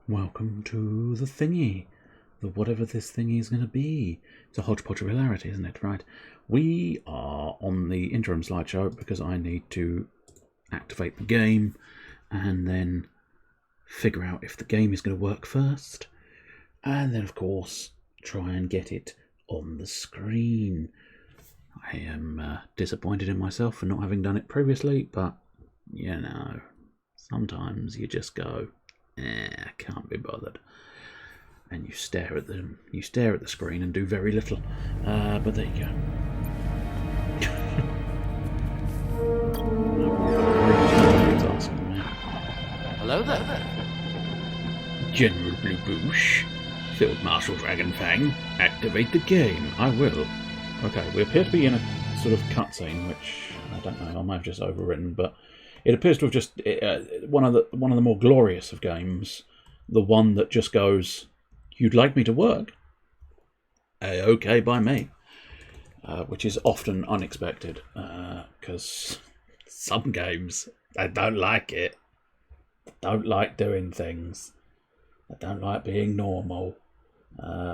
Welcome to the thingy. The whatever this thingy is going to be. It's a hodgepodge of hilarity, isn't it? Right. We are on the interim slideshow because I need to activate the game and then figure out if the game is going to work first. And then, of course, try and get it on the screen. I am disappointed in myself for not having done it previously, but, you know, sometimes you just go, can't be bothered. And you stare at the screen and do very little. But there you go. Hello there. General Blue Boosh, Field Marshal Dragonfang, activate the game. I will. Okay, we appear to be in a sort of cutscene, which I don't know. I might have just overwritten, but it appears to have just one of the more glorious of games. The one that just goes, "You'd like me to work? Okay by me," which is often unexpected because some games I don't like it. I don't like doing things. I don't like being normal.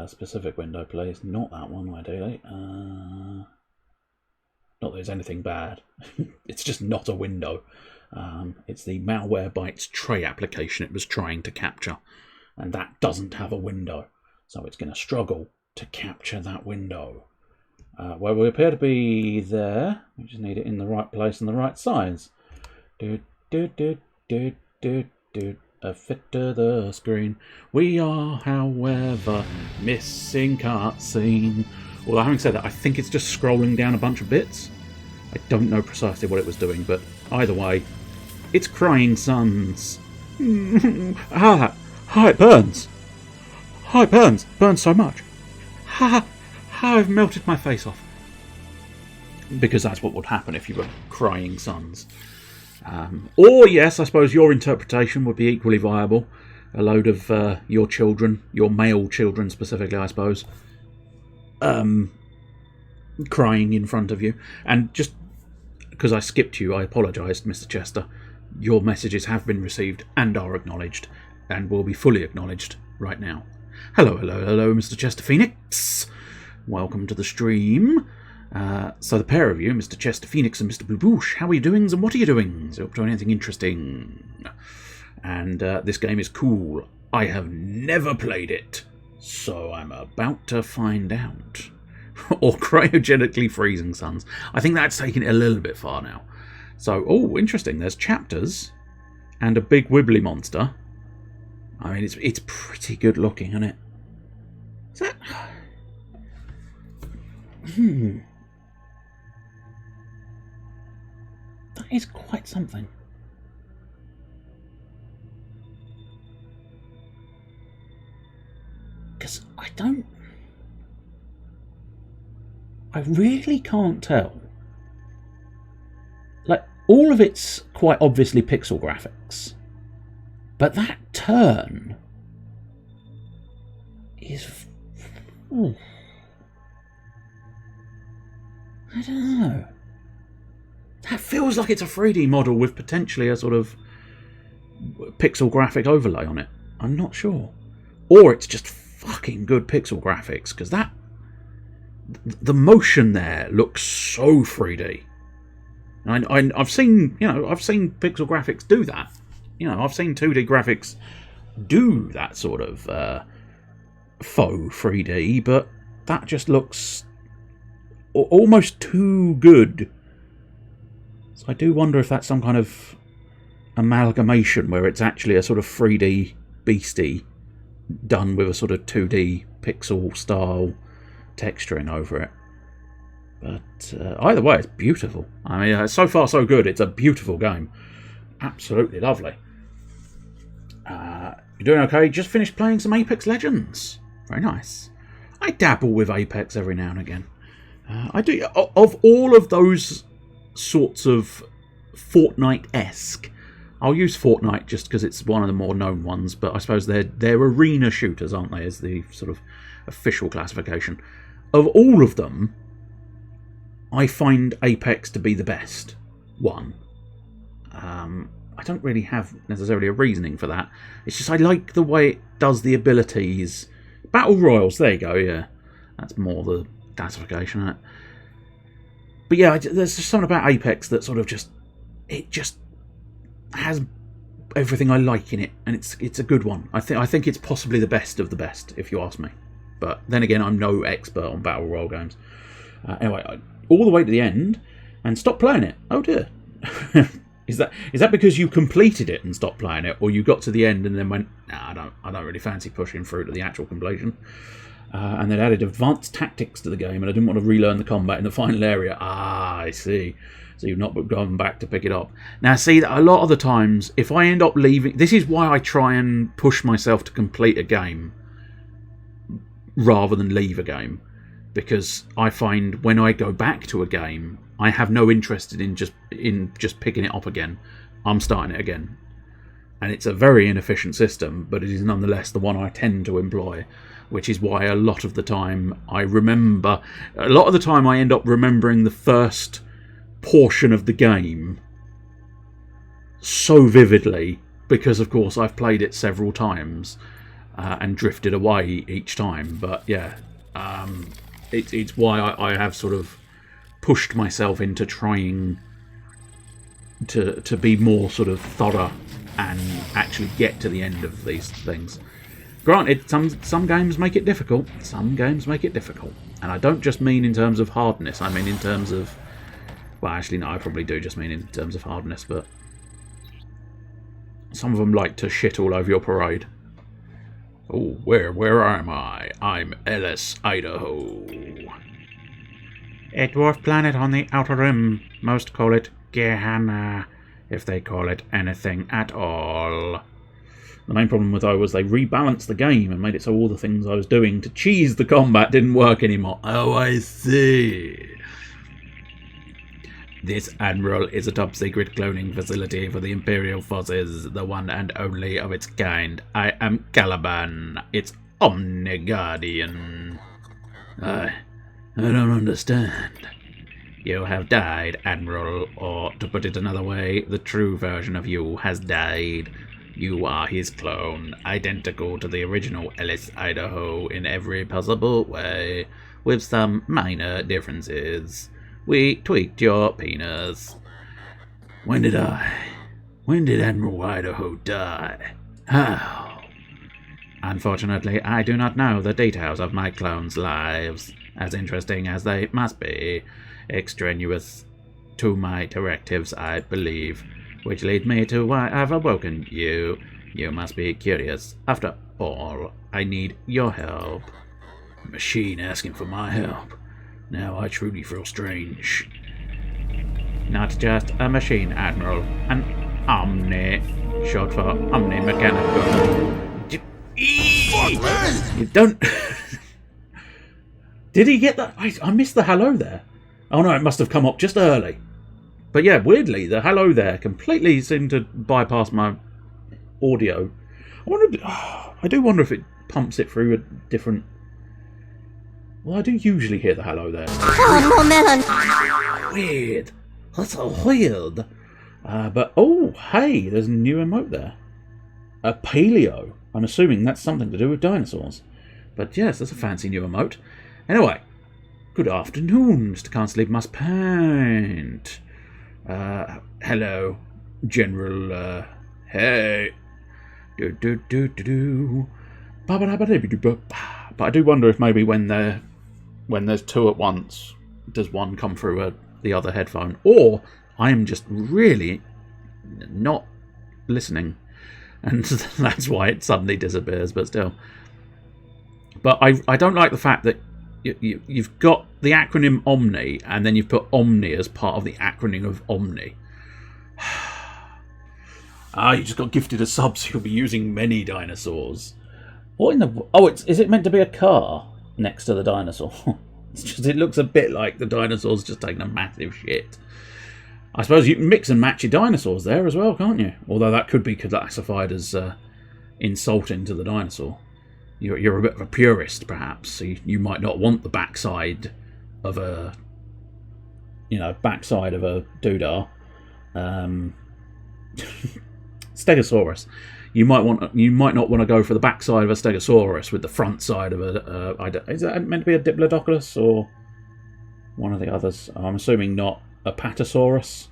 Specific window, please. Not that one, ideally. Not that there's anything bad. It's just not a window. It's the Malwarebytes tray application it was trying to capture. And that doesn't have a window. So it's going to struggle to capture that window. Well, we appear to be there. We just need it in the right place and the right size. A fit to the screen. We are, however, missing cutscene. Although, having said that, I think it's just scrolling down a bunch of bits. I don't know precisely what it was doing, but either way, it's Crying Suns. Hi, it burns. Hi, it burns. Burns so much. How I've melted my face off. Because that's what would happen if you were Crying Suns. Or, yes, I suppose your interpretation would be equally viable. A load of your children, your male children specifically, I suppose, crying in front of you. And just because I skipped you, I apologise, Mr. Chester. Your messages have been received and are acknowledged, and will be fully acknowledged right now. Hello, Mr. Chester Phoenix. Welcome to the stream. So the pair of you, Mr. Chester Phoenix and Mr. Blue Boosh, how are you doing and what are you doing? So up to anything interesting? And this game is cool. I have never played it, so I'm about to find out. Or cryogenically freezing suns. I think that's taking it a little bit far now. So, oh, interesting. There's chapters and a big wibbly monster. I mean, it's pretty good looking, isn't it? Is that... That is quite something. Because I really can't tell. Like, all of it's quite obviously pixel graphics. But that turn is... I don't know. That feels like it's a 3D model with potentially a sort of pixel graphic overlay on it. I'm not sure. Or it's just fucking good pixel graphics, because the motion there looks so 3D. I've seen pixel graphics do that. I've seen 2D graphics do that sort of faux 3D, but that just looks almost too good. So I do wonder if that's some kind of amalgamation where it's actually a sort of 3D beastie done with a sort of 2D pixel style texturing over it. But either way, it's beautiful. I mean, so far so good. It's a beautiful game. Absolutely lovely. You're doing okay? Just finished playing some Apex Legends. Very nice. I dabble with Apex every now and again. I do. Of all of those sorts of Fortnite-esque, I'll use Fortnite just because it's one of the more known ones, but I suppose they're arena shooters, aren't they, as the sort of official classification. Of all of them, I find Apex to be the best one. I don't really have necessarily a reasoning for that. It's just I like the way it does the abilities. Battle Royals, there you go, yeah. That's more the classification, isn't it? But yeah, there's just something about Apex that sort of just... It just has everything I like in it, and it's a good one. I think it's possibly the best of the best, if you ask me. But then again, I'm no expert on Battle Royale games. Anyway, all the way to the end, and stop playing it. Oh dear. Is that because you completed it and stopped playing it, or you got to the end and then went, nah, I don't really fancy pushing through to the actual completion? And then added advanced tactics to the game, and I didn't want to relearn the combat in the final area. I see. So you've not gone back to pick it up. Now, see, a lot of the times, if I end up leaving... This is why I try and push myself to complete a game rather than leave a game. Because I find when I go back to a game, I have no interest in just picking it up again. I'm starting it again. And it's a very inefficient system, but it is nonetheless the one I tend to employ, which is why a lot of the time I end up remembering the first portion of the game so vividly, because of course I've played it several times and drifted away each time. But yeah, it's why I have sort of pushed myself into trying to be more sort of thorough and actually get to the end of these things. Granted, some games make it difficult. Some games make it difficult. And I don't just mean in terms of hardness. I mean in terms of... Well, actually, no, I probably do just mean in terms of hardness, but... Some of them like to shit all over your parade. Oh, where am I? I'm Ellis, Idaho. A dwarf planet on the outer rim. Most call it Gehenna, if they call it anything at all. The main problem with O was they rebalanced the game and made it so all the things I was doing to cheese the combat didn't work anymore. Oh, I see. This Admiral is a top-secret cloning facility for the Imperial Forces, the one and only of its kind. I am Caliban, its Omni-Guardian. I don't understand. You have died, Admiral, or to put it another way, the true version of you has died. You are his clone, identical to the original Ellis, Idaho in every possible way, with some minor differences. We tweaked your penis. When did Admiral Idaho die? How? Unfortunately, I do not know the details of my clones' lives, as interesting as they must be. Extraneous to my directives, I believe, which lead me to why I've awoken you. You must be curious. After all, I need your help. A machine asking for my help. Now I truly feel strange. Not just a machine, Admiral. An Omni. Short for Omni-Mechanical. You don't... Did he get that? I missed the hello there. Oh no, it must have come up just early. But yeah, weirdly, the hello there completely seemed to bypass my audio. I do wonder if it pumps it through a different... Well, I do usually hear the hello there. Weird. That's so weird. But, oh, hey, there's a new emote there. A paleo. I'm assuming that's something to do with dinosaurs. But yes, that's a fancy new emote. Anyway, good afternoon, Mr. Can't Sleep Must Paint. Hello, General, hey. But I do wonder if maybe when there's two at once, does one come through the other headphone? Or I am just really not listening, and that's why it suddenly disappears, but still. But I don't like the fact that you've got the acronym Omni, and then you've put Omni as part of the acronym of Omni. You just got gifted a sub, so you'll be using many dinosaurs. What in the... Oh, is it meant to be a car next to the dinosaur? It looks a bit like the dinosaur's just taking a massive shit. I suppose you can mix and match your dinosaurs there as well, can't you? Although that could be classified as insulting to the dinosaur. You're a bit of a purist, perhaps. So you might not want the backside of a... backside of a doodah. Stegosaurus. You might not want to go for the backside of a Stegosaurus with the front side of a. Is that meant to be a Diplodocus or one of the others? I'm assuming not. A Patasaurus.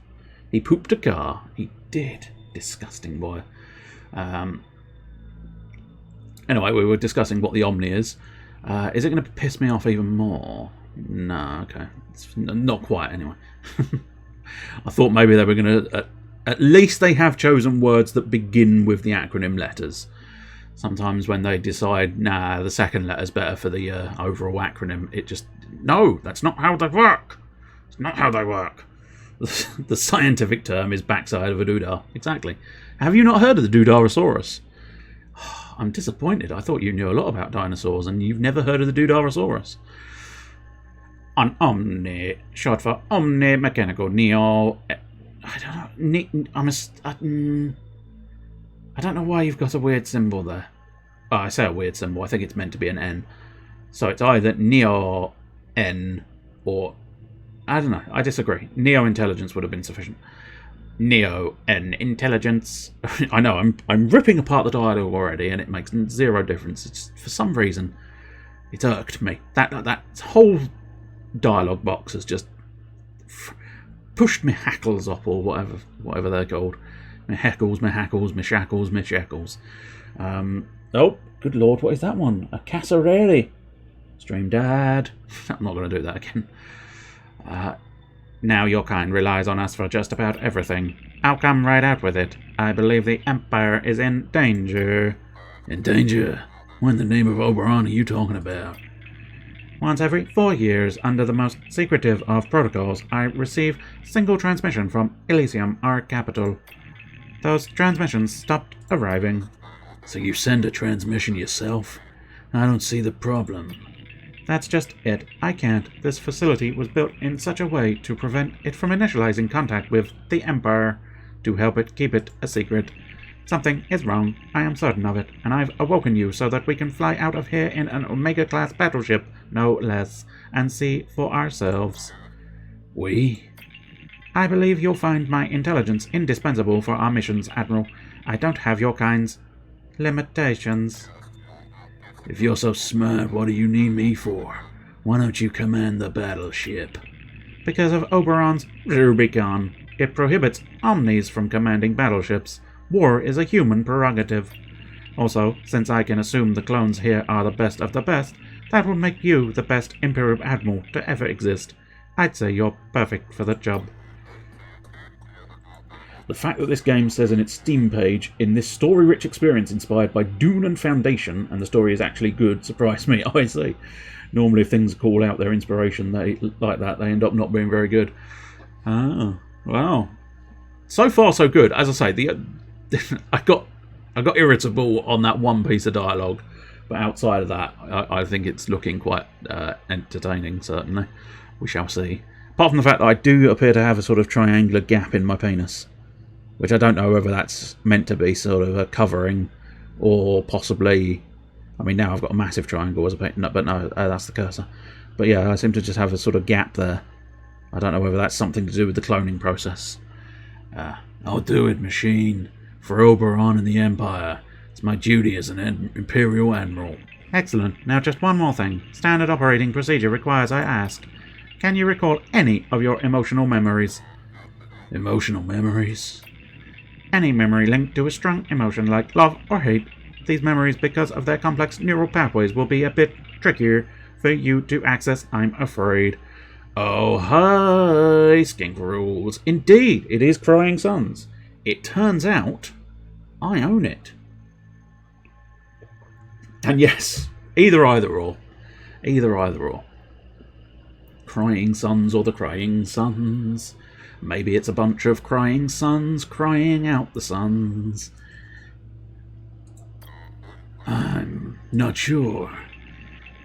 He pooped a car. He did. Disgusting boy. Anyway, we were discussing what the Omni is. Is it going to piss me off even more? No, okay. It's not quite, anyway. I thought maybe they were going to... at least they have chosen words that begin with the acronym letters. Sometimes when they decide, nah, the second letter's better for the overall acronym, it just... No, that's not how they work. It's not how they work. The scientific term is backside of a doodah. Exactly. Have you not heard of the Doodarosaurus? I'm disappointed. I thought you knew a lot about dinosaurs, and you've never heard of the Doodarosaurus. An Omni, short for Omni Mechanical Neo. I don't know. I don't know why you've got a weird symbol there. Oh, I say a weird symbol. I think it's meant to be an N. So it's either Neo N or... I don't know. I disagree. Neo Intelligence would have been sufficient. Neo N Intelligence. I know, I'm ripping apart the dialogue already, and it makes zero difference. It's, for some reason, it's irked me. That whole dialogue box has just pushed me hackles up, or whatever they're called. Me heckles, me hackles, me shackles, me shackles. Oh, good lord, what is that one? A Casserere. Stream Dad. I'm not going to do that again. Now your kind relies on us for just about everything. I'll come right out with it. I believe the Empire is in danger. In danger? What in the name of Oberon are you talking about? Once every 4 years, under the most secretive of protocols, I receive single transmission from Elysium, our capital. Those transmissions stopped arriving. So you send a transmission yourself? I don't see the problem. That's just it. I can't. This facility was built in such a way to prevent it from initializing contact with the Empire, to help it keep it a secret. Something is wrong. I am certain of it, and I've awoken you so that we can fly out of here in an Omega-class battleship, no less, and see for ourselves. We? I believe you'll find my intelligence indispensable for our missions, Admiral. I don't have your kind's limitations. If you're so smart, what do you need me for? Why don't you command the battleship? Because of Oberon's Rubicon. It prohibits Omnis from commanding battleships. War is a human prerogative. Also, since I can assume the clones here are the best of the best, that will make you the best Imperial Admiral to ever exist. I'd say you're perfect for the job. The fact that this game says in its Steam page, in this story-rich experience inspired by Dune and Foundation, and the story is actually good, surprised me, I see. Normally if things call out their inspiration like that, they end up not being very good. Oh, wow. So far, so good. As I say, I got irritable on that one piece of dialogue, but outside of that, I think it's looking quite entertaining, certainly. We shall see. Apart from the fact that I do appear to have a sort of triangular gap in my penis, which I don't know whether that's meant to be sort of a covering, or possibly... I mean, now I've got a massive triangle as a penis, but no, that's the cursor. But yeah, I seem to just have a sort of gap there. I don't know whether that's something to do with the cloning process. I'll do it, machine. For Oberon and the Empire. It's my duty as an Imperial Admiral. Excellent. Now just one more thing. Standard operating procedure requires I ask. Can you recall any of your emotional memories? Emotional memories? Any memory linked to a strong emotion like love or hate. These memories, because of their complex neural pathways, will be a bit trickier for you to access, I'm afraid. Oh, hi, Skink Rules. Indeed, it is Crying Suns. It turns out I own it. And yes, either or. Crying Suns or the Crying Suns. Maybe it's a bunch of crying suns crying out the suns. I'm not sure.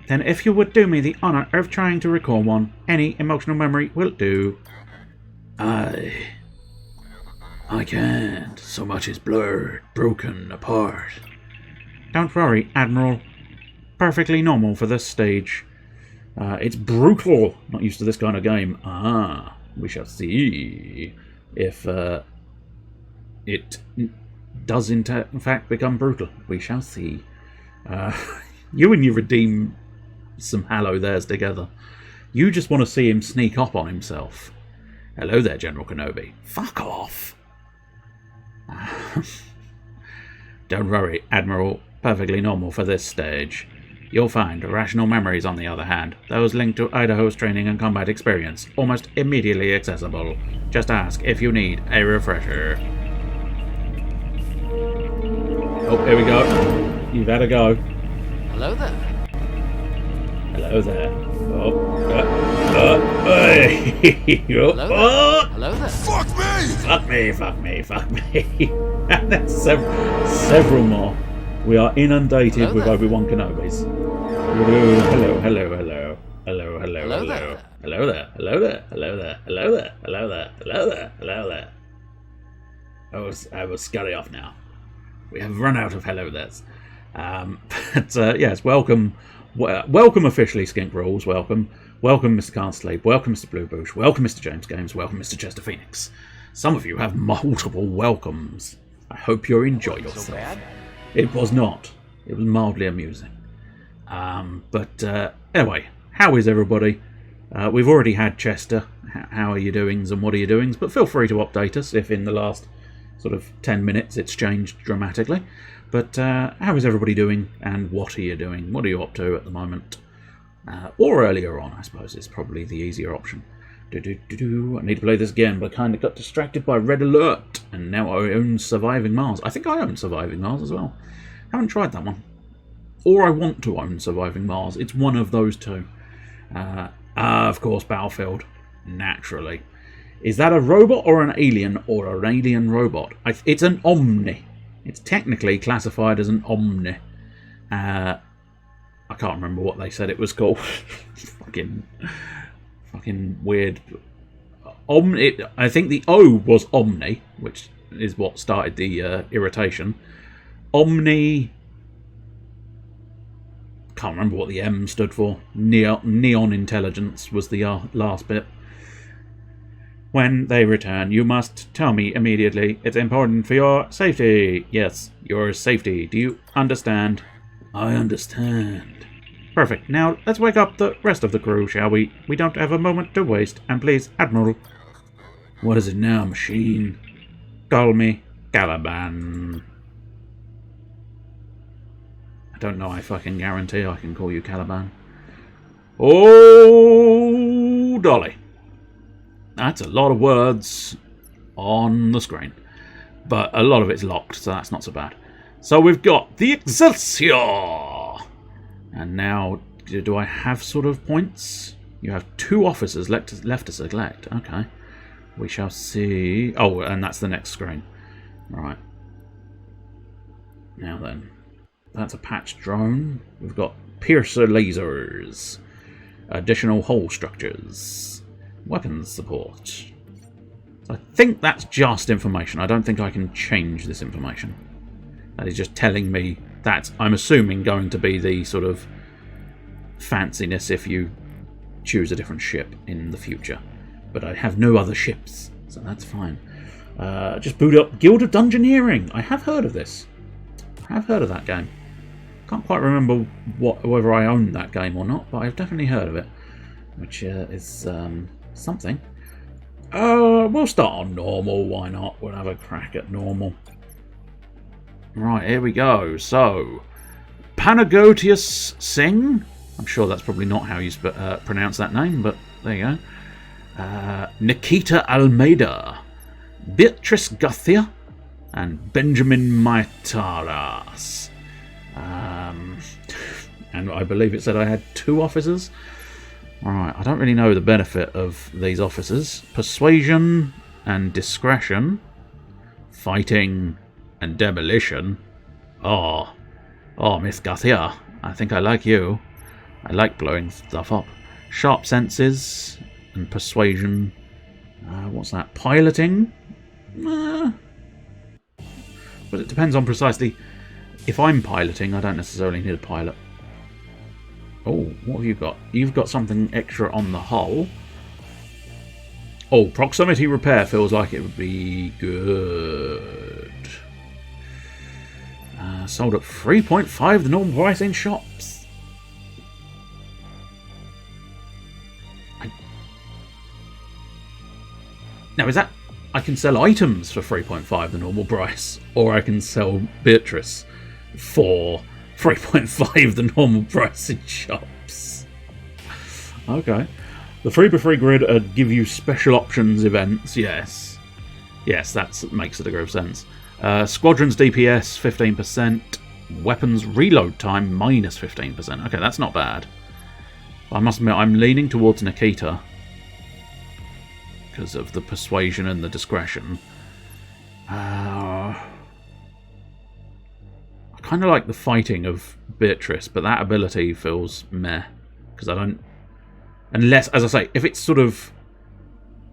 Then if you would do me the honour of trying to recall one, any emotional memory will do. I can't. So much is blurred, broken apart. Don't worry, Admiral. Perfectly normal for this stage. It's brutal. Not used to this kind of game. We shall see if it does in fact become brutal. We shall see. You and you redeem some Hallow There's together. You just want to see him sneak up on himself. Hello there, General Kenobi. Fuck off. Don't worry, Admiral. Perfectly normal for this stage. You'll find rational memories, on the other hand, those linked to Idaho's training and combat experience, almost immediately accessible. Just ask if you need a refresher. Oh, here we go. You've had a go. Hello there. Hello there. Hey. Hello there. Hello there. Fuck me! Fuck me, fuck me, fuck me. And there's several more. We are inundated Hello with there. Obi-Wan Kenobis. Hello, hello, hello. Hello, hello, Hello hello. there. Hello there, hello there, hello there, hello there, hello there, hello there, hello there. I will scurry off now. We have run out of hello there's. But yes, welcome officially, Skink Rules, welcome. Welcome, Mr. Can't Sleep, welcome, Mr. Blue Bush, welcome, Mr. James Games, welcome, Mr. Chester Phoenix. Some of you have multiple welcomes. I hope you enjoy yourself. So bad? It was not. It was mildly amusing. But anyway, how is everybody? We've already had Chester. How are you doings and what are you doings? But feel free to update us if in the last sort of 10 minutes it's changed dramatically. But how is everybody doing and what are you doing? What are you up to at the moment? Or earlier on, I suppose, is probably the easier option. I need to play this again, but I kind of got distracted by Red Alert, and now I own Surviving Mars. I think I own Surviving Mars as well. Haven't tried that one. Or I want to own Surviving Mars. It's one of those two. Of course, Battlefield. Naturally. Is that a robot or an alien or an alien robot? It's an Omni. It's technically classified as an Omni. I can't remember what they said it was called. Fucking weird. I think the O was Omni, which is what started the irritation. Omni. Can't remember what the M stood for. Neon Intelligence was the last bit. When they return, you must tell me immediately. It's important for your safety. Yes, your safety. Do you understand? I understand. Perfect. Now, let's wake up the rest of the crew, shall we? We don't have a moment to waste. And please, Admiral. What is it now, machine? Call me Caliban. I don't know, I fucking guarantee I can call you Caliban. Oh, Dolly. That's a lot of words on the screen. But a lot of it's locked, so that's not so bad. So we've got the Excelsior! And now, do I have sort of points? You have 2 officers left to select. Okay. We shall see. Oh, and that's the next screen. Right. Now then. That's a patched drone. We've got piercer lasers. Additional hull structures. Weapons support. So I think that's just information. I don't think I can change this information. That is just telling me that's, I'm assuming, going to be the sort of fanciness if you choose a different ship in the future. But I have no other ships, so that's fine. Just boot up Guild of Dungeoneering. I have heard of this. I have heard of that game. Can't quite remember whether I own that game or not, but I've definitely heard of it. Which is something. We'll start on normal, why not? We'll have a crack at normal. Right, here we go. So, Panagotius Singh. I'm sure that's probably not how you pronounce that name, but there you go. Nikita Almeida. Beatrice Guthia. And Benjamin Maitaras. And I believe it said I had 2 officers. Alright, I don't really know the benefit of these officers. Persuasion and discretion. Fighting and demolition. Oh, Miss Guthia, I think I like you. I like blowing stuff up. Sharp senses and persuasion. What's that? Piloting? But it depends on precisely. If I'm piloting, I don't necessarily need a pilot. Oh, what have you got? You've got something extra on the hull. Oh, proximity repair feels like it would be good. sold at 3.5 the normal price in shops. Now, is that... I can sell items for 3.5 the normal price, or I can sell Beatrice for 3.5 the normal price in shops. Okay. The 3x3 grid give you special options events, yes. Yes, that makes a degree of sense. Squadrons DPS, 15%. Weapons reload time, minus 15%. Okay, that's not bad. I must admit, I'm leaning towards Nikita because of the persuasion and the discretion. I kind of like the fighting of Beatrice, but that ability feels meh. Because I don't... Unless, as I say, if it's sort of...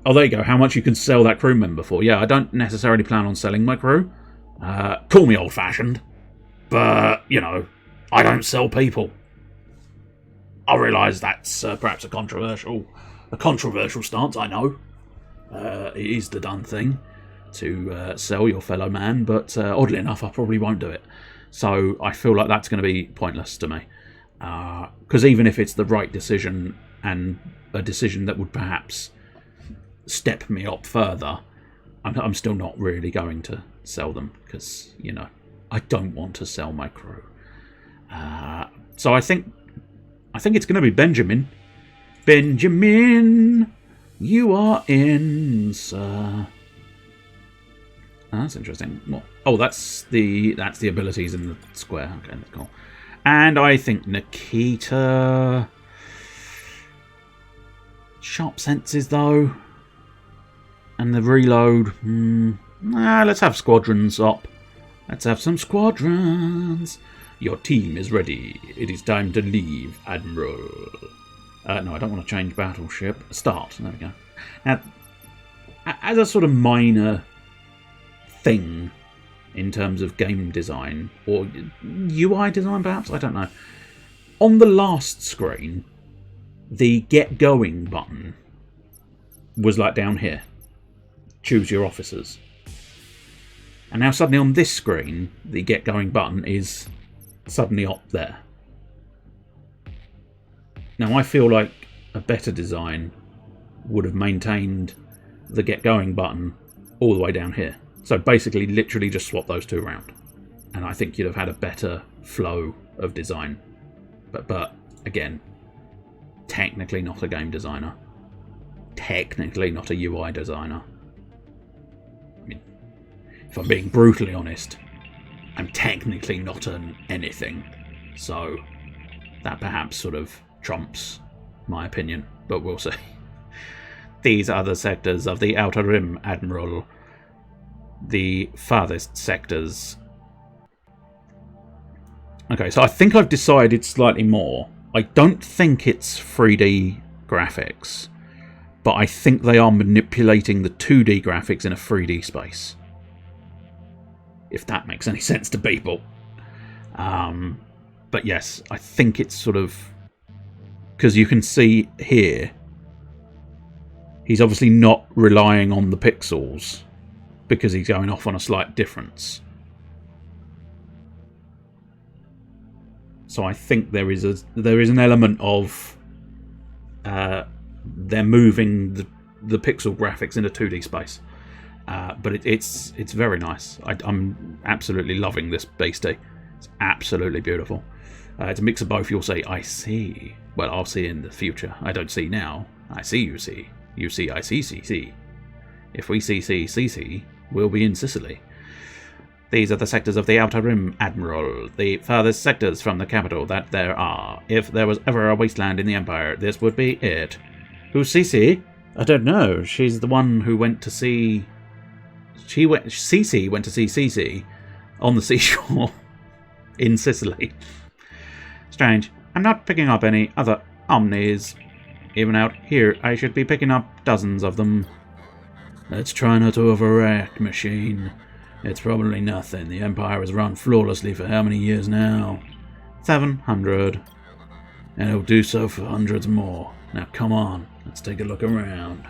Oh, there you go, how much you can sell that crew member for. Yeah, I don't necessarily plan on selling my crew. Call me old-fashioned. But, you know, I don't sell people. I realise that's perhaps a controversial stance, I know. It is the done thing to sell your fellow man, but oddly enough, I probably won't do it. So I feel like that's going to be pointless to me. Because even if it's the right decision, and a decision that would perhaps step me up further, I'm still not really going to sell them, because, you know, I don't want to sell my crew. So I think it's going to be Benjamin. Benjamin, you are in, sir. Oh, that's interesting. What? Oh, that's the abilities in the square. Okay, that's cool. And I think Nikita... Sharp senses, though. And the reload. Let's have squadrons up. Let's have some squadrons. Your team is ready. It is time to leave, Admiral. No, I don't want to change battleship. Start. There we go. Now, as a sort of minor thing in terms of game design, or UI design perhaps, I don't know. On the last screen, the get going button was like down here. Choose your officers. And now suddenly on this screen, the get going button is suddenly up there. Now I feel like a better design would have maintained the get going button all the way down here. So basically literally just swap those two around. And I think you'd have had a better flow of design. But again, technically not a game designer. Technically not a UI designer. I mean, if I'm being brutally honest, I'm technically not an anything. So that perhaps sort of trumps my opinion, but we'll see. These are the sectors of the Outer Rim, Admiral. The farthest sectors. Okay, so I think I've decided slightly more. I don't think it's 3D graphics, but I think they are manipulating the 2D graphics in a 3D space. If that makes any sense to people. But yes, I think it's sort of... Because you can see here, he's obviously not relying on the pixels because he's going off on a slight difference. So I think there is an element of they're moving the pixel graphics into 2D space, but it's very nice. I'm absolutely loving this beastie. It's absolutely beautiful. It's a mix of both. You'll say, I see. Well, I'll see in the future. I don't see now. I see, you see. You see, I see, see. If we see, we'll be in Sicily. These are the sectors of the Outer Rim, Admiral. The farthest sectors from the capital that there are. If there was ever a wasteland in the Empire, this would be it. Who's Cece? I don't know. She's the one who went to see... Cece went to see Cece on the seashore in Sicily. Strange. I'm not picking up any other omnis. Even out here, I should be picking up dozens of them. Let's try not to overreact, machine. It's probably nothing. The Empire has run flawlessly for how many years now? 700. And it'll do so for hundreds more. Now come on, let's take a look around.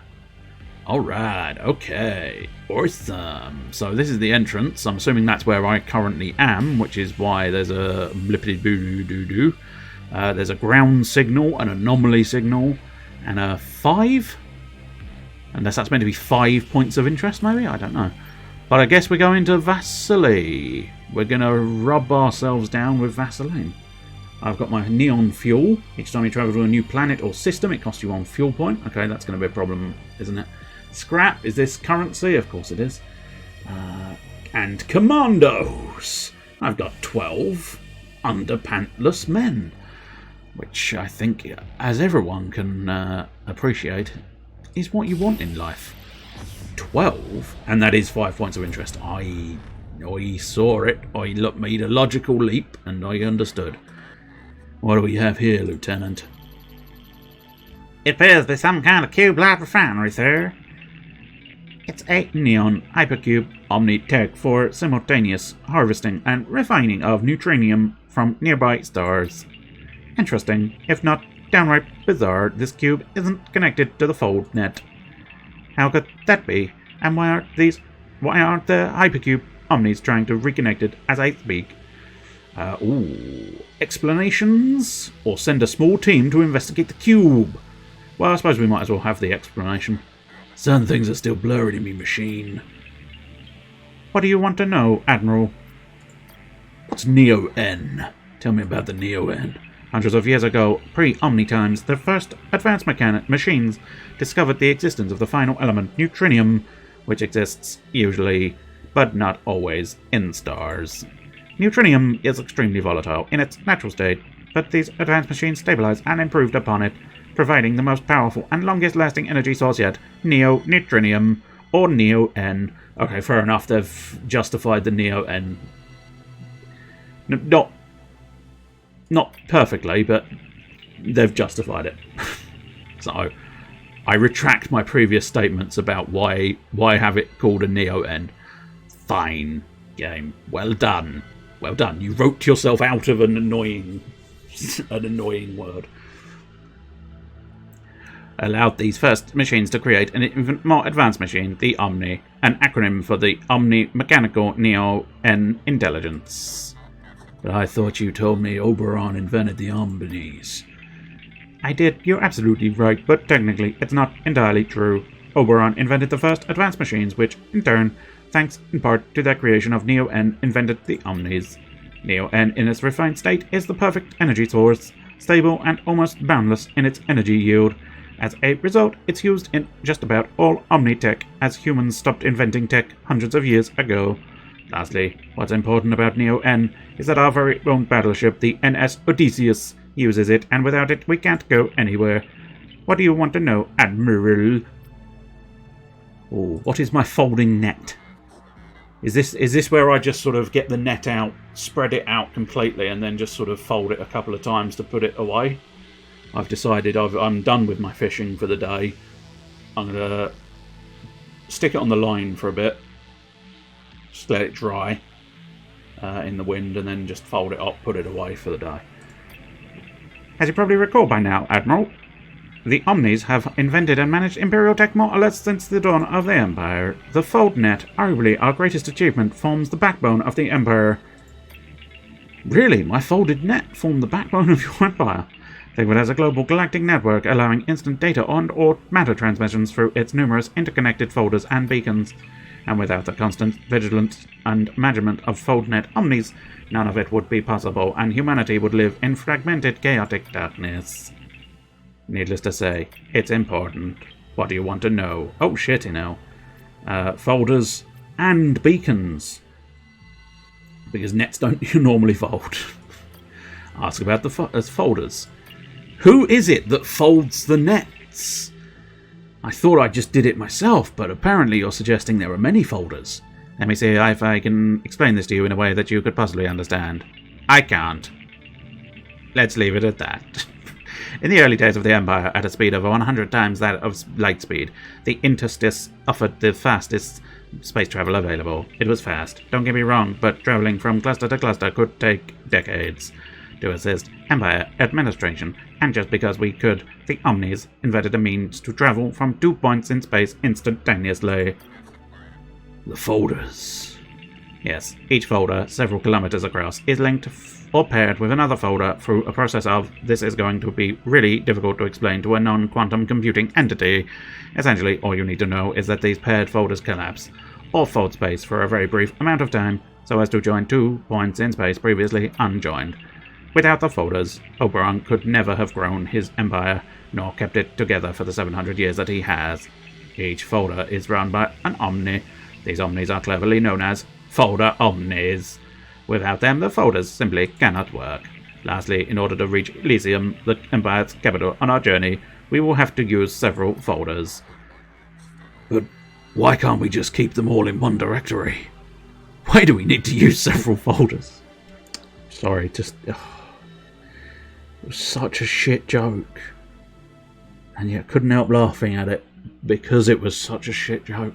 Alright, okay. Awesome. So this is the entrance. I'm assuming that's where I currently am, which is why there's a blippity-boo-doo-doo-doo. There's a ground signal, an anomaly signal, and a 5? Unless that's meant to be 5 points of interest, maybe? I don't know. But I guess we're going to Vasily. We're going to rub ourselves down with Vaseline. I've got my neon fuel. Each time you travel to a new planet or system, it costs you 1 fuel point. Okay, that's going to be a problem, isn't it? Scrap, is this currency? Of course it is. And commandos. I've got 12 underpantless men, which I think, as everyone can appreciate, is what you want in life. 12, and that is 5 points of interest. I saw it. I made a logical leap, and I understood. What do we have here, Lieutenant? It appears to be some kind of cube-like refinery, sir. It's a neon hypercube omni-tech for simultaneous harvesting and refining of neutronium from nearby stars. Interesting, if not downright bizarre, this cube isn't connected to the fold net. How could that be? And why aren't the hypercube omnis trying to reconnect it as I speak? Explanations? Or send a small team to investigate the cube? Well, I suppose we might as well have the explanation. Some things are still blurry to me, machine. What do you want to know, Admiral? What's Neo-N? Tell me about the Neo-N. Hundreds of years ago, pre-Omni times, the first advanced machines discovered the existence of the final element, neutronium, which exists usually, but not always, in stars. Neutronium is extremely volatile in its natural state, but these advanced machines stabilized and improved upon it, providing the most powerful and longest-lasting energy source yet, Neo-Neutronium, or Neo-N. Okay, fair enough, they've justified the Neo-N. Not perfectly, but they've justified it. So, I retract my previous statements about why have it called a Neo-N. Fine, game. Well done. Well done. You wrote yourself out of an annoying word. Allowed these first machines to create an even more advanced machine, the Omni, an acronym for the Omni-Mechanical Neo-N Intelligence. But I thought you told me Oberon invented the Omnis. I did, you're absolutely right, but technically it's not entirely true. Oberon invented the first advanced machines, which, in turn, thanks in part to their creation of Neo-N, invented the Omnis. Neo-N in its refined state is the perfect energy source, stable and almost boundless in its energy yield. As a result, it's used in just about all Omni-tech, as humans stopped inventing tech hundreds of years ago. Lastly, what's important about Neo-N is that our very own battleship, the NS Odysseus, uses it, and without it we can't go anywhere. What do you want to know, Admiral? Oh, what is my folding net? Is this where I just sort of get the net out, spread it out completely, and then just sort of fold it a couple of times to put it away? I've decided I'm done with my fishing for the day. I'm going to stick it on the line for a bit, just let it dry in the wind, and then just fold it up, put it away for the day. As you probably recall by now, Admiral, the Omnis have invented and managed Imperial tech more or less since the dawn of the Empire. The fold net, arguably our greatest achievement, forms the backbone of the Empire. Really? My folded net formed the backbone of your Empire? Think of it as a global galactic network allowing instant data or matter transmissions through its numerous interconnected folders and beacons. And without the constant vigilance and management of FoldNet Omnis, none of it would be possible, and humanity would live in fragmented, chaotic darkness. Needless to say, it's important. What do you want to know? Oh shit, you know. Folders and beacons. Because nets don't normally fold. Ask about the folders. Who is it that folds the nets? I thought I just did it myself, but apparently you're suggesting there are many folders. Let me see if I can explain this to you in a way that you could possibly understand. I can't. Let's leave it at that. In the early days of the Empire, at a speed of 100 times that of light speed, the interstice offered the fastest space travel available. It was fast, don't get me wrong, but traveling from cluster to cluster could take decades. to assist Empire administration, and just because we could, the Omnis invented a means to travel from 2 points in space instantaneously. The folders. Yes, each folder, several kilometers across, is linked or paired with another folder through a process of, this is going to be really difficult to explain to a non-quantum computing entity. Essentially, all you need to know is that these paired folders collapse, or fold space for a very brief amount of time, so as to join 2 points in space previously unjoined. Without the folders, Oberon could never have grown his empire, nor kept it together for the 700 years that he has. Each folder is run by an Omni. These Omnis are cleverly known as Folder Omnis. Without them, the folders simply cannot work. Lastly, in order to reach Elysium, the Empire's capital, on our journey, we will have to use several folders. But why can't we just keep them all in one directory? Why do we need to use several folders? Sorry, just... it was such a shit joke. And yet couldn't help laughing at it because it was such a shit joke.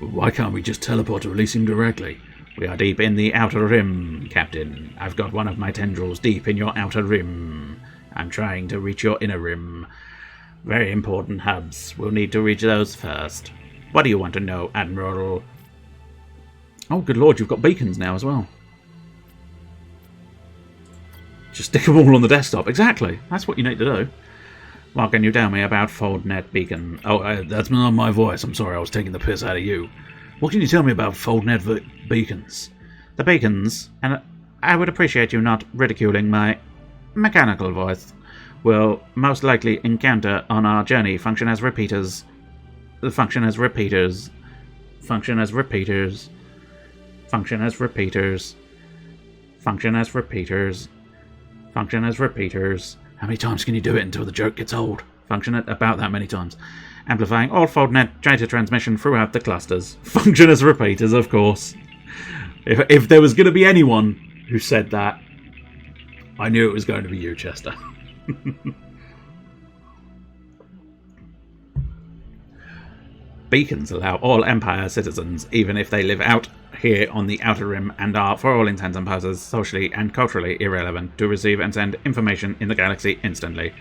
Why can't we just teleport to Elysium directly? We are deep in the outer rim, Captain. I've got one of my tendrils deep in your outer rim. I'm trying to reach your inner rim. Very important hubs. We'll need to reach those first. What do you want to know, Admiral? Oh, good lord, you've got beacons now as well. Just stick them all on the desktop. Exactly. That's what you need to do. What can you tell me about FoldNet Beacon? Oh, that's not my voice. I'm sorry, I was taking the piss out of you. What can you tell me about FoldNet beacons? The beacons, and I would appreciate you not ridiculing my mechanical voice, will most likely encounter on our journey function as repeaters. Function as repeaters. Function as repeaters. Function as repeaters. Function as repeaters. Function as repeaters. How many times can you do it until the joke gets old? Function at about that many times. Amplifying all FoldNet data transmission throughout the clusters. Function as repeaters, of course. If there was going to be anyone who said that, I knew it was going to be you, Chester. Beacons allow all Empire citizens, even if they live out here on the Outer Rim and are, for all intents and purposes, socially and culturally irrelevant, to receive and send information in the galaxy instantly.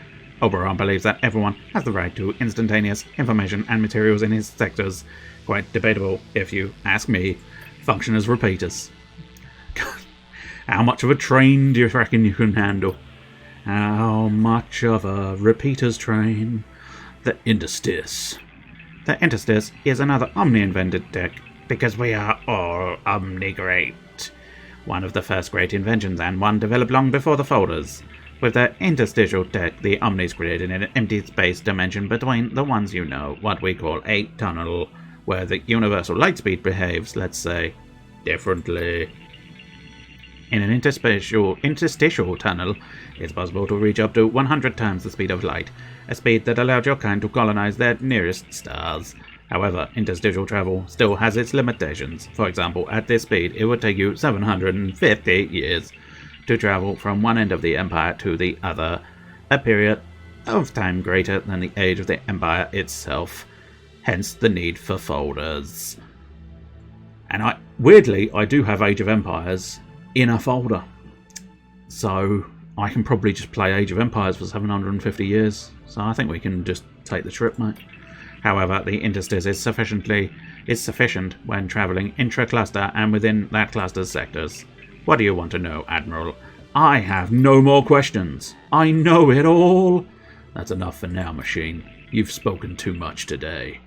Oberon believes that everyone has the right to instantaneous information and materials in his sectors. Quite debatable, if you ask me. Function as repeaters. How much of a train do you reckon you can handle? How much of a repeaters train? The interstice. The interstice is another Omni-invented tech, because we are all Omni-great. One of the first great inventions, and one developed long before the folders. With the interstitial tech, the Omnis created an empty space dimension between the ones you know, what we call a tunnel, where the universal light speed behaves, let's say, differently. In an interstitial tunnel, it's possible to reach up to 100 times the speed of light, a speed that allowed your kind to colonize their nearest stars. However, interstitial travel still has its limitations. For example, at this speed, it would take you 750 years to travel from one end of the Empire to the other, a period of time greater than the age of the Empire itself. Hence the need for folders. And weirdly, I do have Age of Empires in a folder. So I can probably just play Age of Empires for 750 years. So I think we can just take the trip, mate. However, the interstice is sufficient when travelling intra-cluster and within that cluster's sectors. What do you want to know, Admiral? I have no more questions. I know it all. That's enough for now, machine. You've spoken too much today.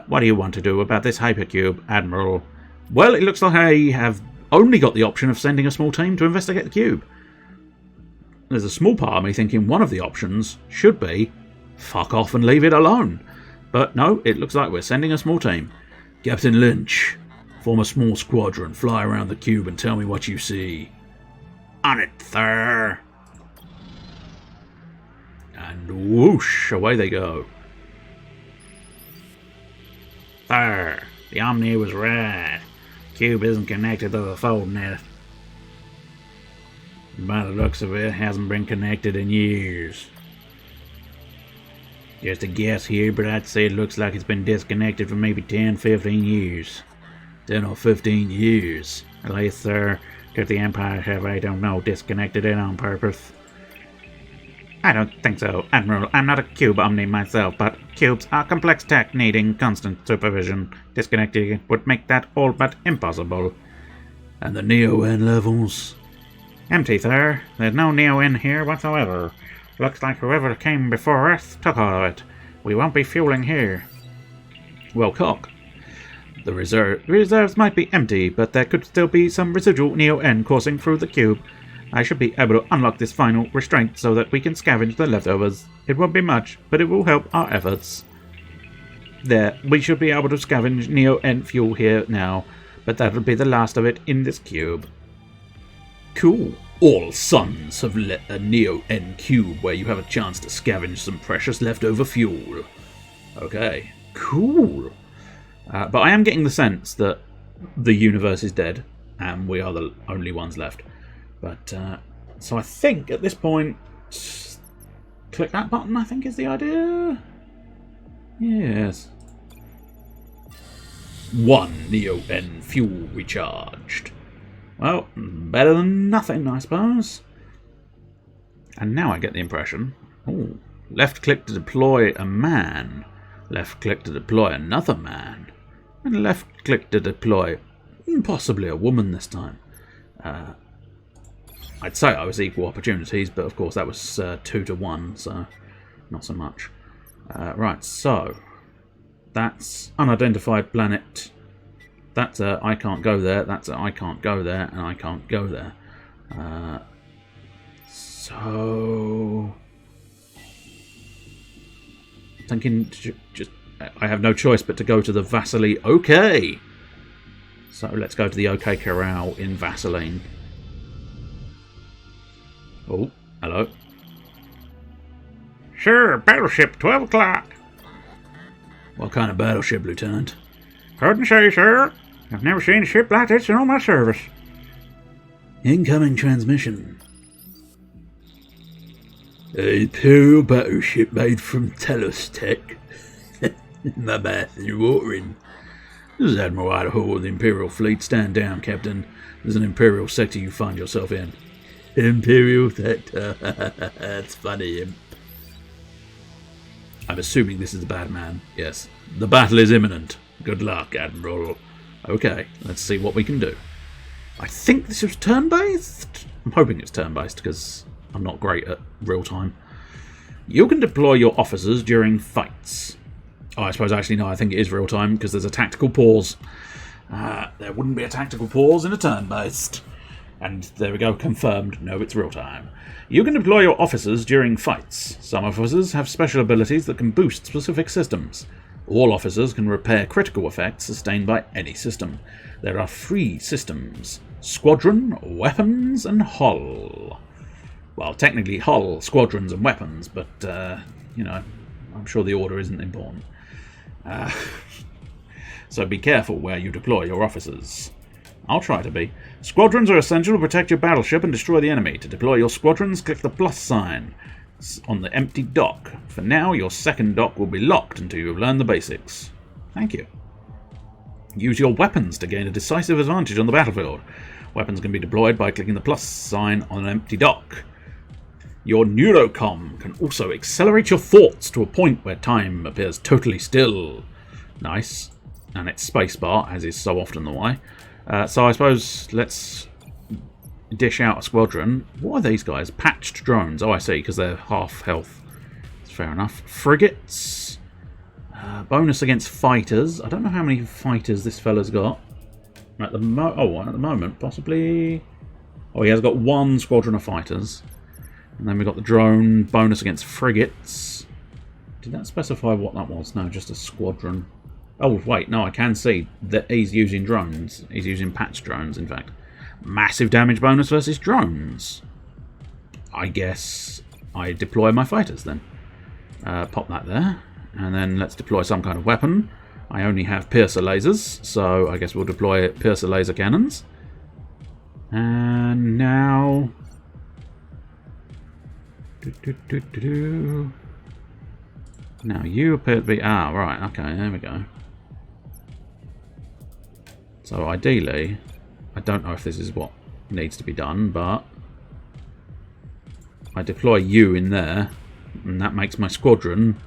What do you want to do about this hypercube, Admiral? Well, it looks like I have only got the option of sending a small team to investigate the cube. There's a small part of me thinking one of the options should be fuck off and leave it alone. But no, it looks like we're sending a small team. Captain Lynch, form a small squadron, fly around the cube and tell me what you see. On it, sir. And whoosh, away they go. Sir, the Omni was right. Cube isn't connected to the FoldNet. By the looks of it, hasn't been connected in years. Just a guess here, but I'd say it looks like it's been disconnected for maybe 10, 15 years. 10 or 15 years. At least, sir, could the Empire have, I don't know, disconnected it on purpose? I don't think so, Admiral. I'm not a cube omni myself, but cubes are complex tech needing constant supervision. Disconnecting it would make that all but impossible. And the Neo-N levels? Empty, sir. There's no Neo-N here whatsoever. Looks like whoever came before us took all of it. We won't be fueling here. Well, cock. The reserves might be empty, but there could still be some residual Neo-N coursing through the cube. I should be able to unlock this final restraint so that we can scavenge the leftovers. It won't be much, but it will help our efforts. There, we should be able to scavenge Neo-N fuel here now, but that'll be the last of it in this cube. Cool. All suns have let a Neo-N cube where you have a chance to scavenge some precious leftover fuel. Okay, cool. But I am getting the sense that the universe is dead, and we are the only ones left. But, so I think at this point, click that button, I think is the idea. Yes. 1 Neo-N fuel recharged. Well, better than nothing, I suppose. And now I get the impression. Oh, left click to deploy a man. Left click to deploy another man. And left click to deploy possibly a woman this time. I'd say I was equal opportunities, but of course that was 2 to 1, so not so much. Right, so that's unidentified planet. That's a I can't go there. That's a I can't go there, and I can't go there. So thinking just I have no choice but to go to the Vaseline. Okay, so let's go to the OK Corral in Vaseline. Oh, hello. Sure, battleship, 12 o'clock. What kind of battleship, Lieutenant? Couldn't say, sir. I've never seen a ship like this in all my service. Incoming transmission. A Imperial battleship made from Telos Tech. My mouth is watering. This is Admiral Idaho of the Imperial Fleet. Stand down, Captain. There's an Imperial sector you find yourself in. Imperial sector. That's funny, Imp. I'm assuming this is the bad man. Yes. The battle is imminent. Good luck, Admiral. Okay, let's see what we can do. I think this is turn-based? I'm hoping it's turn-based because I'm not great at real-time. You can deploy your officers during fights. Oh, I suppose actually no, I think it is real-time because there's a tactical pause. There wouldn't be a tactical pause in a turn-based. And there we go, confirmed. No, it's real-time. You can deploy your officers during fights. Some officers have special abilities that can boost specific systems. All officers can repair critical effects sustained by any system. There are 3 systems: Squadron, Weapons, and Hull. Well, technically Hull, Squadrons, and Weapons, but, you know, I'm sure the order isn't important. So be careful where you deploy your officers. I'll try to be. Squadrons are essential to protect your battleship and destroy the enemy. To deploy your squadrons, click the plus sign on the empty dock. For now, your second dock will be locked until you have learned the basics. Thank you. Use your weapons to gain a decisive advantage on the battlefield. Weapons can be deployed by clicking the plus sign on an empty dock. Your neurocom can also accelerate your thoughts to a point where time appears totally still. Nice. And it's spacebar, as is so often the way. So I suppose let's dish out a squadron. What are these guys? Patched drones. Oh, I see, because they're half health. That's fair enough. Frigates. Bonus against fighters. I don't know how many fighters this fella's got. At the moment, possibly... Oh, he has got 1 squadron of fighters. And then we've got the drone bonus against frigates. Did that specify what that was? No, just a squadron. Oh, wait, no, I can see that he's using drones. He's using patch drones, in fact. Massive damage bonus versus drones. I guess I deploy my fighters then. Pop that there. And then let's deploy some kind of weapon. I only have piercer lasers, so I guess we'll deploy piercer laser cannons. And now... Now you appear to be... Ah, right, okay, there we go. So ideally, I don't know if this is what needs to be done, but I deploy you in there, and that makes my squadron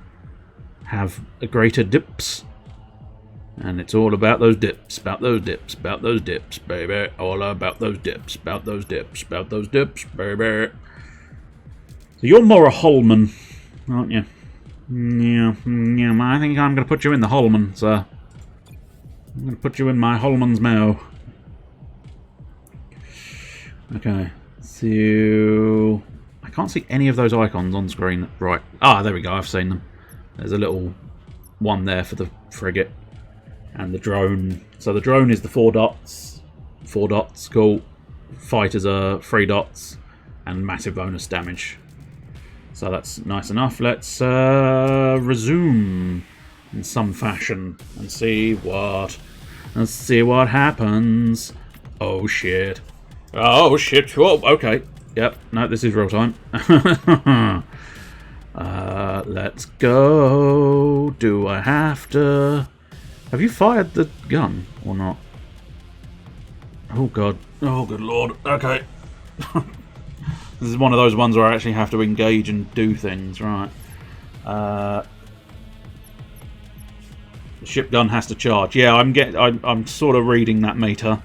have a greater dips. And it's all about those dips, about those dips, about those dips, baby. All about those dips, about those dips, about those dips, baby. So you're more a Holman, aren't you? Yeah, I think I'm going to put you in the Holman, sir. I'm going to put you in my Holman's Mow. Okay, so I can't see any of those icons on screen. Right, there we go, I've seen them. There's a little one there for the frigate and the drone. So the drone is the 4 dots. 4 dots, cool. Fighters are 3 dots and massive bonus damage. So that's nice enough. Let's resume in some fashion and see what happens. Oh shit. Oh shit. Whoa, okay. Yep. No, this is real time. Let's go. Do I have to? Have you fired the gun or not? Oh god. Oh good lord. Okay. This is one of those ones where I actually have to engage and do things, right? The ship gun has to charge. Yeah, I'm sort of reading that meter.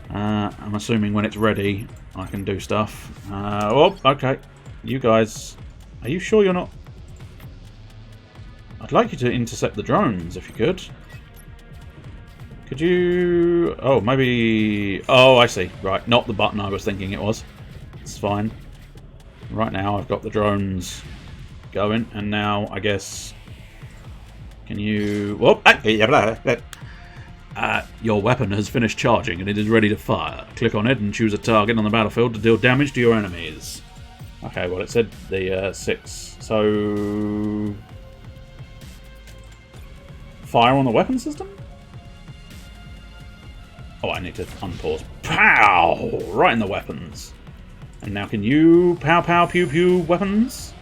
I'm assuming when it's ready, I can do stuff. Oh, okay. You guys, are you sure you're not? I'd like you to intercept the drones if you could. Could you? Oh, maybe. Oh, I see. Right, not the button I was thinking it was. It's fine. Right now I've got the drones going, and now I guess can you... Whoop! Your weapon has finished charging and it is ready to fire. Click on it and choose a target on the battlefield to deal damage to your enemies. Okay, well it said the 6. So... Fire on the weapon system? Oh, I need to unpause. Pow! Right in the weapons. And now can you pow pow pew pew weapons?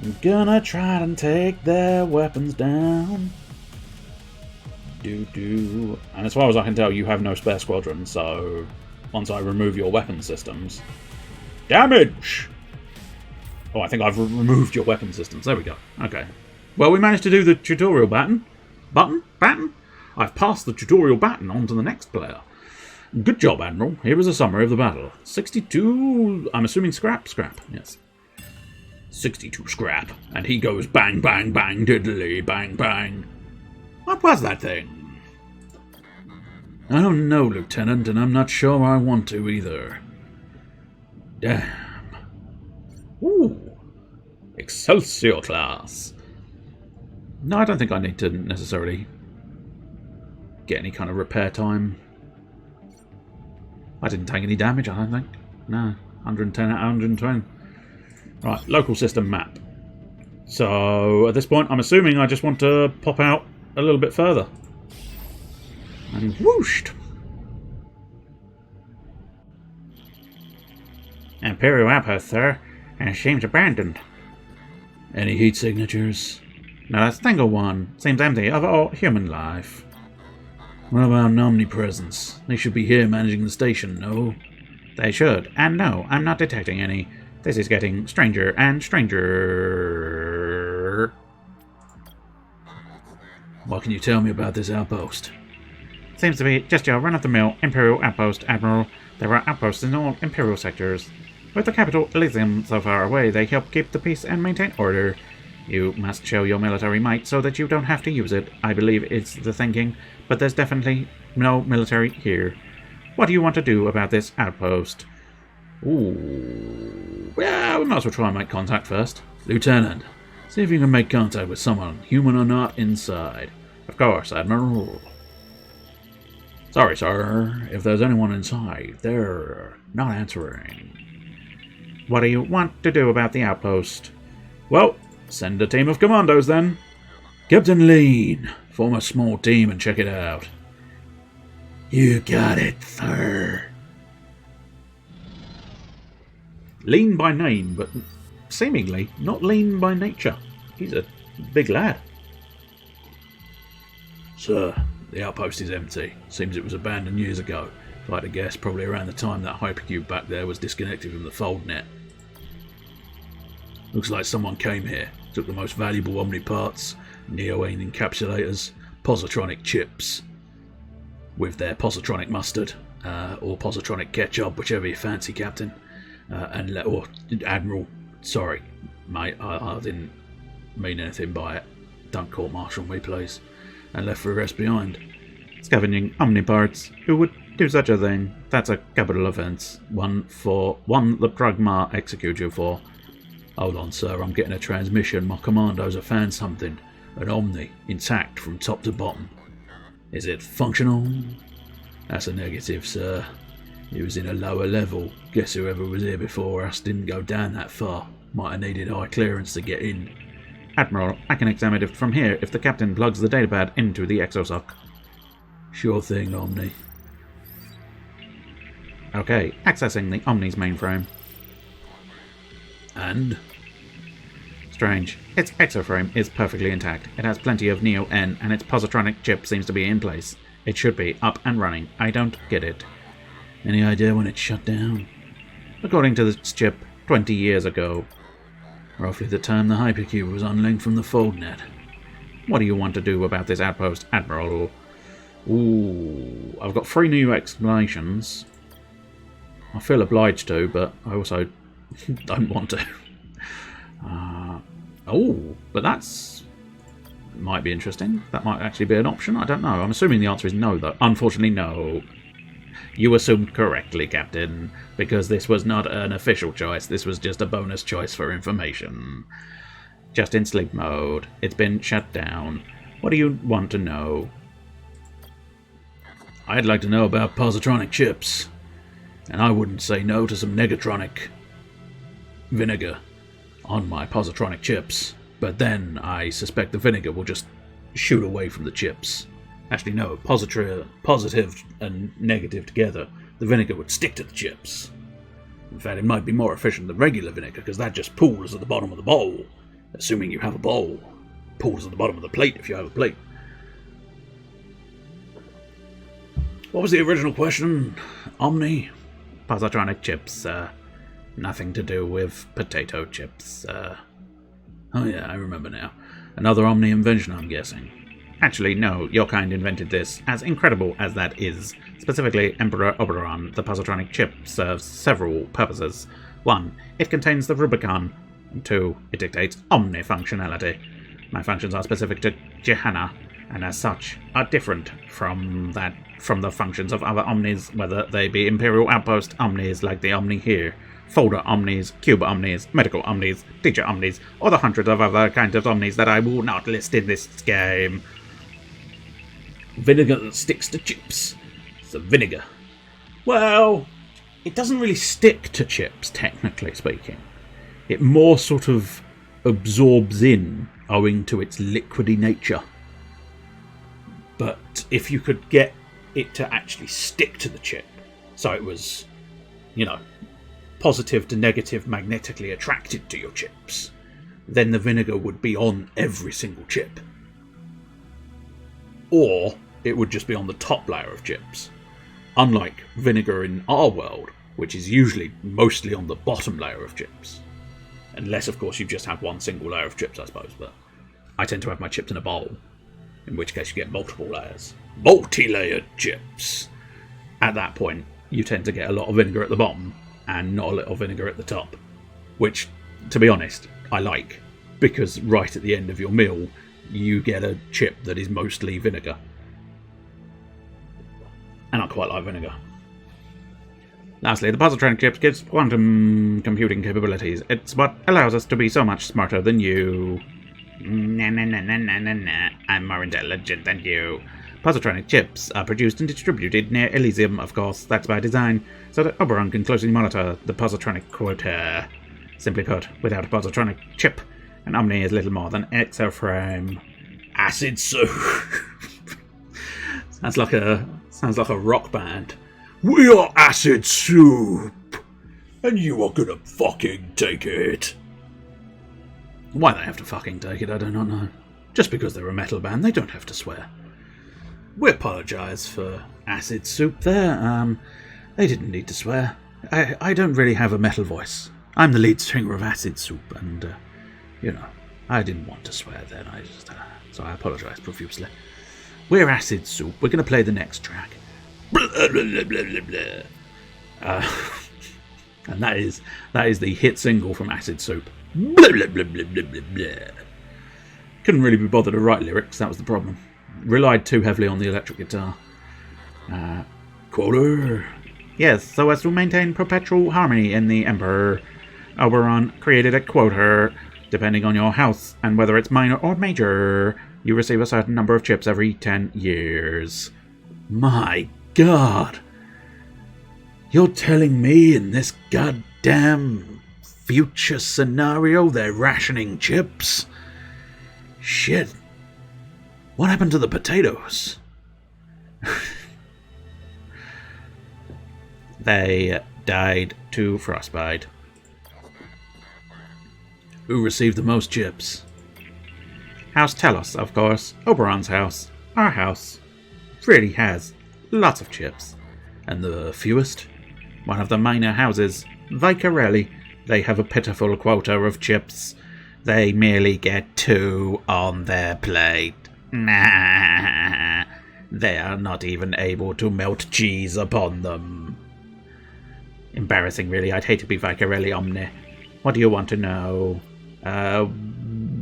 I'm gonna try and take their weapons down. Do. And as far as I can tell, you have no spare squadron, so once I remove your weapon systems... Damage! Oh, I think I've removed your weapon systems. There we go. Okay. Well, we managed to do the tutorial baton. Baton? I've passed the tutorial baton on to the next player. Good job, Admiral. Here is a summary of the battle. 62... I'm assuming scrap? Scrap, yes. 62 scrap. And he goes bang, bang, bang, diddly, bang, bang. What was that thing? I don't know, Lieutenant, and I'm not sure I want to either. Damn. Ooh. Excelsior class. No, I don't think I need to necessarily get any kind of repair time. I didn't take any damage, I don't think. No, 110 out of 120. Right, local system map. So, at this point, I'm assuming I just want to pop out a little bit further. And whooshed! Imperial outpost, sir. And it seems abandoned. Any heat signatures? No, that's Tango 1. Seems empty of all human life. What about omnipresence? They should be here managing the station, no? They should. And no, I'm not detecting any. This is getting stranger and stranger. What can you tell me about this outpost? Seems to be just your run-of-the-mill Imperial outpost, Admiral. There are outposts in all Imperial sectors. With the capital Elysium so far away, they help keep the peace and maintain order. You must show your military might so that you don't have to use it. I believe it's the thinking, but there's definitely no military here. What do you want to do about this outpost? Ooh. Well, we might as well try and make contact first. Lieutenant, see if you can make contact with someone, human or not, inside. Of course, Admiral. Sorry, sir. If there's anyone inside, they're not answering. What do you want to do about the outpost? Well, send a team of commandos, then. Captain Lean, form a small team and check it out. You got it, sir. Lean by name, but seemingly not lean by nature. He's a big lad. Sir, the outpost is empty. Seems it was abandoned years ago. If I had to guess, probably around the time that hypercube back there was disconnected from the fold net. Looks like someone came here, took the most valuable Omni parts, Neo-Ain encapsulators, positronic chips, with their positronic mustard, or positronic ketchup, whichever you fancy, Captain, or Admiral. Sorry, mate, I didn't mean anything by it. Don't court-martial me, please. And left the rest behind. Scavenging Omni parts. Who would do such a thing? That's a capital offence. One the Pragma execute you for. Hold on, sir, I'm getting a transmission. My commandos have found something. An Omni, intact from top to bottom. Is it functional? That's a negative, sir. It was in a lower level. Guess whoever was here before us didn't go down that far. Might have needed high clearance to get in. Admiral, I can examine it from here if the captain plugs the datapad into the exosuck. Sure thing, Omni. Okay, accessing the Omni's mainframe. And? Strange. Its exoframe is perfectly intact. It has plenty of Neo-N, and its positronic chip seems to be in place. It should be up and running. I don't get it. Any idea when it shut down? According to this chip, 20 years ago. Roughly the time the hypercube was unlinked from the fold net. What do you want to do about this outpost, Admiral? Ooh, I've got 3 new explanations. I feel obliged to, but I also don't want to. But that's... might be interesting. That might actually be an option. I don't know. I'm assuming the answer is no, though. Unfortunately, no. You assumed correctly, Captain, because this was not an official choice. This was just a bonus choice for information. Just in sleep mode. It's been shut down. What do you want to know? I'd like to know about positronic chips. And I wouldn't say no to some negatronic vinegar on my positronic chips. But then I suspect the vinegar will just shoot away from the chips. Actually, no, positive and negative together, the vinegar would stick to the chips. In fact, it might be more efficient than regular vinegar, because that just pools at the bottom of the bowl, assuming you have a bowl. Pools at the bottom of the plate if you have a plate. What was the original question, Omni? Positronic chips, nothing to do with potato chips, Oh yeah, I remember now. Another Omni invention, I'm guessing. Actually, no, your kind invented this. As incredible as that is, specifically Emperor Oberon, the positronic chip serves several purposes. 1. It contains the Rubicon. 2. It dictates omni-functionality. My functions are specific to Jehanna, and as such, are different from the functions of other Omnis, whether they be Imperial Outpost Omnis like the Omni here, Folder Omnis, Cube Omnis, Medical Omnis, Teacher Omnis, or the hundreds of other kinds of Omnis that I will not list in this game. Vinegar that sticks to chips. It's a vinegar. Well, it doesn't really stick to chips, technically speaking. It more sort of absorbs in, owing to its liquidy nature. But if you could get it to actually stick to the chip, so it was, positive to negative magnetically attracted to your chips, then the vinegar would be on every single chip. Or it would just be on the top layer of chips. Unlike vinegar in our world, which is usually mostly on the bottom layer of chips. Unless, of course, you just have one single layer of chips, I suppose, but I tend to have my chips in a bowl, in which case you get multiple layers. Multi-layered chips! At that point, you tend to get a lot of vinegar at the bottom, and not a little vinegar at the top. Which, to be honest, I like, because right at the end of your meal, you get a chip that is mostly vinegar. And I quite like vinegar. Lastly, the positronic chips gives quantum computing capabilities. It's what allows us to be so much smarter than you. Nah. I'm more intelligent than you. Positronic chips are produced and distributed near Elysium, of course. That's by design, so that Oberon can closely monitor the positronic quota. Simply put, without a positronic chip, an Omni is little more than exoframe. Acid soup. sounds like a rock band. We are Acid Soup, and you are gonna fucking take it. Why they have to fucking take it, I do not know. Just because they're a metal band, they don't have to swear. we apologise for acid soup there. They didn't need to swear. I don't really have a metal voice. I'm the lead singer of Acid Soup, and, I didn't want to swear then. So I apologise profusely. We're Acid Soup. We're going to play the next track. Blah, blah, blah, blah, blah, blah. And that is the hit single from Acid Soup. Blah, blah, blah, blah, blah, blah, blah. Couldn't really be bothered to write lyrics, that was the problem. Relied too heavily on the electric guitar. Quota. Yes, so as to maintain perpetual harmony in the Emperor, Oberon created a quota. Depending on your house and whether it's minor or major, you receive a certain number of chips every 10 years. My God! You're telling me in this goddamn future scenario they're rationing chips? Shit. What happened to the potatoes? They died to frostbite. Who received the most chips? House Telos, of course. Oberon's house. Our house. Really has lots of chips. And the fewest? One of the minor houses. Vicarelli. They have a pitiful quota of chips. They merely get 2 on their plate. Nah. They are not even able to melt cheese upon them. Embarrassing, really. I'd hate to be Vicarelli Omni. What do you want to know?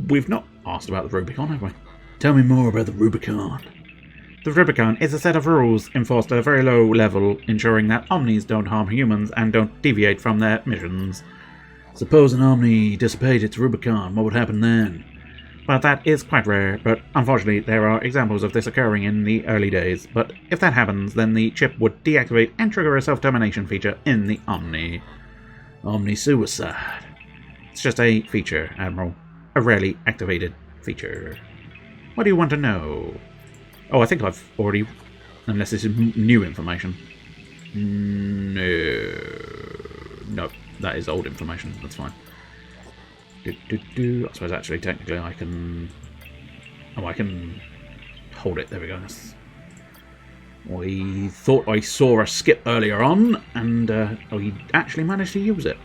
We've not asked about the Rubicon, have we? Tell me more about the Rubicon. The Rubicon is a set of rules enforced at a very low level, ensuring that Omnis don't harm humans and don't deviate from their missions. Suppose an Omni dissipated its Rubicon, what would happen then? Well, that is quite rare, but unfortunately there are examples of this occurring in the early days. But if that happens, then the chip would deactivate and trigger a self-termination feature in the Omni. Omni-suicide. It's just a feature, Admiral. A rarely activated feature. What do you want to know? Oh, I think I've already... Unless this is new information. No, that is old information. That's fine. I suppose actually, technically, I can... Oh, I can hold it. There we go. I thought I saw a skip earlier on, and I actually managed to use it.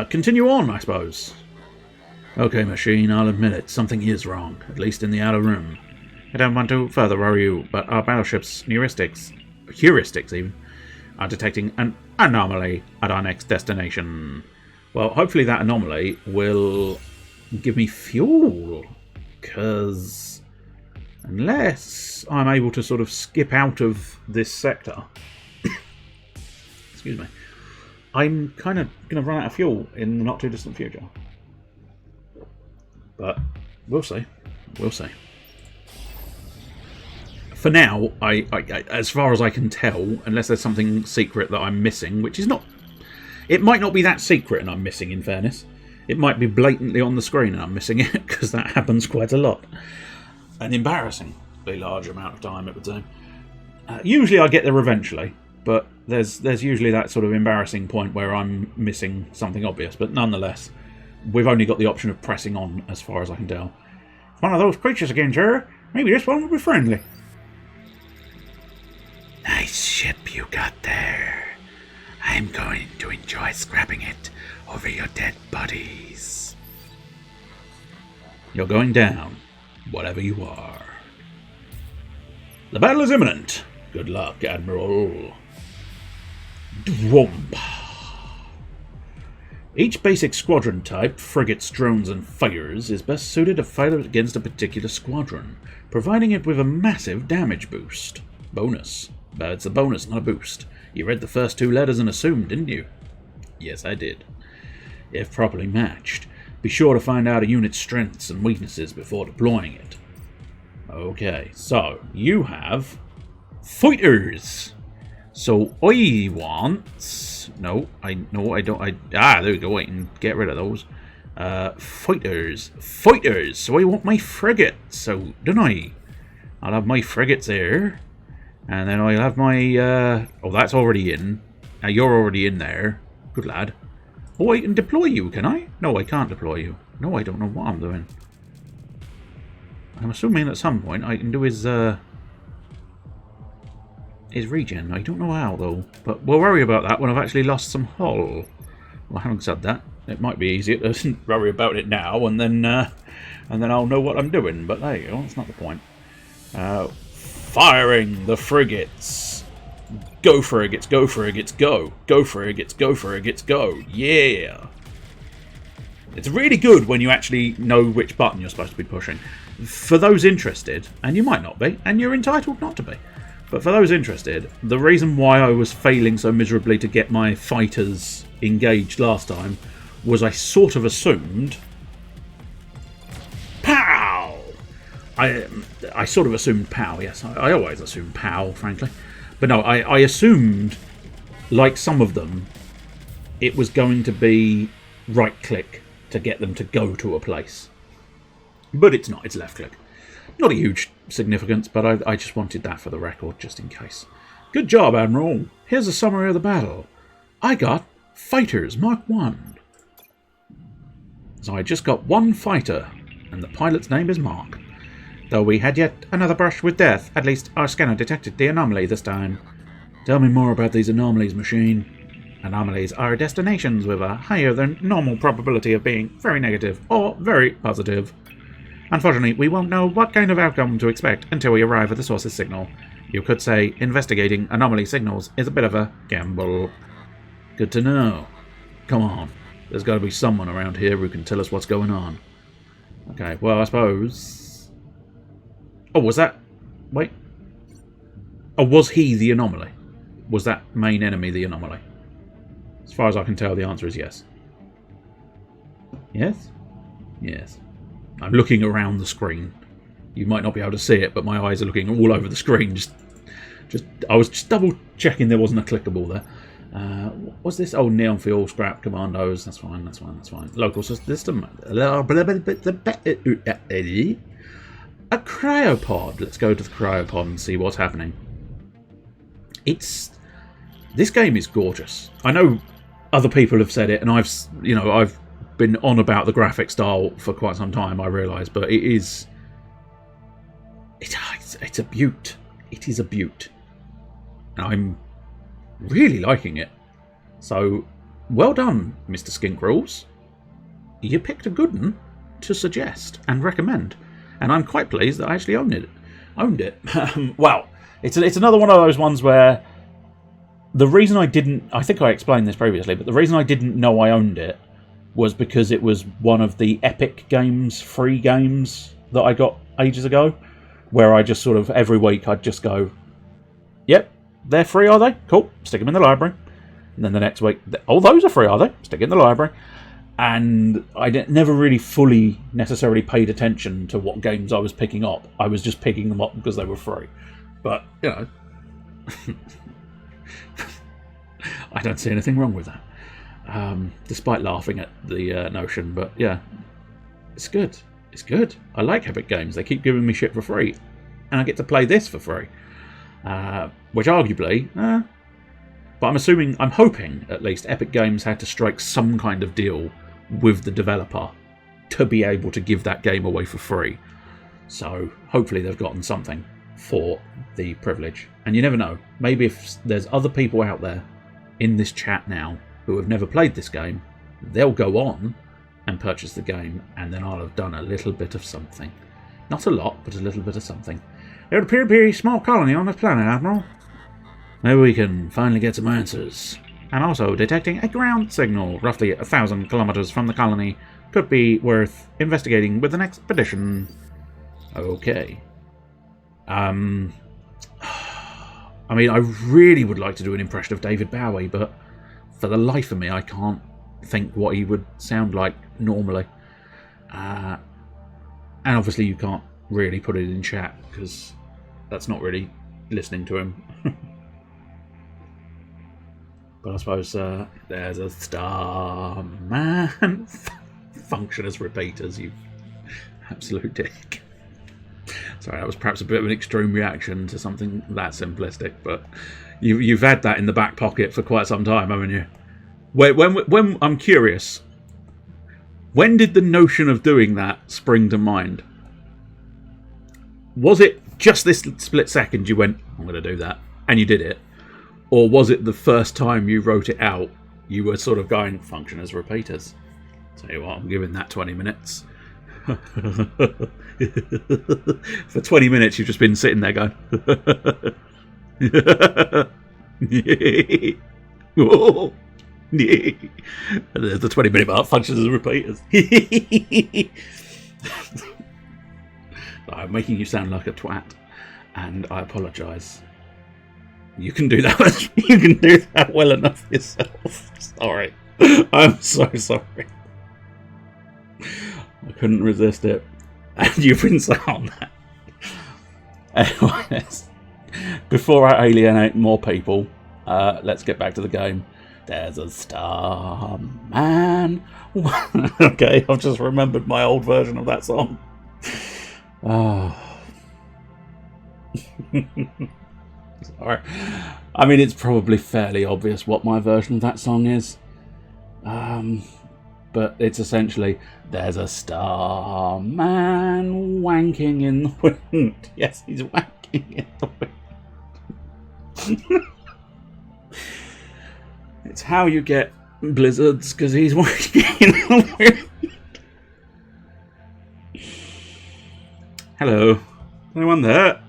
Continue on, I suppose. Okay, machine, I'll admit it. Something is wrong, at least in the outer rim. I don't want to further worry you, but our battleship's heuristics even, are detecting an anomaly at our next destination. Well, hopefully that anomaly will give me fuel, because unless I'm able to sort of skip out of this sector, excuse me, I'm kind of going to run out of fuel in the not too distant future. But we'll see. We'll see. For now, I as far as I can tell, unless there's something secret that I'm missing, which is not... It might not be that secret and I'm missing, in fairness. It might be blatantly on the screen and I'm missing it, because that happens quite a lot. An embarrassingly large amount of time, it would seem. Usually I get there eventually, but there's usually that sort of embarrassing point where I'm missing something obvious. But nonetheless, we've only got the option of pressing on, as far as I can tell. It's one of those creatures again, sir. Maybe this one will be friendly. Nice ship you got there. I'm going to enjoy scrapping it over your dead bodies. You're going down, whatever you are. The battle is imminent. Good luck, Admiral. Dwomp. Each basic squadron type, frigates, drones, and fighters, is best suited to fight against a particular squadron, providing it with a massive damage boost. Bonus. But it's a bonus, not a boost. You read the first 2 letters and assumed, didn't you? Yes, I did. If properly matched, be sure to find out a unit's strengths and weaknesses before deploying it. Okay, so you have fighters. So I want... No, I don't. There we go. I can get rid of those. Fighters. So I want my frigate. So, don't I? I'll have my frigates there. And then I'll have my... oh, that's already in. You're already in there. Good lad. Oh, I can deploy you, can I? No, I can't deploy you. No, I don't know what I'm doing. I'm assuming at some point I can do his regen. I don't know how, though. But we'll worry about that when I've actually lost some hull. Well, having said that, it might be easier to worry about it now, and then I'll know what I'm doing. But there you go. That's not the point. Firing the frigates. Go frigates, go frigates, go. Go frigates, go frigates, go. Yeah. It's really good when you actually know which button you're supposed to be pushing. For those interested, and you might not be, and you're entitled not to be, but for those interested, the reason why I was failing so miserably to get my fighters engaged last time was I sort of assumed... Pow! I sort of assumed pow, yes. I always assume pow, frankly. But no, I assumed, like some of them, it was going to be right-click to get them to go to a place. But it's not, it's left-click. Not a huge significance, but I just wanted that for the record, just in case. Good job, Admiral. Here's a summary of the battle. I got Fighters Mark 1. So I just got one fighter, and the pilot's name is Mark. Though we had yet another brush with death, at least our scanner detected the anomaly this time. Tell me more about these anomalies, machine. Anomalies are destinations with a higher than normal probability of being very negative or very positive. Unfortunately, we won't know what kind of outcome to expect until we arrive at the source's signal. You could say investigating anomaly signals is a bit of a gamble. Good to know. Come on, there's got to be someone around here who can tell us what's going on. Okay, well, I suppose... Oh, was that... Wait. Oh, was he the anomaly? Was that main enemy the anomaly? As far as I can tell, the answer is yes. Yes? Yes. I'm looking around the screen. You might not be able to see it, but my eyes are looking all over the screen. I was just double checking there wasn't a clickable there. What's this? Oh, neon fuel scrap commandos. That's fine. That's fine. That's fine. Local system. A cryopod. Let's go to the cryopod and see what's happening. This game is gorgeous. I know other people have said it, and I've been on about the graphic style for quite some time, I realise, but it's a beaut. It is a beaut. And I'm really liking it. So, well done, Mr. Skink Rules. You picked a good one to suggest and recommend, and I'm quite pleased that I actually owned it. Well, it's another one of those ones where the reason I think I explained this previously, but the reason I didn't know I owned it was because it was one of the Epic Games free games that I got ages ago, where I just sort of every week I'd just go, yep, they're free, are they? Cool, stick them in the library. And then the next week, oh, those are free, are they? Stick it in the library. And I never really fully necessarily paid attention to what games I was picking up. I was just picking them up because they were free. But, you know, I don't see anything wrong with that. Despite laughing at the notion, but yeah, it's good. It's good. I like Epic Games. They keep giving me shit for free, and I get to play this for free. Which arguably, but I'm hoping at least Epic Games had to strike some kind of deal with the developer to be able to give that game away for free. So hopefully they've gotten something for the privilege. And you never know, maybe if there's other people out there in this chat now who have never played this game, they'll go on and purchase the game, and then I'll have done a little bit of something. Not a lot, but a little bit of something. There would appear to be a small colony on this planet, Admiral. Maybe we can finally get some answers. And also, detecting a ground signal roughly 1,000 kilometers from the colony could be worth investigating with an expedition. Okay. I mean, I really would like to do an impression of David Bowie, but for the life of me, I can't think what he would sound like normally. And obviously you can't really put it in chat, because that's not really listening to him. But I suppose there's a star man. Function as repeaters, you absolute dick. Sorry, that was perhaps a bit of an extreme reaction to something that simplistic, but you've had that in the back pocket for quite some time, haven't you? When I'm curious, when did the notion of doing that spring to mind? Was it just this split second you went, I'm going to do that, and you did it? Or was it the first time you wrote it out, you were sort of going, function as repeaters? Tell you what, I'm giving that 20 minutes. For 20 minutes, you've just been sitting there going... Oh. There's the 20-minute mark, functions as repeaters. I'm making you sound like a twat, and I apologise. You can do that. You can do that well enough yourself. Sorry, I'm so sorry. I couldn't resist it, and you've been sat on that. Anyways, before I alienate more people, let's get back to the game. There's a star man. Okay, I've just remembered my old version of that song. Oh. Sorry. I mean, it's probably fairly obvious what my version of that song is. But it's essentially, there's a star man wanking in the wind. Yes, he's wanking in the wind. It's how you get blizzards, because he's wanking in the wind. Hello. Anyone there?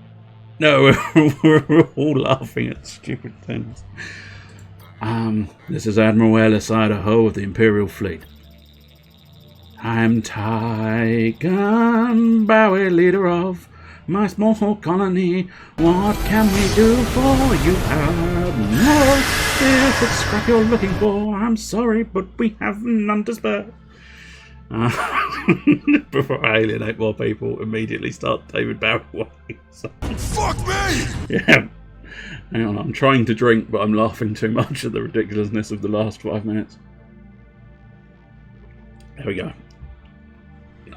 No, we're all laughing at stupid things. This is Admiral Ellis Idaho of the Imperial Fleet. I'm Tygan Bowie, leader of my small colony. What can we do for you, Admiral? If it's scrap you're looking for, I'm sorry, but we have none to spare. Before I alienate more people, immediately start David Bowie walking. So. Fuck me! Yeah. Hang on, I'm trying to drink, but I'm laughing too much at the ridiculousness of the last 5 minutes. There we go.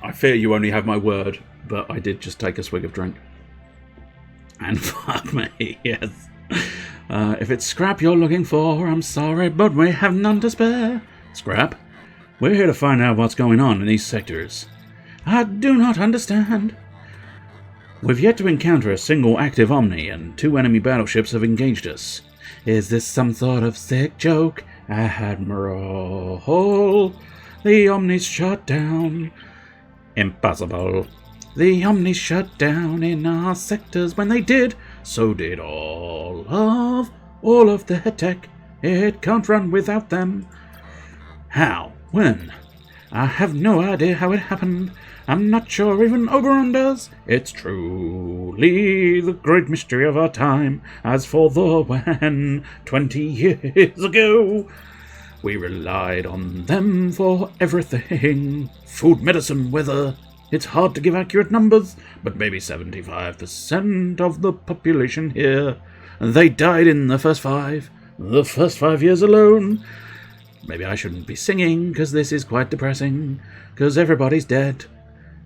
I fear you only have my word, but I did just take a swig of drink. And fuck me, yes. If it's scrap you're looking for, I'm sorry, but we have none to spare. Scrap? We're here to find out what's going on in these sectors. I do not understand. We've yet to encounter a single active Omni, and 2 enemy battleships have engaged us. Is this some sort of sick joke, Admiral? The Omni's shut down. Impossible. The Omni shut down in our sectors. When they did, so did all of their tech. It can't run without them. How? When? I have no idea how it happened. I'm not sure even Oberon does. It's truly the great mystery of our time. As for the when, 20 years ago, we relied on them for everything. Food, medicine, weather. It's hard to give accurate numbers, but maybe 75% of the population here. They died in the first 5 years alone. Maybe I shouldn't be singing, because this is quite depressing. Because everybody's dead.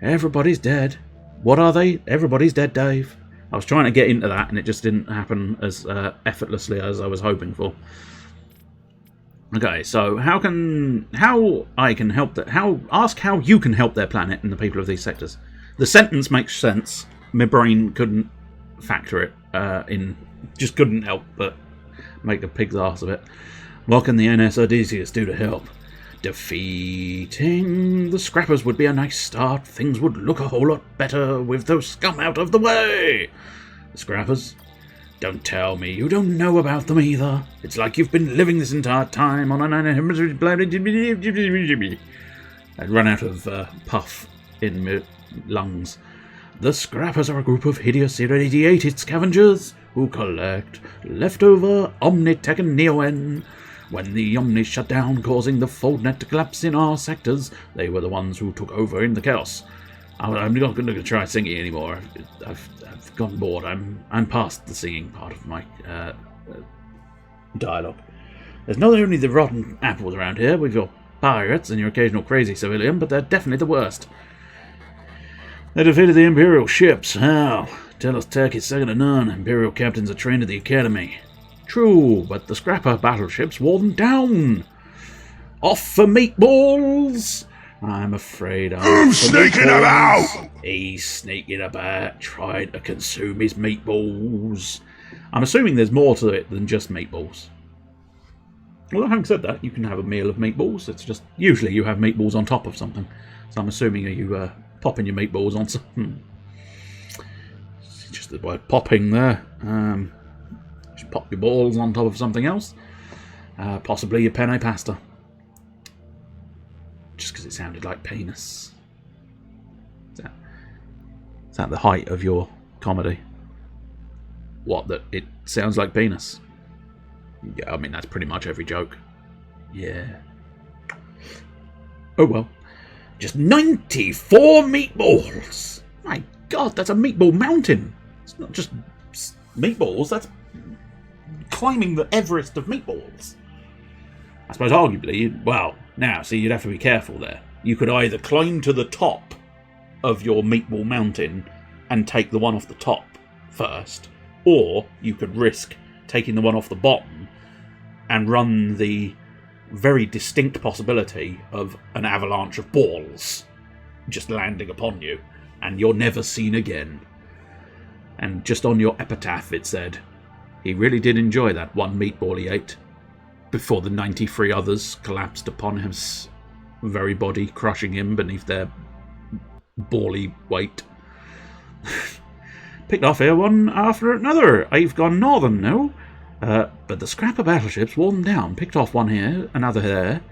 Everybody's dead. What are they? Everybody's dead, Dave. I was trying to get into that, and it just didn't happen as effortlessly as I was hoping for. Okay, so ask how you can help their planet and the people of these sectors. The sentence makes sense. My brain couldn't factor it in. Just couldn't help but make a pig's arse of it. What can the NS Odysseus do to help? Defeating the Scrappers would be a nice start. Things would look a whole lot better with those scum out of the way. The Scrappers? Don't tell me you don't know about them either. It's like you've been living this entire time on an... I'd run out of puff in my lungs. The Scrappers are a group of hideous, irradiated scavengers who collect leftover Omnitech and Neoen. When the Omni shut down, causing the foldnet to collapse in our sectors, they were the ones who took over in the chaos. I'm not going to try singing anymore. I've gone bored. I'm past the singing part of my dialogue. There's not only the rotten apples around here with your pirates and your occasional crazy civilian, but they're definitely the worst. They defeated the Imperial ships. How? Tell us Turkey's second to none. Imperial captains are trained at the academy. True, but the Scrapper battleships wore them down. Off for meatballs! I'm afraid I'm... Who's sneaking about? He's sneaking about, trying to consume his meatballs. I'm assuming there's more to it than just meatballs. Well, having said that, you can have a meal of meatballs. It's just, usually you have meatballs on top of something. So I'm assuming you popping your meatballs on something. Just the word popping there. Just pop your balls on top of something else. Possibly your penne pasta. Just because it sounded like penis. Is that the height of your comedy? What, that it sounds like penis? Yeah, I mean, that's pretty much every joke. Yeah. Oh well. Just 94 meatballs! My God, that's a meatball mountain! It's not just meatballs, that's climbing the Everest of meatballs. I suppose arguably, well, now, see, you'd have to be careful there. You could either climb to the top of your meatball mountain and take the one off the top first, or you could risk taking the one off the bottom and run the very distinct possibility of an avalanche of balls just landing upon you, and you're never seen again. And just on your epitaph it said, he really did enjoy that one meatball he ate, before the 93 others collapsed upon his very body, crushing him beneath their bally weight. Picked off here one after another. I've gone northern now. But the scrapper battleships wore them down. Picked off one here, another there.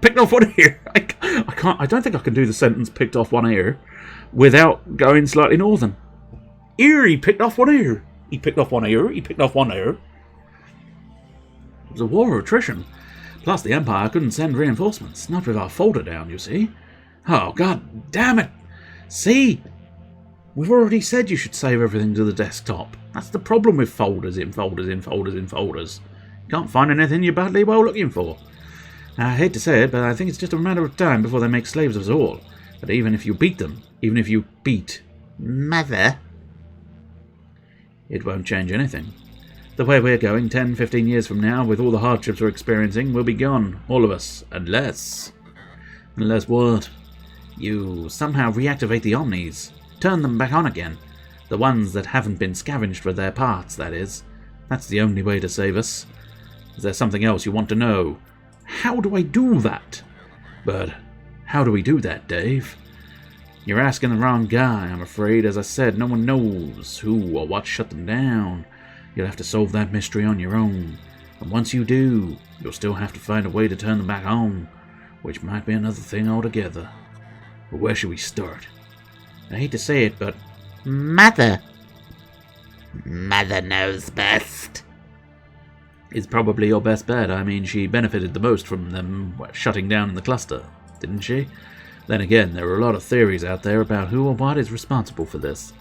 Picked off one here. I don't think I can do the sentence "picked off one here" without going slightly northern. Here, he picked off one here. He picked off one here. He picked off one here. It was a war of attrition. Plus, the Empire couldn't send reinforcements. Not with our folder down, you see. Oh, God damn it! See? We've already said you should save everything to the desktop. That's the problem with folders in folders in folders in folders. You can't find anything you're badly well looking for. I hate to say it, but I think it's just a matter of time before they make slaves of us all. But even if you beat them, even if you beat Mother, it won't change anything. The way we're going, 10, 15 years from now, with all the hardships we're experiencing, we'll be gone, all of us, unless what? You somehow reactivate the Omnis, turn them back on again. The ones that haven't been scavenged for their parts, that is. That's the only way to save us. Is there something else you want to know? How do I do that? But how do we do that, Dave? You're asking the wrong guy, I'm afraid. As I said, no one knows who or what shut them down. You'll have to solve that mystery on your own. And once you do, you'll still have to find a way to turn them back on, which might be another thing altogether. But where should we start? I hate to say it, but Mother knows best. Is probably your best bet. I mean, she benefited the most from them shutting down in the cluster, didn't she? Then again, there are a lot of theories out there about who or what is responsible for this.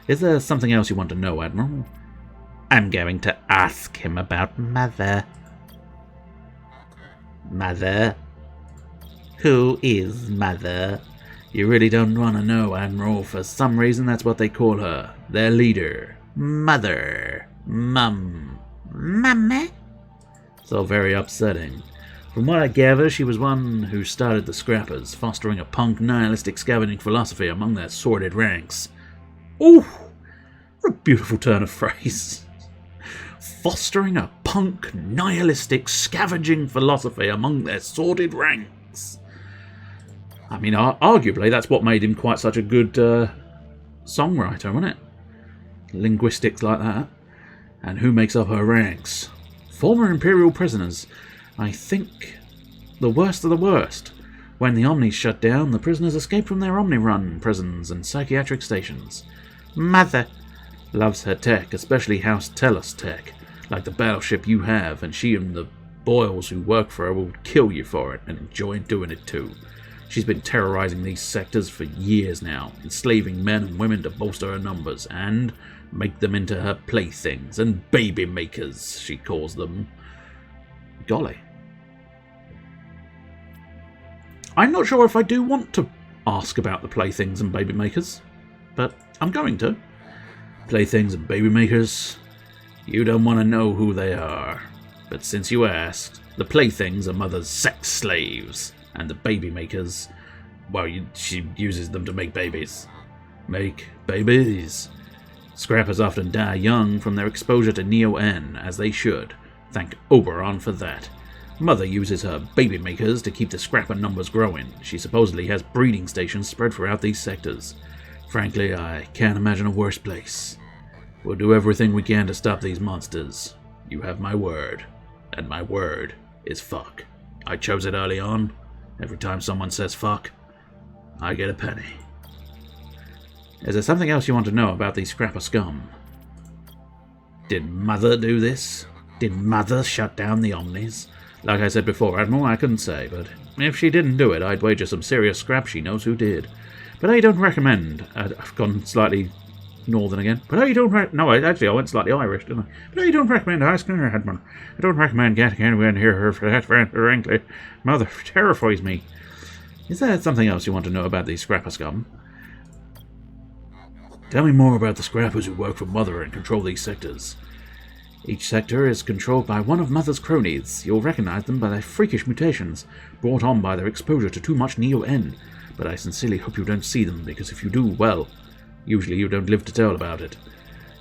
Is there something else you want to know, Admiral? I'm going to ask him about Mother. Mother? Who is Mother? You really don't want to know, Admiral. For some reason, that's what they call her. Their leader. Mother. Mum. Mama? So very upsetting. From what I gather, she was one who started the Scrappers, fostering a punk, nihilistic scavenging philosophy among their sordid ranks. Ooh! What a beautiful turn of phrase. Fostering a punk, nihilistic scavenging philosophy among their sordid ranks. I mean, arguably, that's what made him quite such a good songwriter, wasn't it? Linguistics like that. And who makes up her ranks? Former Imperial prisoners. I think the worst of the worst. When the Omnis shut down, the prisoners escaped from their Omni-Run prisons and psychiatric stations. Mother loves her tech, especially House Tellus tech, like the battleship you have, and she and the boils who work for her will kill you for it and enjoy doing it too. She's been terrorizing these sectors for years now, enslaving men and women to bolster her numbers and make them into her playthings and baby makers, she calls them. Golly. I'm not sure if I do want to ask about the playthings and baby makers, but I'm going to. Playthings and baby makers, you don't want to know who they are. But since you asked, the playthings are Mother's sex slaves, and the baby makers, Well, she uses them to make babies. Make babies. Scrappers often die young from their exposure to Neo-N, as they should. Thank Oberon for that. Mother uses her baby makers to keep the scrapper numbers growing. She supposedly has breeding stations spread throughout these sectors. Frankly, I can't imagine a worse place. We'll do everything we can to stop these monsters. You have my word. And my word is fuck. I chose it early on. Every time someone says fuck, I get a penny. Is there something else you want to know about these scrapper scum? Did Mother do this? Did Mother shut down the Omnis? Like I said before, Admiral, I couldn't say, but if she didn't do it, I'd wager some serious scrap she knows who did. But I don't recommend... I've gone slightly northern again. But I don't No, I went slightly Irish, didn't I? But I don't recommend asking her, Admiral. I don't recommend getting anyone near her for that, frankly. Mother terrifies me. Is there something else you want to know about these scrapper scum? Tell me more about the scrappers who work for Mother and control these sectors. Each sector is controlled by one of Mother's cronies. You'll recognize them by their freakish mutations, brought on by their exposure to too much Neo-N. But I sincerely hope you don't see them, because if you do, well, usually you don't live to tell about it.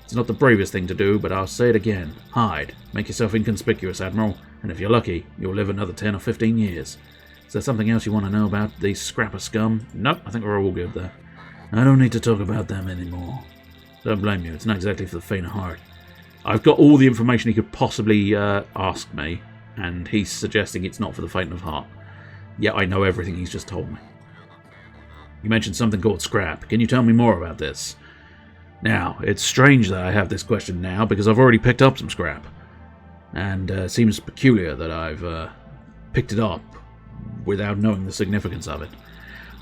It's not the bravest thing to do, but I'll say it again. Hide. Make yourself inconspicuous, Admiral, and if you're lucky, you'll live another 10 or 15 years. Is there something else you want to know about these scrapper scum? Nope, I think we're all good there. I don't need to talk about them anymore. Don't blame you, it's not exactly for the faint of heart. I've got all the information he could possibly ask me, and he's suggesting it's not for the faint of heart. Yet I know everything he's just told me. You mentioned something called scrap. Can you tell me more about this? Now, it's strange that I have this question now, because I've already picked up some scrap. And it seems peculiar that I've picked it up without knowing the significance of it.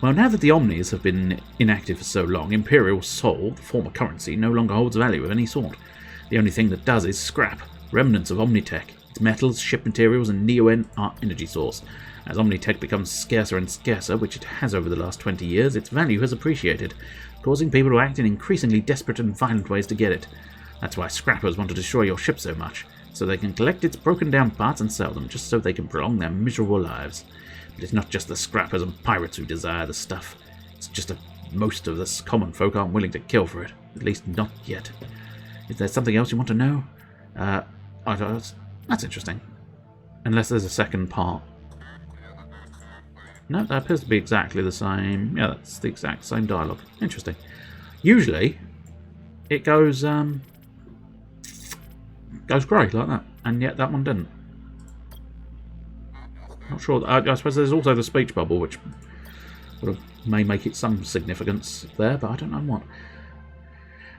Well, now that the Omnis have been inactive for so long, Imperial Sol, the former currency, no longer holds value of any sort. The only thing that does is scrap, remnants of Omnitech, its metals, ship materials, and Neo-N energy source. As Omnitech becomes scarcer and scarcer, which it has over the last 20 years, its value has appreciated, causing people to act in increasingly desperate and violent ways to get it. That's why scrappers want to destroy your ship so much, so they can collect its broken down parts and sell them, just so they can prolong their miserable lives. But it's not just the scrappers and pirates who desire the stuff. It's just that most of us common folk aren't willing to kill for it. At least not yet. Is there something else you want to know? That's interesting. Unless there's a second part. No, that appears to be exactly the same. Yeah, that's the exact same dialogue. Interesting. Usually, it goes grey like that, and yet that one didn't. Not sure. I suppose there's also the speech bubble, which sort of may make it some significance there, but I don't know what.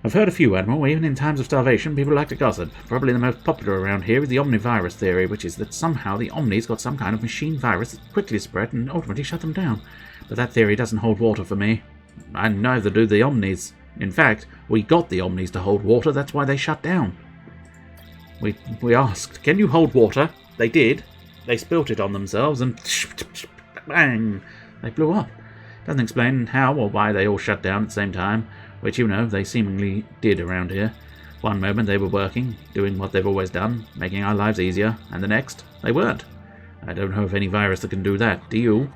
I've heard a few, Admiral. Even in times of starvation, people like to gossip. Probably the most popular around here is the omnivirus theory, which is that somehow the Omnis got some kind of machine virus that quickly spread and ultimately shut them down. But that theory doesn't hold water for me. And neither do the Omnis. In fact, we got the Omnis to hold water, that's why they shut down. We asked, can you hold water? They did. They spilt it on themselves and bang! They blew up. Doesn't explain how or why they all shut down at the same time, which, you know, they seemingly did around here. One moment they were working, doing what they've always done, making our lives easier, and the next, they weren't. I don't know of any virus that can do that, do you?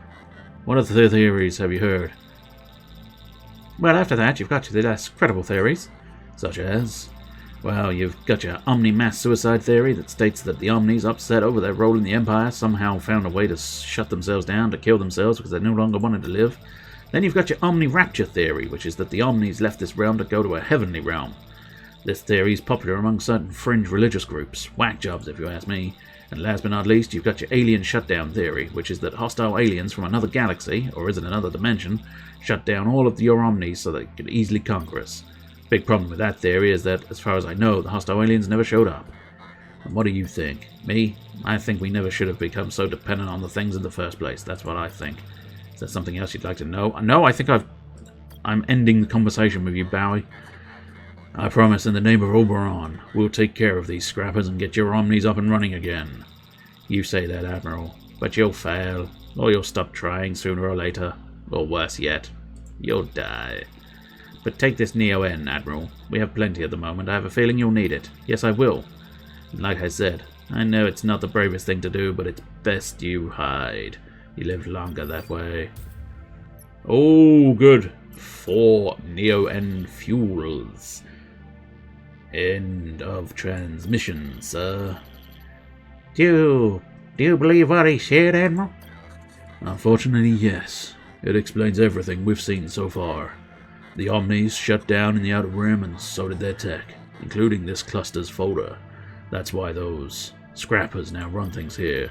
What other theories have you heard? Well, after that, you've got the less credible theories, such as... Well, you've got your Omni-mass suicide theory that states that the Omnis, upset over their role in the Empire, somehow found a way to shut themselves down, to kill themselves because they no longer wanted to live. Then you've got your Omni-rapture theory, which is that the Omnis left this realm to go to a heavenly realm. This theory is popular among certain fringe religious groups, whack jobs if you ask me. And last but not least, you've got your alien shutdown theory, which is that hostile aliens from another galaxy, or is it another dimension, shut down all of your Omnis so they could easily conquer us. Big problem with that theory is that, as far as I know, the hostile aliens never showed up. And what do you think? Me? I think we never should have become so dependent on the things in the first place. That's what I think. Is there something else you'd like to know? No, I think I'm ending the conversation with you, Bowie. I promise, in the name of Oberon, we'll take care of these scrappers and get your Omnis up and running again. You say that, Admiral, but you'll fail, or you'll stop trying sooner or later, or worse yet, you'll die. But take this Neo-N, Admiral. We have plenty at the moment. I have a feeling you'll need it. Yes, I will. And like I said, I know it's not the bravest thing to do, but it's best you hide. You live longer that way. Oh, good. 4 Neo-End fuels. End of transmission, sir. Do you believe what he said, Admiral? Unfortunately, yes. It explains everything we've seen so far. The Omnis shut down in the Outer Rim, and so did their tech, including this cluster's folder. That's why those scrappers now run things here.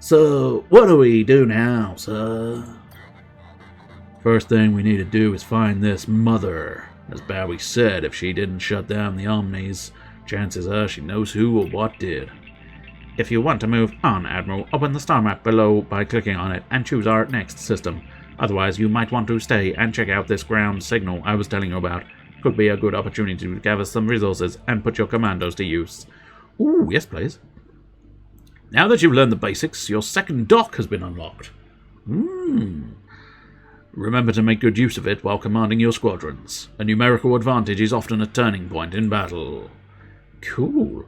So, what do we do now, sir? First thing we need to do is find this mother. As Bowie said, if she didn't shut down the Omnis, chances are she knows who or what did. If you want to move on, Admiral, open the star map below by clicking on it and choose our next system. Otherwise, you might want to stay and check out this ground signal I was telling you about. Could be a good opportunity to gather some resources and put your commandos to use. Ooh, yes please. Now that you've learned the basics, your second dock has been unlocked. Remember to make good use of it while commanding your squadrons. A numerical advantage is often a turning point in battle. Cool.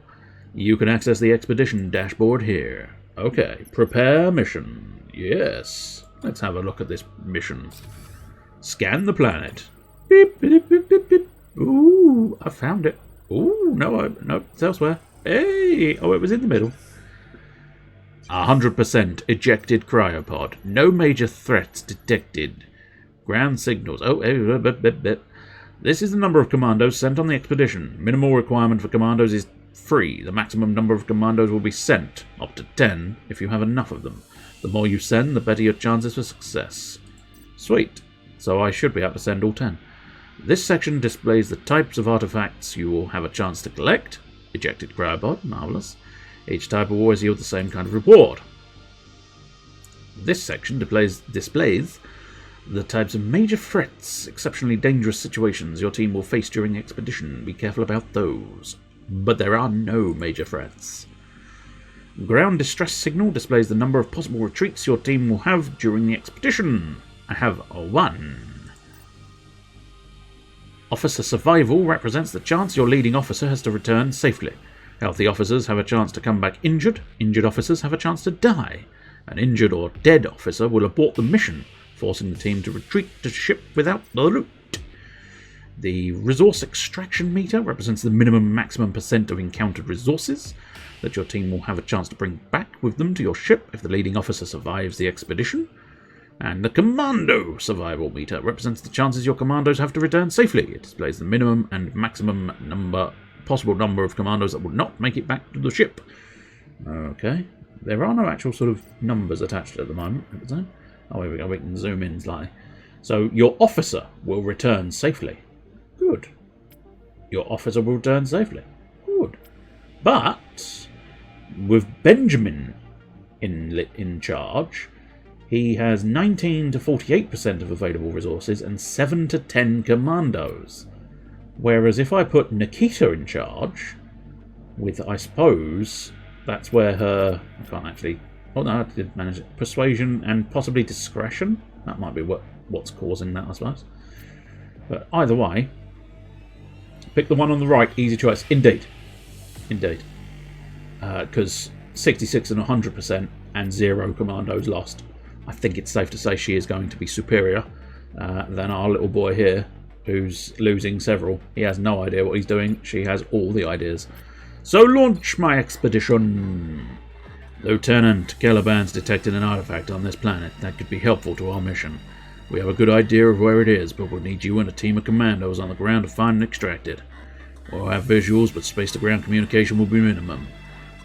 You can access the expedition dashboard here. Okay, prepare mission. Yes. Let's have a look at this mission. Scan the planet. Beep, beep, beep, beep, beep. Ooh, I found it. Ooh, no, it's elsewhere. Hey! Oh, it was in the middle. 100% ejected cryopod. No major threats detected. Ground signals. This is the number of commandos sent on the expedition. Minimal requirement for commandos is 3. The maximum number of commandos will be sent, up to 10, if you have enough of them. The more you send, the better your chances for success. Sweet. So I should be able to send all 10. This section displays the types of artifacts you will have a chance to collect. Ejected cryopod. Marvellous. Each type will always yield the same kind of reward. This section displays the types of major threats, exceptionally dangerous situations your team will face during the expedition. Be careful about those. But there are no major threats. Ground distress signal displays the number of possible retreats your team will have during the expedition. I have 1. Officer survival represents the chance your leading officer has to return safely. Healthy officers have a chance to come back injured. Injured officers have a chance to die. An injured or dead officer will abort the mission, forcing the team to retreat to ship without the loot. The resource extraction meter represents the minimum and maximum % of encountered resources that your team will have a chance to bring back with them to your ship if the leading officer survives the expedition. And the commando survival meter represents the chances your commandos have to return safely. It displays the minimum and maximum possible number of commandos that will not make it back to the ship. Okay. There are no actual sort of numbers attached at the moment. Oh, here we go. We can zoom in slightly. So your officer will return safely. Good. Your officer will return safely. Good. But with Benjamin in charge, he has 19 to 48% of available resources and 7 to 10 commandos. Whereas if I put Nikita in charge, with, I suppose, that's where her... I can't actually... Oh no, I did manage it. Persuasion and possibly discretion. That might be what's causing that, I suppose. But either way, pick the one on the right. Easy choice. Indeed. Because 66 and 100% and 0 commandos lost. I think it's safe to say she is going to be superior than our little boy here, who's losing several. He has no idea what he's doing. She has all the ideas. So launch my expedition. Lieutenant, Caliban's detected an artifact on this planet that could be helpful to our mission. We have a good idea of where it is, but we'll need you and a team of commandos on the ground to find and extract it. We'll have visuals, but space-to-ground communication will be minimum.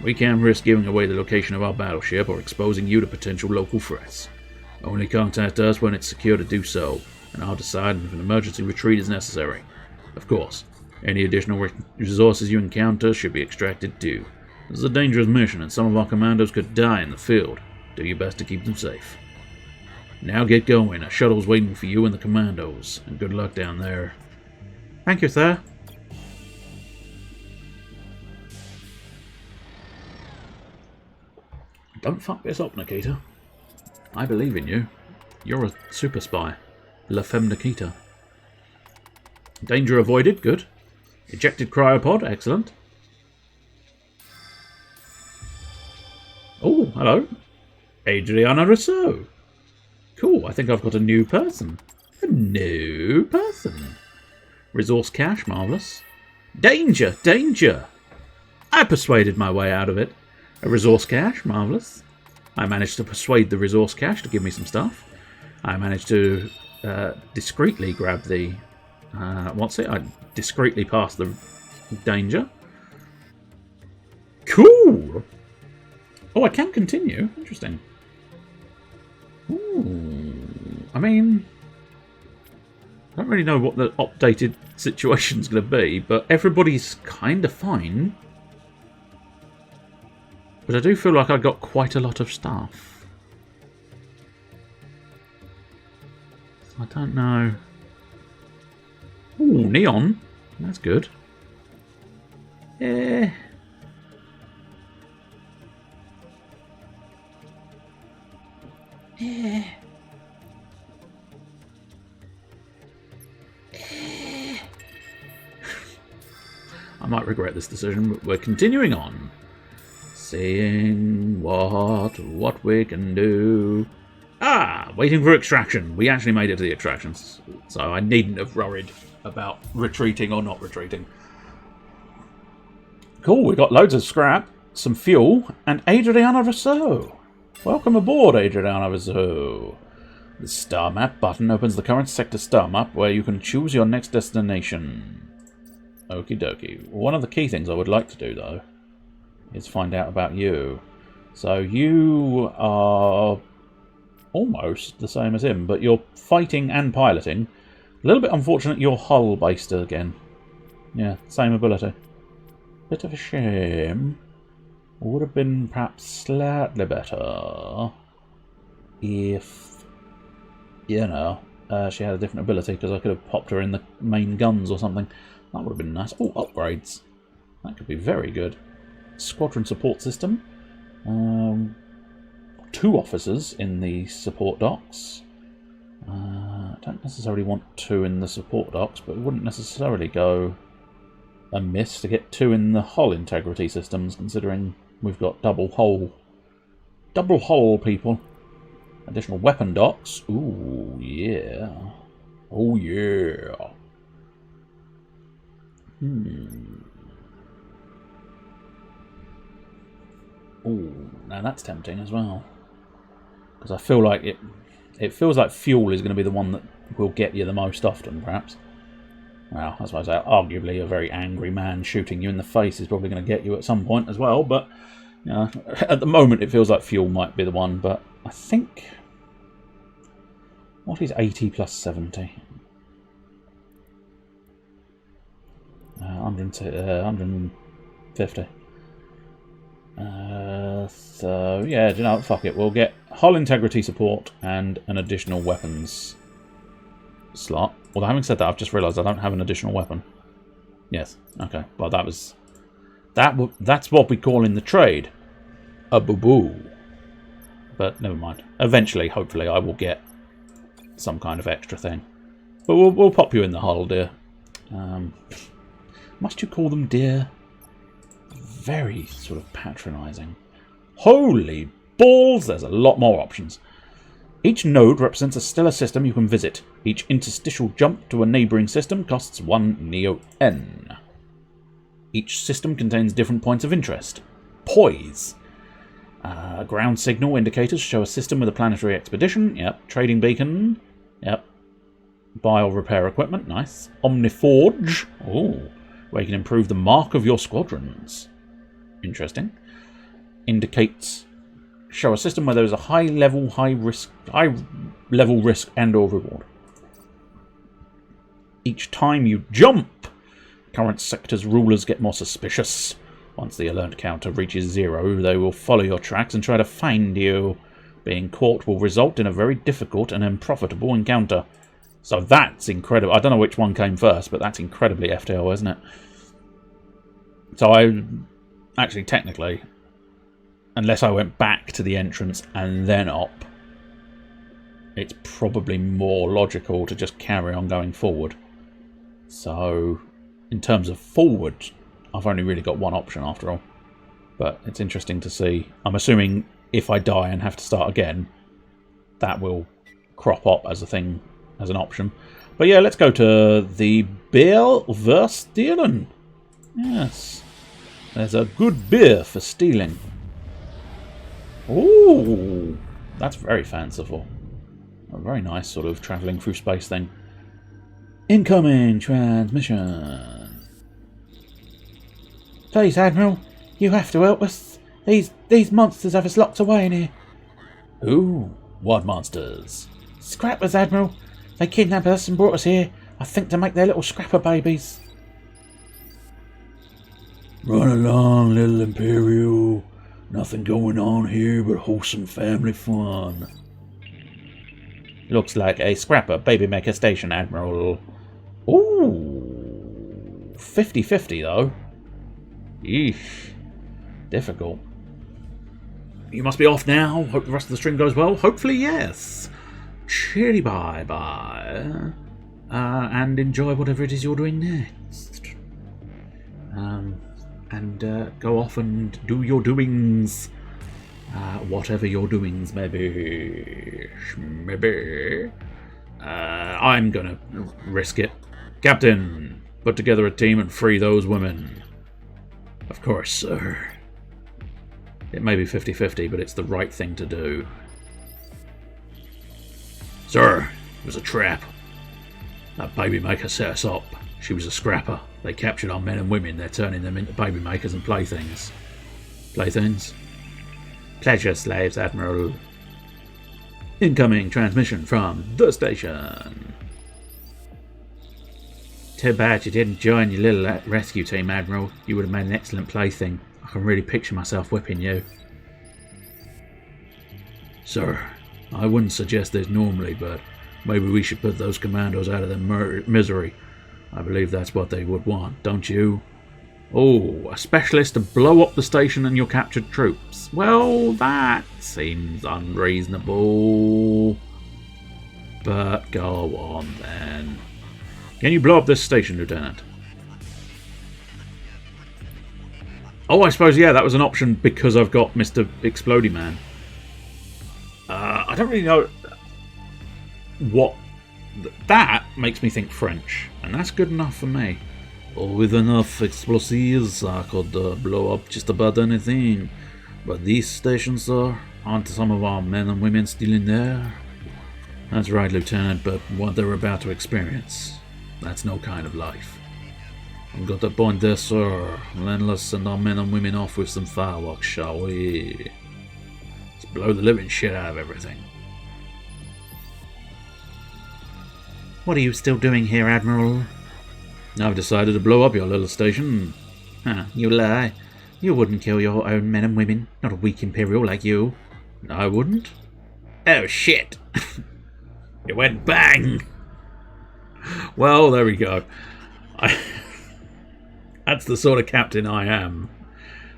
We can't risk giving away the location of our battleship or exposing you to potential local threats. Only contact us when it's secure to do so, and I'll decide if an emergency retreat is necessary. Of course, any additional resources you encounter should be extracted too. This is a dangerous mission, and some of our commandos could die in the field. Do your best to keep them safe. Now get going. A shuttle's waiting for you and the commandos, and good luck down there. Thank you, sir. Don't fuck this up, Nikita. I believe in you. You're a super spy. La Femme Nikita. Danger avoided, good. Ejected cryopod, excellent. Oh, hello. Adriana Rousseau. Cool, I think I've got a new person. A new person. Resource cache, marvellous. Danger! Danger! I persuaded my way out of it. A resource cache, marvellous. I managed to persuade the resource cache to give me some stuff. I managed to discreetly grab the... I discreetly passed the danger. Cool! Oh, I can continue. Interesting. Ooh. I mean... I don't really know what the updated situation's going to be, but everybody's kind of fine. But I do feel like I got quite a lot of stuff. I don't know. Ooh, neon. That's good. Yeah. Yeah. I might regret this decision, but we're continuing on. Seeing what we can do. Ah, waiting for extraction. We actually made it to the extractions, so I needn't have worried about retreating or not retreating. Cool, we got loads of scrap, some fuel, and Adriana Rousseau. Welcome aboard, Adriana Rousseau. The star map button opens the current sector star map where you can choose your next destination. Okie dokie. One of the key things I would like to do, though, is find out about you. So you are almost the same as him, but you're fighting and piloting. A little bit unfortunate you're hull-based again. Yeah, same ability. Bit of a shame. Would have been perhaps slightly better if, you know, she had a different ability, because I could have popped her in the main guns or something. That would have been nice. Oh, upgrades. That could be very good. Squadron support system. 2 officers in the support docks. Don't necessarily want 2 in the support docks, but it wouldn't necessarily go amiss to get 2 in the hull integrity systems, considering we've got double hull people. Additional weapon docks. Ooh, yeah. Oh, yeah. Ooh, now that's tempting as well. Because I feel like it feels like fuel is going to be the one that will get you the most often, perhaps. Well, I suppose arguably a very angry man shooting you in the face is probably going to get you at some point as well, but you know, at the moment it feels like fuel might be the one, but I think... What is 80 plus 70? 150. So, yeah, you know, fuck it. We'll get hull integrity support and an additional weapons slot. Although, having said that, I've just realised I don't have an additional weapon. Yes, okay. Well, that's what we call in the trade a boo-boo. But never mind. Eventually, hopefully, I will get some kind of extra thing. But we'll pop you in the hull, dear. Must you call them dear? Very sort of patronising. Holy balls, there's a lot more options. Each node represents a stellar system you can visit. Each interstitial jump to a neighbouring system costs 1 Neo-N. Each system contains different points of interest. Poise. Ground signal indicators show a system with a planetary expedition. Yep. Trading beacon. Yep. Bio repair equipment. Nice. Omniforge. Oh, where you can improve the mark of your squadrons. Interesting. Indicates show a system where there is a high level risk and or reward. Each time you jump, current sector's rulers get more suspicious. Once the alert counter reaches 0, they will follow your tracks and try to find you. Being caught will result in a very difficult and unprofitable encounter. So that's incredible. I don't know which one came first, but that's incredibly FTL, isn't it? So I actually, technically, unless I went back to the entrance and then up, it's probably more logical to just carry on going forward. So, in terms of forward, I've only really got one option after all. But it's interesting to see. I'm assuming if I die and have to start again, that will crop up as a thing, as an option. But yeah, let's go to the beer for stealing. Yes. There's a good beer for stealing. Ooh, that's very fanciful. A very nice sort of travelling through space thing. Incoming transmission. Please, Admiral, you have to help us. These monsters have us locked away in here. Ooh, what monsters? Scrappers, Admiral. They kidnapped us and brought us here, I think, to make their little scrapper babies. Run along, little Imperial. Nothing going on here but wholesome family fun. Looks like a scrapper baby maker station, Admiral. Ooh, 50-50 though. Eesh, difficult. You must be off now. Hope the rest of the stream goes well. Hopefully, yes. Cheery bye-bye. And enjoy whatever it is you're doing next. And go off and do your doings. Whatever your doings may be. Maybe. I'm gonna risk it. Captain, put together a team and free those women. Of course, sir. It may be 50-50, but it's the right thing to do. Sir, it was a trap. That baby maker set us up. She was a scrapper. They captured our men and women. They're turning them into baby makers and playthings. Playthings? Pleasure slaves, Admiral. Incoming transmission from the station. Too bad you didn't join your little rescue team, Admiral. You would have made an excellent plaything. I can really picture myself whipping you. Sir, I wouldn't suggest this normally, but maybe we should put those commandos out of their misery. I believe that's what they would want, don't you? Oh, a specialist to blow up the station and your captured troops. Well, that seems unreasonable. But go on then. Can you blow up this station, Lieutenant? Oh, I suppose, yeah, that was an option because I've got Mr. Explodey Man. I don't really know what... That makes me think French, and that's good enough for me. Oh, with enough explosives, I could blow up just about anything. But these stations, sir, aren't some of our men and women still in there? That's right, Lieutenant, but what they're about to experience, that's no kind of life. I've got a point there, sir. Then let's send our men and women off with some fireworks, shall we? Let's blow the living shit out of everything. What are you still doing here, Admiral? I've decided to blow up your little station. You lie. You wouldn't kill your own men and women. Not a weak Imperial like you. I wouldn't? Oh, shit. It went bang. Well, there we go. That's the sort of captain I am.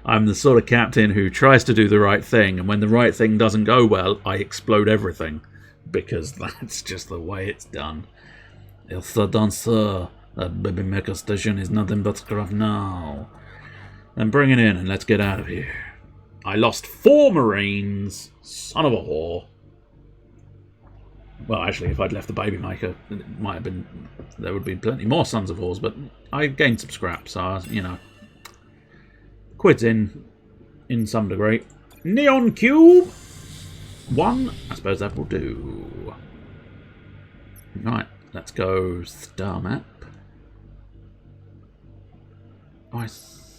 I'm the sort of captain who tries to do the right thing, and when the right thing doesn't go well, I explode everything. Because that's just the way it's done. It's done, sir. That baby mecha station is nothing but scrap now. Then bring it in and let's get out of here. I lost 4 Marines. Son of a whore. Well, actually, if I'd left the baby maker, it might have been... There would be plenty more Sons of Whores, but I gained some scrap, so, you know. Quid's in some degree. Neon Cube! 1. I suppose that will do. Right, let's go star map. Oh, it's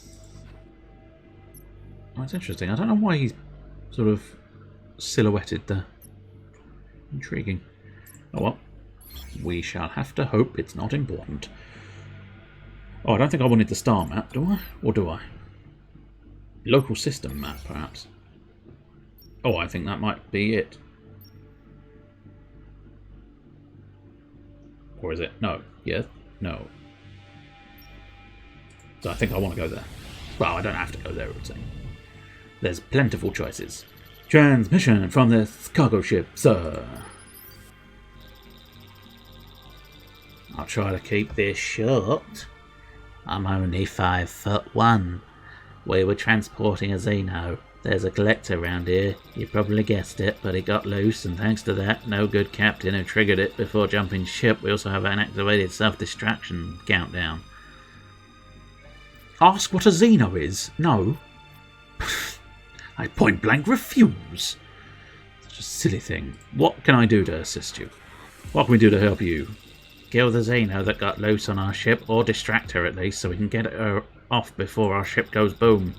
interesting. I don't know why he's sort of silhouetted there. Intriguing. Oh well. We shall have to hope it's not important. Oh, I don't think I wanted the star map, do I? Or do I? Local system map, perhaps. Oh, I think that might be it. Or is it? No. Yes? No. So I think I want to go there. Well, I don't have to go there, I would say. There's plentiful choices. Transmission from this cargo ship, sir. I'll try to keep this short. I'm only 5'1". We were transporting a Xeno. There's a collector round here. You probably guessed it, but it got loose, and thanks to that no good captain who triggered it before jumping ship, we also have an activated self-distraction countdown. Ask what a Xeno is? No. I point blank refuse. Such a silly thing. What can I do to assist you? What can we do to help you? Kill the Xeno that got loose on our ship, or distract her at least, so we can get her off before our ship goes boom.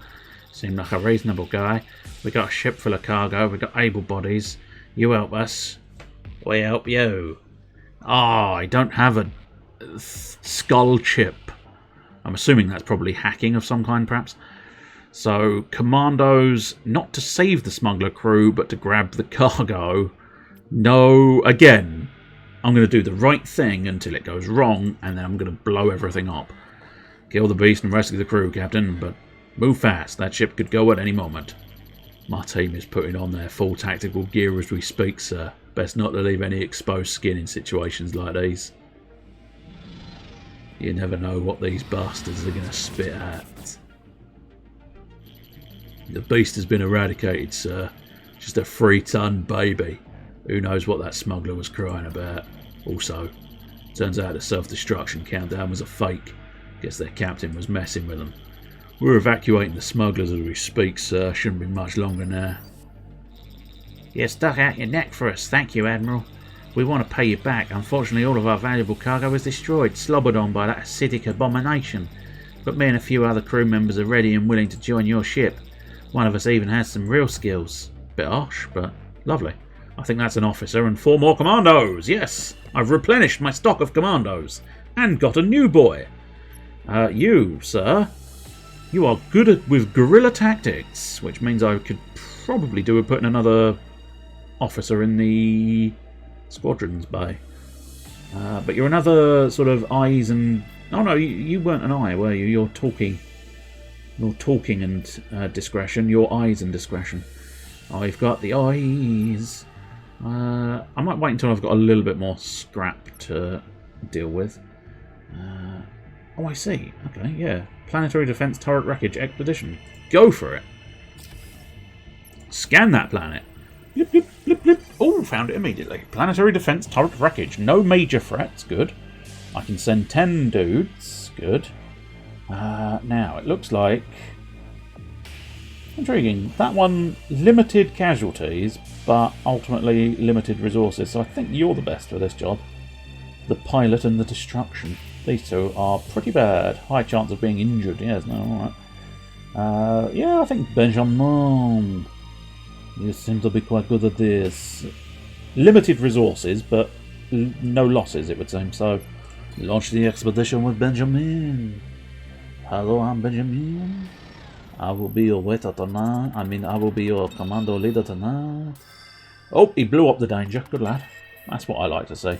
Seemed like a reasonable guy. We got a ship full of cargo, we got able bodies. You help us, we help you. Ah, I don't have a skull chip. I'm assuming that's probably hacking of some kind, perhaps. So, commandos, not to save the smuggler crew, but to grab the cargo. No, again, I'm going to do the right thing until it goes wrong, and then I'm going to blow everything up. Kill the beast and rescue the crew, Captain, but move fast. That ship could go at any moment. My team is putting on their full tactical gear as we speak, sir. Best not to leave any exposed skin in situations like these. You never know what these bastards are going to spit at. The beast has been eradicated, sir. Just a 3-ton baby. Who knows what that smuggler was crying about. Also, turns out the self-destruction countdown was a fake. Guess their captain was messing with them. We're evacuating the smugglers as we speak, sir. Shouldn't be much longer now. You stuck out your neck for us. Thank you, Admiral. We want to pay you back. Unfortunately, all of our valuable cargo was destroyed, slobbered on by that acidic abomination. But me and a few other crew members are ready and willing to join your ship. One of us even has some real skills. Bit harsh, but lovely. I think that's an officer and 4 more commandos. Yes, I've replenished my stock of commandos. And got a new boy. You, sir, you are good with guerrilla tactics, which means I could probably do with putting another officer in the squadrons bay. But you're another sort of eyes and... Oh no, you weren't an eye, were you? You're talking and discretion. Your eyes and discretion. I've got the eyes. I might wait until I've got a little bit more scrap to deal with. Oh, I see. Okay, yeah. Planetary Defense Turret Wreckage Expedition. Go for it. Scan that planet. Blip, blip, blip, blip. Oh, found it immediately. Planetary Defense Turret Wreckage. No major threats. Good. I can send 10 dudes. Good. Now, it looks like... Intriguing. That one, limited casualties, but ultimately limited resources. So I think you're the best for this job. The pilot and the destruction. These two are pretty bad. High chance of being injured. Yes, no, alright. Yeah, I think Benjamin. You seem to be quite good at this. Limited resources, but no losses, it would seem. So, launch the expedition with Benjamin. Hello, I'm Benjamin. I will be your waiter tonight. I will be your commando leader tonight. Oh, he blew up the danger. Good lad. That's what I like to see.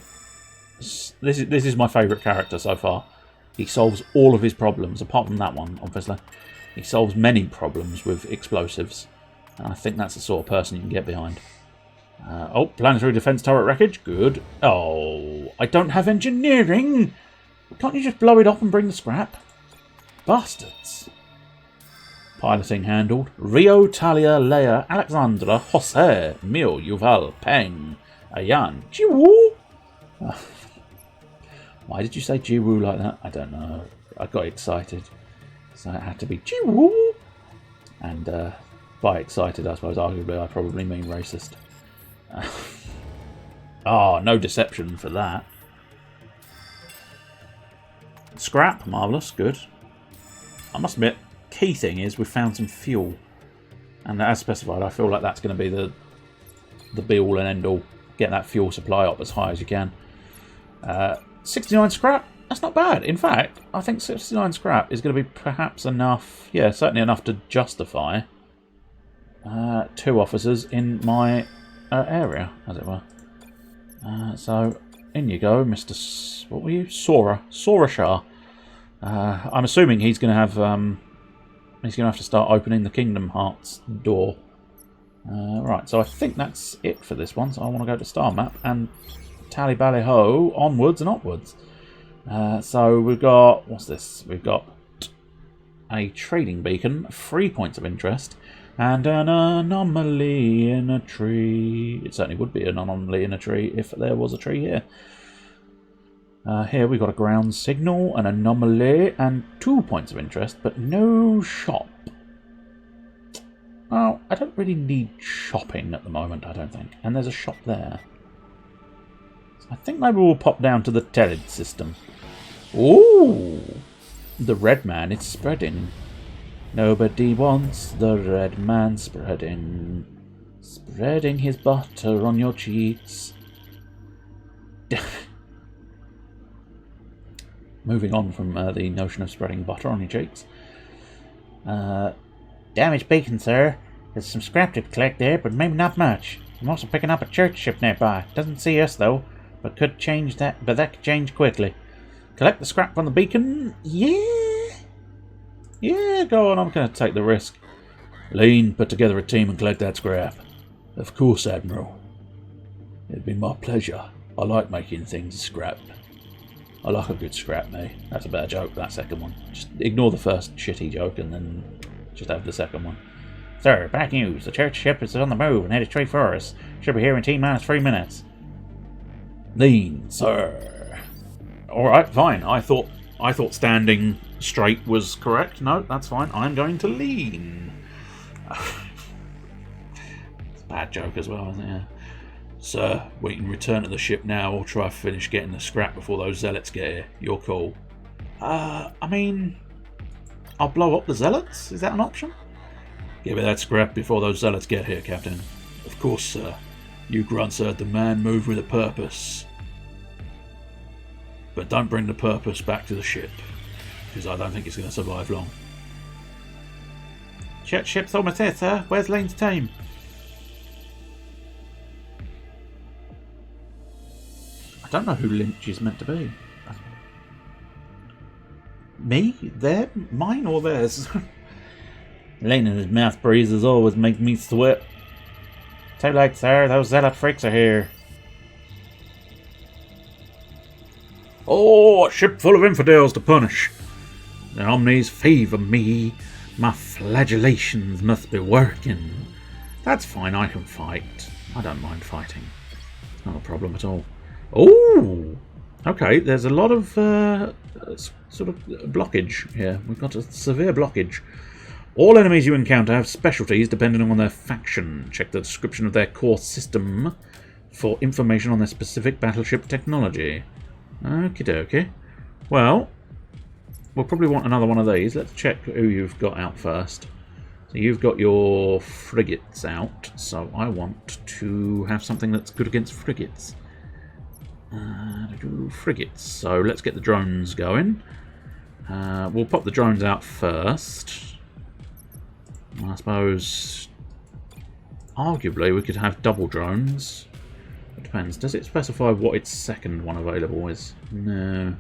This is my favourite character so far. He solves all of his problems, apart from that one, obviously. He solves many problems with explosives. And I think that's the sort of person you can get behind. Oh, planetary defence turret wreckage. Good. Oh, I don't have engineering. Can't you just blow it up and bring the scrap? Bastards. Piloting handled. Rio, Talia, Leia, Alexandra, Jose, Mil, Yuval, Peng, Ayan, Jiwoo. Why did you say Jiwoo like that? I don't know. I got excited. So it had to be Jiwoo. And by excited, I suppose, arguably, I probably mean racist. No deception for that. Scrap, marvellous, good. I must admit, key thing is we've found some fuel. And as specified, I feel like that's going to be the be-all and end-all. Get that fuel supply up as high as you can. 69 scrap, that's not bad. In fact, I think 69 scrap is going to be perhaps enough, yeah, certainly enough to justify 2 officers in my area, as it were. So, in you go, Mr. What were you? Sora Shah. I'm assuming he's going to have to start opening the Kingdom Hearts door. Right, so I think that's it for this one. So I want to go to Star Map and tally bally ho, onwards and upwards. So we've got, what's this? We've got a trading beacon, 3 points of interest, And an anomaly in a tree. It certainly would be an anomaly in a tree if there was a tree here. Here we've got a ground signal, an anomaly, and 2 points of interest, but no shop. Oh, I don't really need shopping at the moment, I don't think. And there's a shop there. So I think maybe we'll pop down to the Telid system. Ooh! The red man is spreading. Nobody wants the red man spreading. Spreading his butter on your cheeks. Moving on from the notion of spreading butter on your cheeks. Damaged beacon, sir. There's some scrap to collect there, but maybe not much. I'm also picking up a church ship nearby. Doesn't see us though, but could change that. But that could change quickly. Collect the scrap from the beacon. Yeah, go on. I'm going to take the risk. Lean, put together a team and collect that scrap. Of course, Admiral. It'd be my pleasure. I like making things scrap. I like a good scrap, mate. That's a better joke, that second one. Just ignore the first shitty joke and then just have the second one. Sir, bad news. The church ship is on the move and headed straight for us. Should be here in T-minus 3 minutes. Lean, sir. Alright, fine. I thought standing straight was correct. No, that's fine. I'm going to lean. It's a bad joke as well, isn't it? Yeah. Sir, we can return to the ship now or try to finish getting the scrap before those zealots get here. Your call. I mean, I'll blow up the zealots? Is that an option? Give me that scrap before those zealots get here, Captain. Of course, sir. You grunts heard the man move with a purpose. But don't bring the purpose back to the ship, because I don't think it's going to survive long. Church ship's almost here, sir. Where's Lane's team? I don't know who Lynch is meant to be. Me? Their? Mine or theirs? Lane and his mouth breezes always make me sweat. Too late, sir. Those zealot freaks are here. Oh, a ship full of infidels to punish. The omnis favour me. My flagellations must be working. That's fine, I can fight. I don't mind fighting. It's not a problem at all. Oh! Okay, there's a lot of sort of blockage here. We've got a severe blockage. All enemies you encounter have specialties depending on their faction. Check the description of their core system for information on their specific battleship technology. Okie dokie. Well, we'll probably want another one of these. Let's check who you've got out first. So you've got your frigates out, so I want to have something that's good against frigates. Frigates. So let's get the drones going. We'll pop the drones out first. I suppose arguably we could have double drones. It depends. Does it specify what its second one available is? No.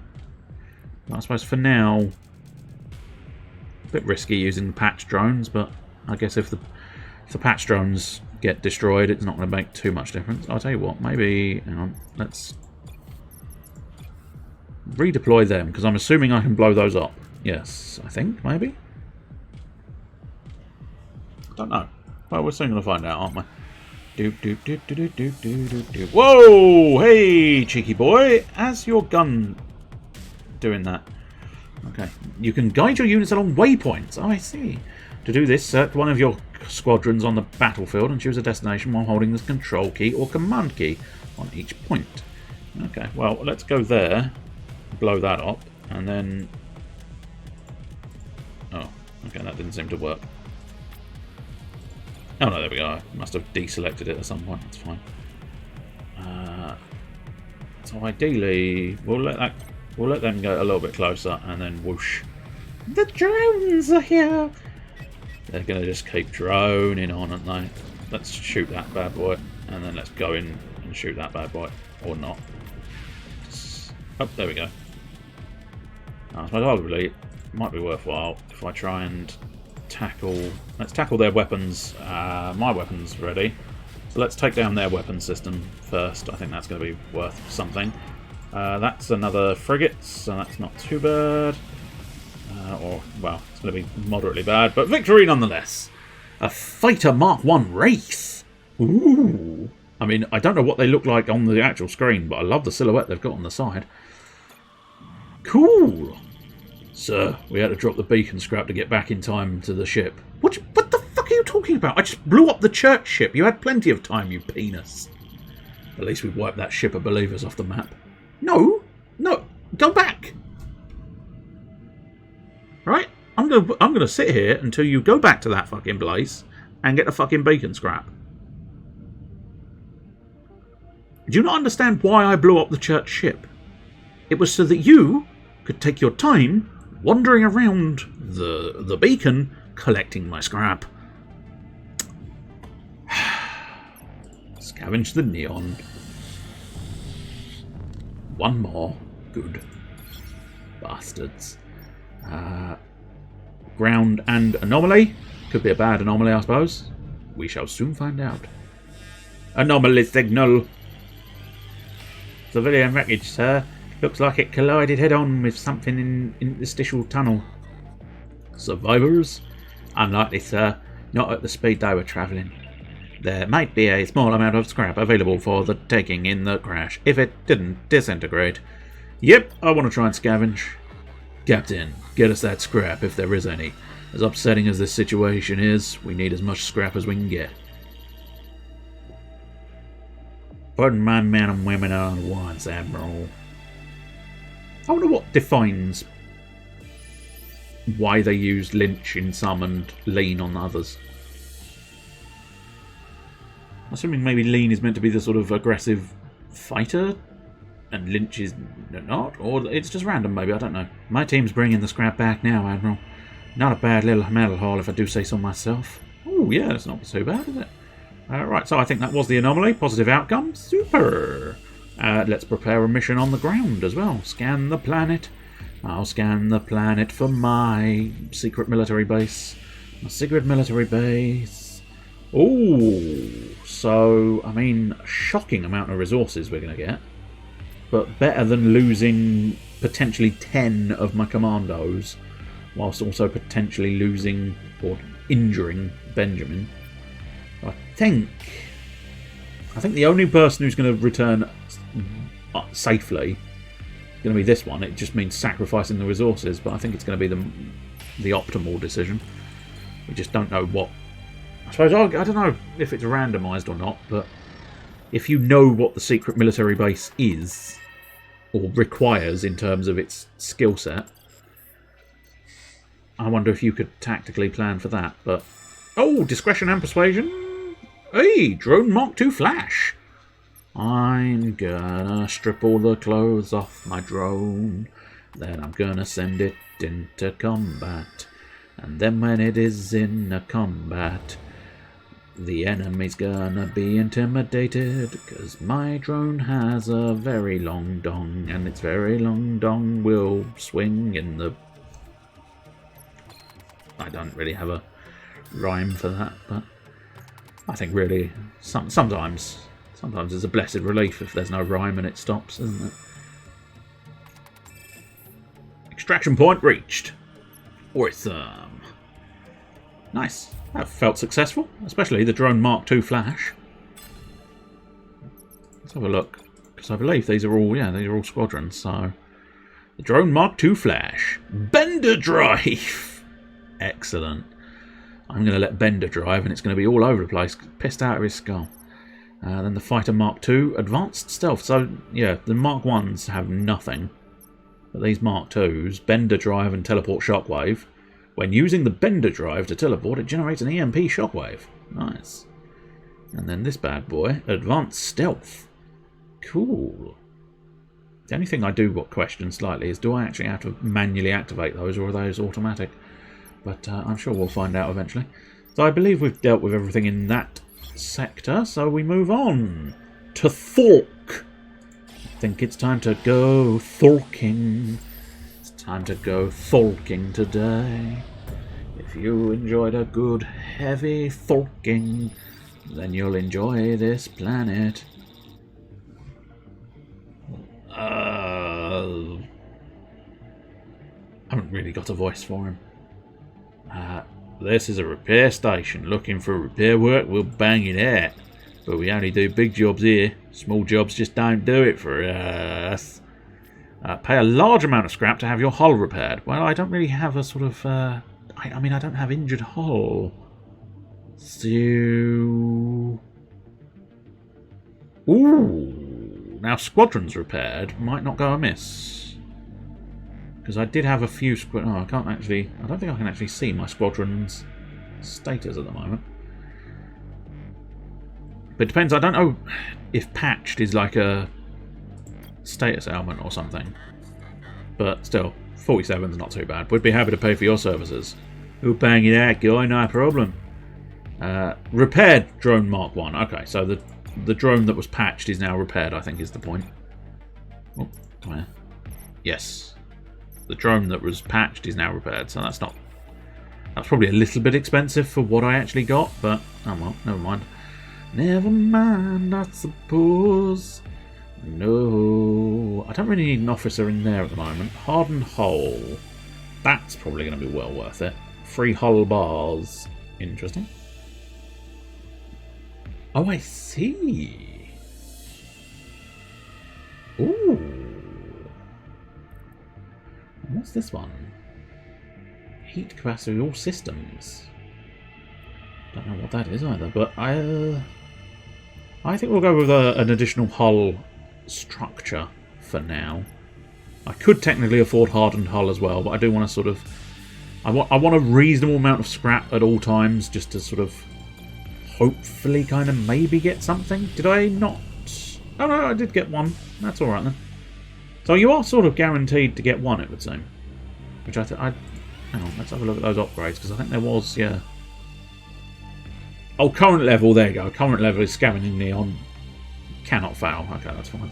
I suppose for now, a bit risky using the patch drones, but I guess if the patch drones get destroyed, it's not going to make too much difference. I'll tell you what, maybe, hang on, let's redeploy them, because I'm assuming I can blow those up. Yes, I think, maybe? Don't know. Well, we're soon going to find out, aren't we? Whoa! Hey, cheeky boy! How's your gun doing that? Okay. You can guide your units along waypoints. Oh, I see. To do this, select one of your squadrons on the battlefield and choose a destination while holding the control key or command key on each point. Okay, well, let's go there. Blow that up, and then... Oh, okay, that didn't seem to work. Oh no, there we go. I must have deselected it at some point. That's fine. So ideally, we'll let them go a little bit closer, and then whoosh. The drones are here. They're gonna just keep droning on, aren't they? Let's shoot that bad boy, and then let's go in and shoot that bad boy, or not. Oh, there we go. I suppose arguably it might be worthwhile if I try and tackle... Let's tackle their weapons. My weapon's ready. So let's take down their weapon system first. I think that's going to be worth something. That's another frigate, so that's not too bad. Or, well, it's going to be moderately bad, but victory nonetheless. A Fighter Mark 1 Wraith. Ooh. I mean, I don't know what they look like on the actual screen, but I love the silhouette they've got on the side. Cool. Sir, we had to drop the beacon scrap to get back in time to the ship. What the fuck are you talking about? I just blew up the church ship. You had plenty of time, you penis. At least we've wiped that ship of believers off the map. No, go back. Right? I'm gonna sit here until you go back to that fucking place and get the fucking beacon scrap. Do you not understand why I blew up the church ship? It was so that you could take your time wandering around the beacon collecting my scrap. Scavenge the neon. One more. Good. Bastards. Ground and anomaly. Could be a bad anomaly, I suppose. We shall soon find out. Anomaly signal. Civilian wreckage, sir. Looks like it collided head-on with something in interstitial tunnel. Survivors? Unlikely, sir. Not at the speed they were travelling. There might be a small amount of scrap available for the taking in the crash, if it didn't disintegrate. Yep, I want to try and scavenge. Captain, get us that scrap if there is any. As upsetting as this situation is, we need as much scrap as we can get. Pardon my men and women on once, Admiral. I wonder what defines why they used Lynch in some and Lean on others. I'm assuming maybe Lean is meant to be the sort of aggressive fighter, and Lynch is not, or it's just random maybe, I don't know. My team's bringing the scrap back now, Admiral. Not a bad little metal haul if I do say so myself. Oh yeah, it's not too bad, is it? Right, so I think that was the anomaly. Positive outcome. Super! Let's prepare a mission on the ground as well. Scan the planet. I'll scan the planet for my secret military base. My secret military base. Oh, so, I mean, a shocking amount of resources we're going to get. But better than losing potentially 10 of my commandos, whilst also potentially losing or injuring Benjamin. I think the only person who's going to return safely is going to be this one. It just means sacrificing the resources, but I think it's going to be the optimal decision. We just don't know what. I suppose I don't know if it's randomised or not, but if you know what the secret military base is or requires in terms of its skill set, I wonder if you could tactically plan for that. But oh, discretion and persuasion. Hey, drone Mark II flash. I'm gonna strip all the clothes off my drone. Then I'm gonna send it into combat. And then when it is in a combat, the enemy's gonna be intimidated. Because my drone has a very long dong. And its very long dong will swing in the... I don't really have a rhyme for that, but... I think really, sometimes it's a blessed relief if there's no rhyme and it stops, isn't it? Extraction point reached. Awesome. Nice. That felt successful, especially the drone Mark II flash. Let's have a look, because I believe these are all squadrons. So the drone Mark II flash, Bender drive. Excellent. I'm going to let Bender drive, and it's going to be all over the place, pissed out of his skull. Then the Fighter Mark II, Advanced Stealth. So, yeah, the Mark 1s have nothing. But these Mark 2s, Bender drive and teleport shockwave. When using the Bender drive to teleport, it generates an EMP shockwave. Nice. And then this bad boy, Advanced Stealth. Cool. The only thing I do question slightly is, do I actually have to manually activate those, or are those automatic? But I'm sure we'll find out eventually. So I believe we've dealt with everything in that sector, so we move on to Thork. I think it's time to go Thorking. It's time to go Thorking today. If you enjoyed a good heavy Thorking, then you'll enjoy this planet. I haven't really got a voice for him. This is a repair station. Looking for repair work, we'll bang it out. But we only do big jobs here. Small jobs just don't do it for us. Pay a large amount of scrap to have your hull repaired. Well, I don't really have a sort of... I mean, I don't have injured hull. So... Ooh. Now, squadrons repaired might not go amiss. Because I did have a few... Oh, I can't actually... I don't think I can actually see my squadron's status at the moment. But it depends. I don't know if patched is like a status ailment or something. But still, 47's not too bad. We'd be happy to pay for your services. We'll bang it out, guy, no problem. Repaired drone Mark 1. Okay, so the drone that was patched is now repaired, I think is the point. Oh, where? Yes. The drone that was patched is now repaired, so that's not... That's probably a little bit expensive for what I actually got, but... Oh well, never mind. Never mind, I suppose. No. I don't really need an officer in there at the moment. Hardened hull. That's probably going to be well worth it. 3 hull bars. Interesting. Oh, I see. Ooh. What's this one? Heat capacity all systems. Don't know what that is either, but I think we'll go with an additional hull structure for now. I could technically afford hardened hull as well, but I do want to sort of... I want a reasonable amount of scrap at all times, just to sort of hopefully kind of maybe get something. Did I not? Oh no, I did get one. That's alright then. So you are sort of guaranteed to get one, it would seem. Which hang on, let's have a look at those upgrades, because I think there was, yeah. Oh, current level, there you go. Current level is scavenging neon. Cannot fail. Okay, that's fine.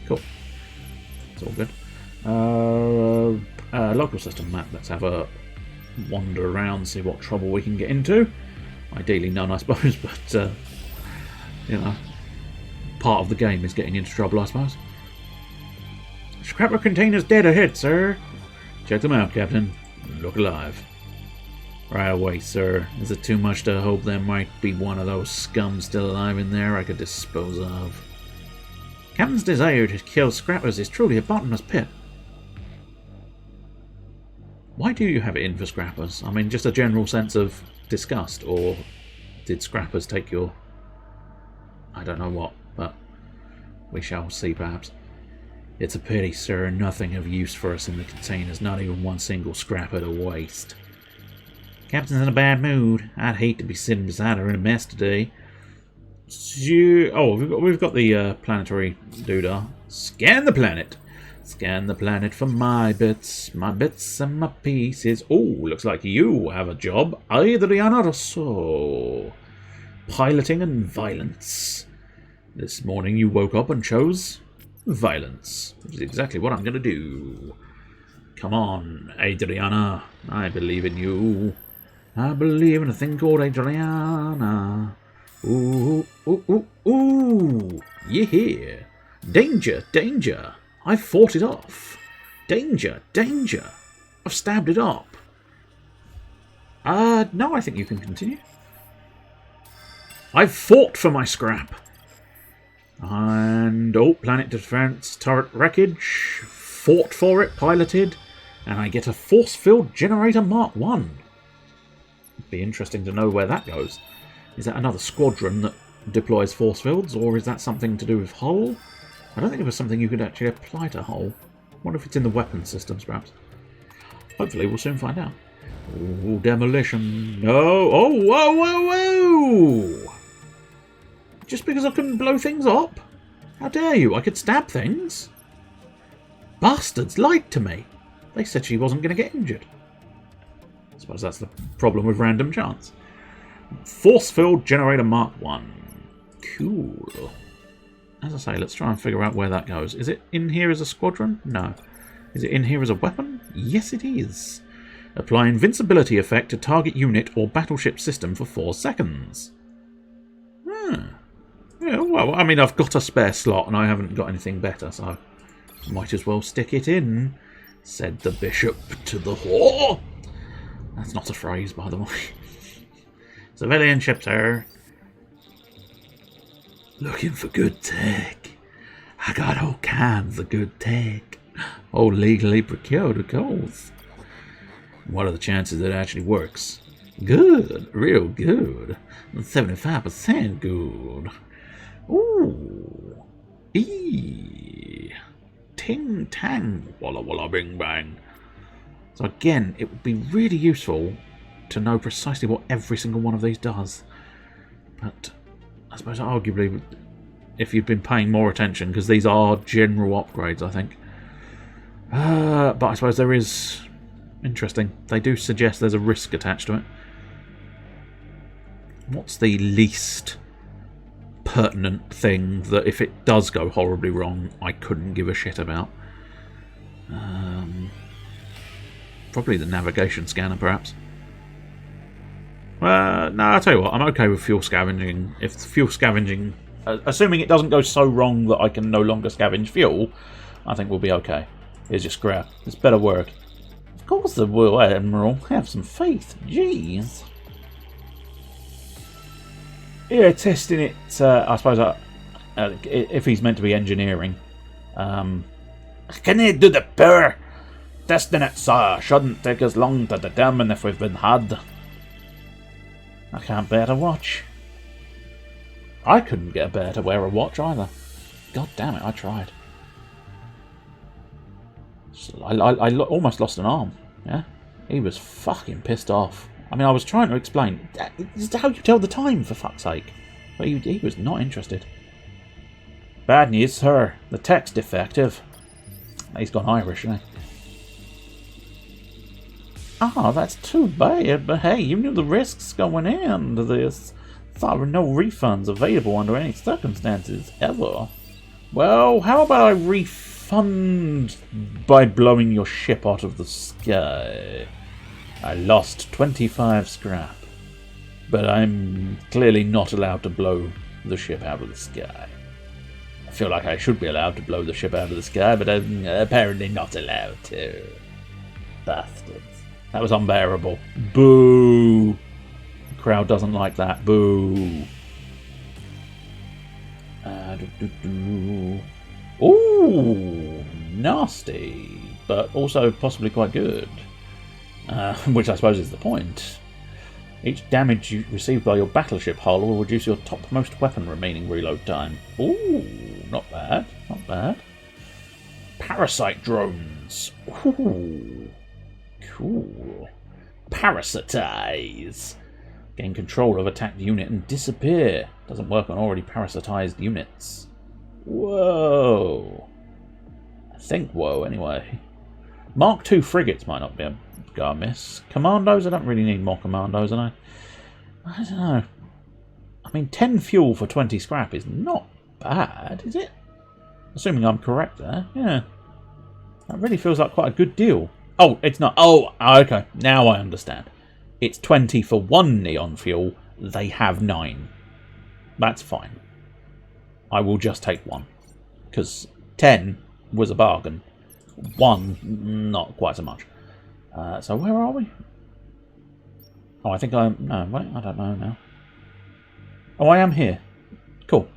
Cool. It's all good. Local system map. Let's have a wander around, see what trouble we can get into. Ideally none, I suppose, but, you know, part of the game is getting into trouble, I suppose. Scrapper containers dead ahead, sir. Check them out, Captain. Look alive. Right away, sir. Is it too much to hope there might be one of those scum still alive in there I could dispose of? Captain's desire to kill scrappers is truly a bottomless pit. Why do you have it in for scrappers? I mean, just a general sense of disgust, or did scrappers take your... I don't know what, but we shall see perhaps. It's a pity, sir. Nothing of use for us in the containers, not even one single scrapper to waste. Captain's in a bad mood. I'd hate to be sitting beside her in a mess today. Oh, we've got the planetary doodah. Scan the planet. Scan the planet for my bits and my pieces. Oh, looks like you have a job. Adriana Rosso. Piloting and violence. This morning you woke up and chose violence, which is exactly what I'm going to do. Come on, Adriana. I believe in you. I believe in a thing called Adriana. Ooh, ooh, ooh, ooh. Yeah. Danger, danger. I fought it off. Danger, danger. I've stabbed it up. No, I think you can continue. I've fought for my scrap. And, oh, planet defense turret wreckage. Fought for it, piloted. And I get a force field generator Mark 1. Be interesting to know where that goes. Is that another squadron that deploys force fields, or is that something to do with hull? I don't think it was something you could actually apply to hull. I wonder if it's in the weapon systems, perhaps. Hopefully, we'll soon find out. Ooh, demolition. No. Oh, whoa, whoa, whoa! Just because I couldn't blow things up? How dare you? I could stab things. Bastards lied to me. They said she wasn't going to get injured. I suppose that's the problem with random chance. Force field generator Mark 1. Cool. As I say, let's try and figure out where that goes. Is it in here as a squadron? No. Is it in here as a weapon? Yes, it is. Apply invincibility effect to target unit or battleship system for 4 seconds. Yeah, well, I mean, I've got a spare slot and I haven't got anything better, so might as well stick it in, said the bishop to the whore. That's not a phrase, by the way. Civilian ship, sir. Looking for good tech. I got all kinds of good tech. All legally procured, of course. What are the chances it actually works? Good. Real good. 75% good. Ooh. Eee. Ting tang. Walla walla bing bang. So again, it would be really useful to know precisely what every single one of these does. But I suppose arguably, if you've been paying more attention, because these are general upgrades, I think. But I suppose there is... Interesting. They do suggest there's a risk attached to it. What's the least pertinent thing that if it does go horribly wrong, I couldn't give a shit about? Probably the navigation scanner, perhaps. No, I'll tell you what, I'm okay with fuel scavenging. If fuel scavenging... assuming it doesn't go so wrong that I can no longer scavenge fuel, I think we'll be okay. Here's your scrap. It's better work. Of course there will, Admiral. Have some faith. Jeez. Yeah, testing it, I suppose, if he's meant to be engineering. Can he do the power? Testing it, sir. Shouldn't take us long to determine if we've been had. I can't bear to watch. I couldn't get a bear to wear a watch either. God damn it, I tried. I almost lost an arm. Yeah, he was fucking pissed off. I mean, I was trying to explain. This is how you tell the time, for fuck's sake. But he was not interested. Bad news, sir. The tech's defective. He's gone Irish, hasn't he? Ah, that's too bad. But hey, you knew the risks going into this. Thought there were no refunds available under any circumstances, ever. Well, how about I refund by blowing your ship out of the sky? I lost 25 scrap, but I'm clearly not allowed to blow the ship out of the sky. I feel like I should be allowed to blow the ship out of the sky, but I'm apparently not allowed to. Bastards. That was unbearable. Boo! The crowd doesn't like that. Boo! Ooh! Nasty, but also possibly quite good. Which I suppose is the point. Each damage you receive by your battleship hull will reduce your topmost weapon remaining reload time. Ooh, not bad, not bad. Parasite drones. Ooh, cool. Parasitize. Gain control of attacked unit and disappear. Doesn't work on already parasitized units. Whoa. I think whoa, anyway. Mark II frigates might not be a go miss. Commandos? I don't really need more commandos, and I don't know. I mean, 10 fuel for 20 scrap is not bad, is it? Assuming I'm correct there. Yeah. That really feels like quite a good deal. Oh, it's not. Oh, okay. Now I understand. It's 20 for 1 neon fuel. They have 9. That's fine. I will just take 1. Because 10 was a bargain. 1, not quite so much. So where are we? Oh, I think I'm... No, wait, I don't know now. Oh, I am here. Cool.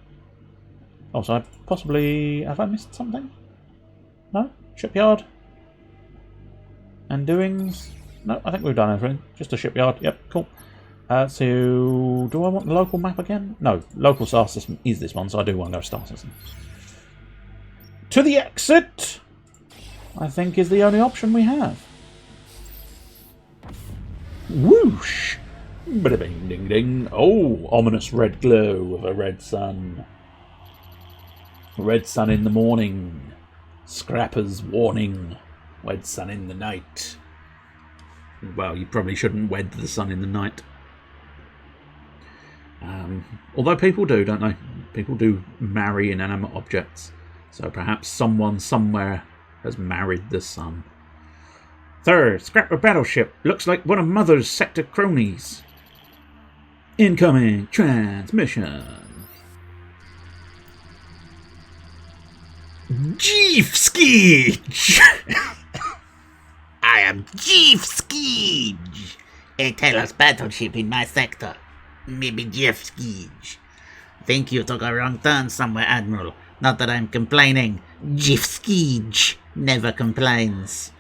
Oh, so I possibly... Have I missed something? No? Shipyard? And doings? No, I think we've done everything. Just a shipyard. Yep, cool. So, do I want the local map again? No, local star system is this one, so I do want to go star system. To the exit! I think is the only option we have. Whoosh! Bada bing ding ding. Oh, ominous red glow of a red sun. Red sun in the morning. Scrapper's warning. Wed sun in the night. Well, you probably shouldn't wed the sun in the night. Although people do, don't they? People do marry inanimate objects. So perhaps someone somewhere has married the sun. Third, scrapper battleship. Looks like one of Mother's sector cronies. Incoming transmission. Jeef Skeege! I am Jeef Skeege! A Talos battleship in my sector. Maybe Jeff Skeege. Think you took a wrong turn somewhere, Admiral. Not that I'm complaining. Jeff Skeege never complains.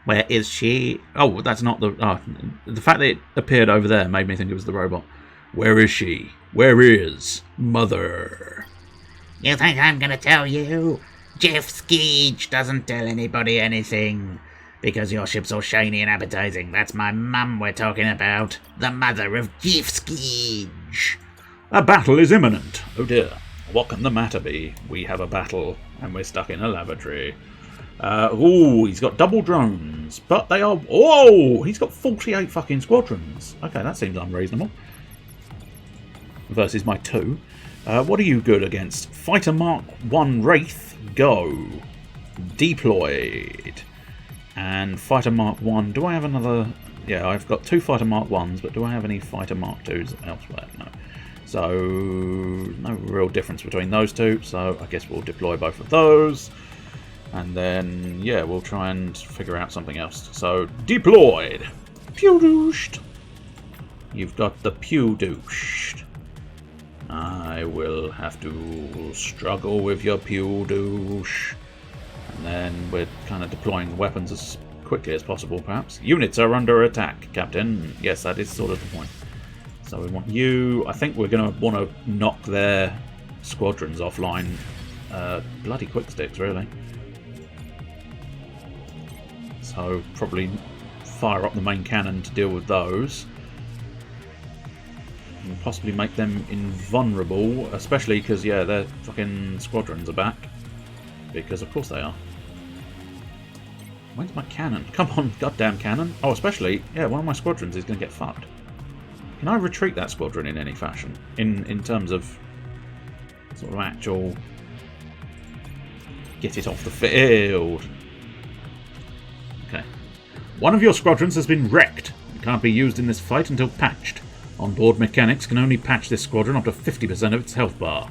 Where is she? Oh, that's not the... Oh, the fact that it appeared over there made me think it was the robot. Where is she? Where is Mother? You think I'm gonna tell you? Jeff Skeege doesn't tell anybody anything. Because your ship's all shiny and appetizing. That's my mum we're talking about. The mother of Jeff Skeege. A battle is imminent. Oh dear. What can the matter be? We have a battle, and we're stuck in a lavatory. Ooh, he's got double drones, but they are... Whoa! He's got 48 fucking squadrons. Okay, that seems unreasonable. Versus my 2. What are you good against? Fighter Mark 1 Wraith, go. Deployed. And Fighter Mark 1... Do I have another... Yeah, I've got 2 Fighter Mark 1s, but do I have any Fighter Mark 2s elsewhere? No. So, no real difference between those two, so I guess we'll deploy both of those. And then, yeah, we'll try and figure out something else. So, deployed. Pew-dooshed. You've got the pew-dooshed. I will have to struggle with your pew-douche. And then we're kind of deploying weapons as quickly as possible, perhaps. Units are under attack, Captain. Yes, that is sort of the point. So we want you... I think we're going to want to knock their squadrons offline. Bloody quick sticks, really. So probably fire up the main cannon to deal with those. And possibly make them invulnerable, especially because, yeah, their fucking squadrons are back. Because of course they are. Where's my cannon? Come on, goddamn cannon. Oh, especially, yeah, one of my squadrons is going to get fucked. Can I retreat that squadron in any fashion? In terms of sort of actual... Get it off the field. Okay. One of your squadrons has been wrecked. It can't be used in this fight until patched. Onboard mechanics can only patch this squadron up to 50% of its health bar.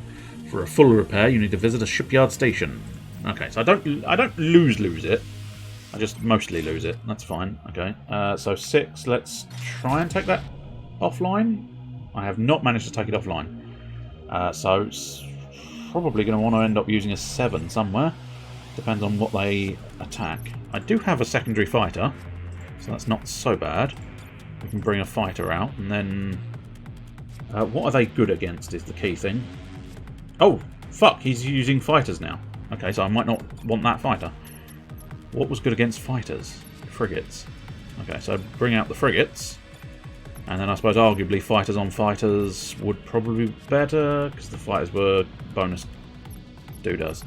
For a full repair, you need to visit a shipyard station. Okay, so I don't lose it. I just mostly lose it. That's fine. Okay. So 6. Let's try and take that offline. I have not managed to take it offline. So probably going to want to end up using a 7 somewhere. Depends on what they attack. I do have a secondary fighter, so that's not so bad. We can bring a fighter out, and then... what are they good against is the key thing. Oh, fuck, he's using fighters now. Okay, so I might not want that fighter. What was good against fighters? Frigates. Okay, so bring out the frigates. And then I suppose arguably fighters on fighters would probably be better, because the fighters were bonus doodads.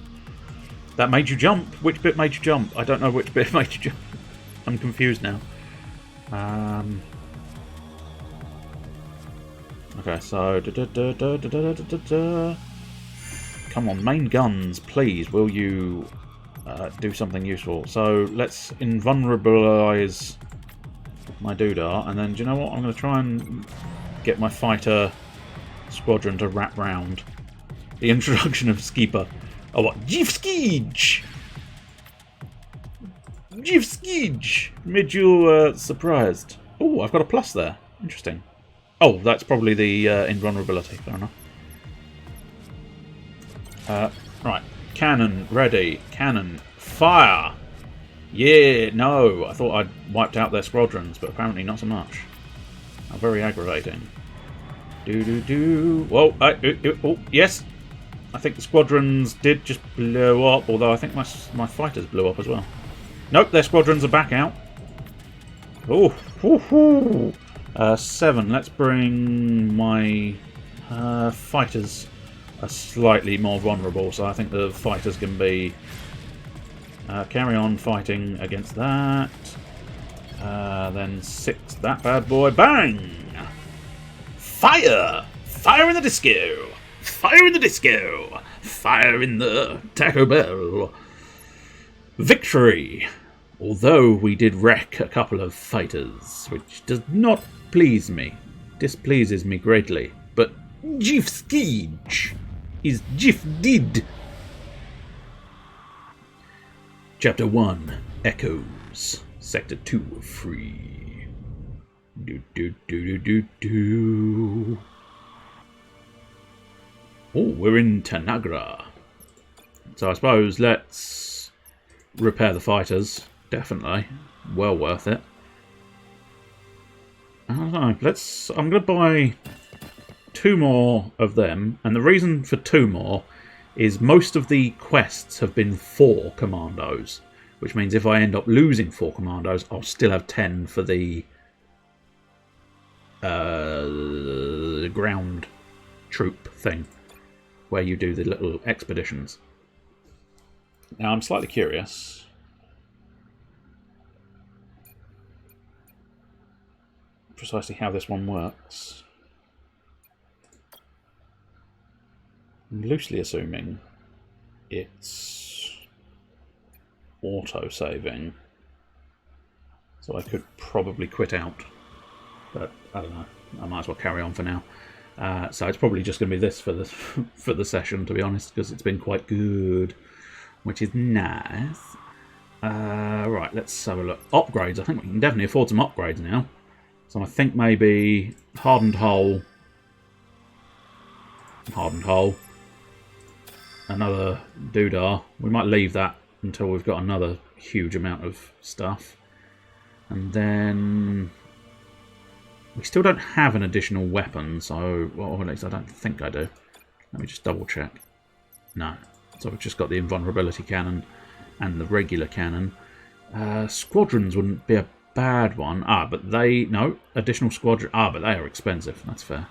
That made you jump. Which bit made you jump? I don't know which bit made you jump. I'm confused now. Okay, so... Come on, main guns, please. Will you do something useful? So let's invulnerabilize my doodah, and then do you know what? I'm going to try and get my fighter squadron to wrap round. The introduction of Skeeper. Oh, what? Jeff Skeege! Jeff Skeege! Made you surprised. Oh, I've got a plus there. Interesting. Oh, that's probably the invulnerability. Fair enough. Right. Cannon ready. Cannon. Fire! Yeah, no. I thought I'd wiped out their squadrons, but apparently not so much. How very aggravating. Do. Whoa. Oh, yes. I think the squadrons did just blow up, although I think my fighters blew up as well. Nope, their squadrons are back out. Oh, 7. Let's bring my fighters are slightly more vulnerable, so I think the fighters can be carry on fighting against that. Then 6, that bad boy, bang! Fire! Fire in the disco! Fire in the disco! Fire in the Taco Bell! Victory! Although we did wreck a couple of fighters, which does not please me, displeases me greatly, but Jeff Skeege is Jeff did. Chapter 1, Echoes, Sector 2 of Free. Oh, we're in Tanagra. So I suppose let's repair the fighters. Definitely. Well worth it. I don't know. I'm going to buy 2 more of them. And the reason for 2 more is most of the quests have been 4 commandos. Which means if I end up losing 4 commandos, I'll still have 10 for the ground troop thing. Where you do the little expeditions. Now I'm slightly curious. Precisely how this one works. I'm loosely assuming it's auto-saving. So I could probably quit out. But I don't know. I might as well carry on for now. So it's probably just going to be this for the for the session, to be honest, because it's been quite good, which is nice. Right, let's have a look. Upgrades. I think we can definitely afford some upgrades now. So I think maybe hardened hull, another doodah. We might leave that until we've got another huge amount of stuff, and then. We still don't have an additional weapon, so... Well, at least I don't think I do. Let me just double check. No. So we've just got the invulnerability cannon and the regular cannon. Squadrons wouldn't be a bad one. But they... No. Additional squadron... but they are expensive. That's fair.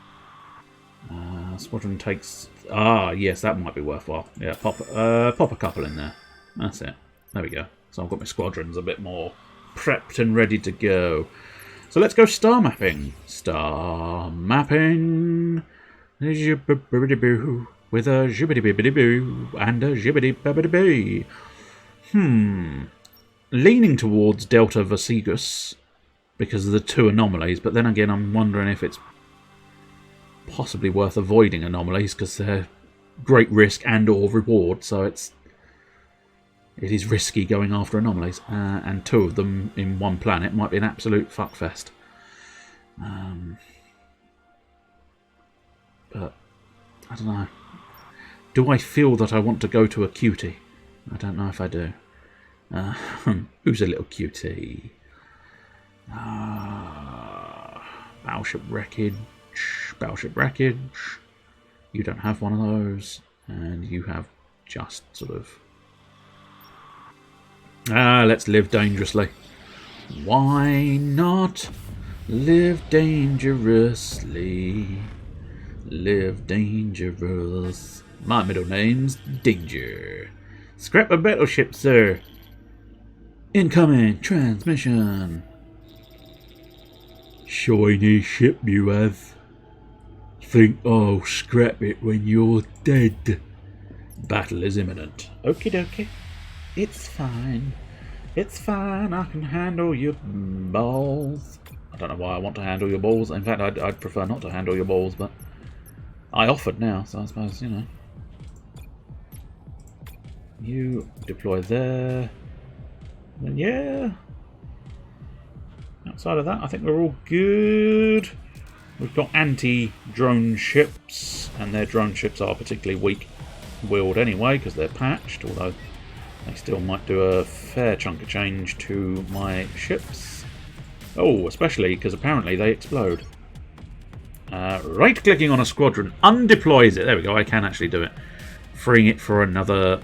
Squadron takes... yes, that might be worthwhile. Yeah, pop a couple in there. That's it. There we go. So I've got my squadrons a bit more prepped and ready to go. So let's go star mapping. Star mapping. With a jibbity-bibbity-boo and a jibbity-bibbity-boo. Leaning towards Delta Vasigus because of the 2 anomalies, but then again I'm wondering if it's possibly worth avoiding anomalies because they're great risk and or reward, so it is risky going after anomalies, and 2 of them in 1 planet might be an absolute fuckfest. But I don't know. Do I feel that I want to go to a cutie? I don't know if I do. Who's a little cutie? Battleship wreckage. Battleship wreckage. You don't have one of those, and you have just sort of. Let's live dangerously. Why not live dangerously? Live dangerous. My middle name's Danger. Scrap a battleship, sir. Incoming transmission. Shiny ship you have. Think I'll scrap it when you're dead. Battle is imminent. Okie dokie. It's fine. It's fine. I can handle your balls. I don't know why I want to handle your balls. In fact, I'd prefer not to handle your balls, but I offered now, so I suppose, you know. You deploy there. And yeah. Outside of that, I think we're all good. We've got anti-drone ships, and their drone ships are particularly weak-willed anyway, because they're patched, although they still might do a fair chunk of change to my ships. Oh, especially because apparently they explode. Right-clicking on a squadron undeploys it. There we go, I can actually do it. Freeing it for another...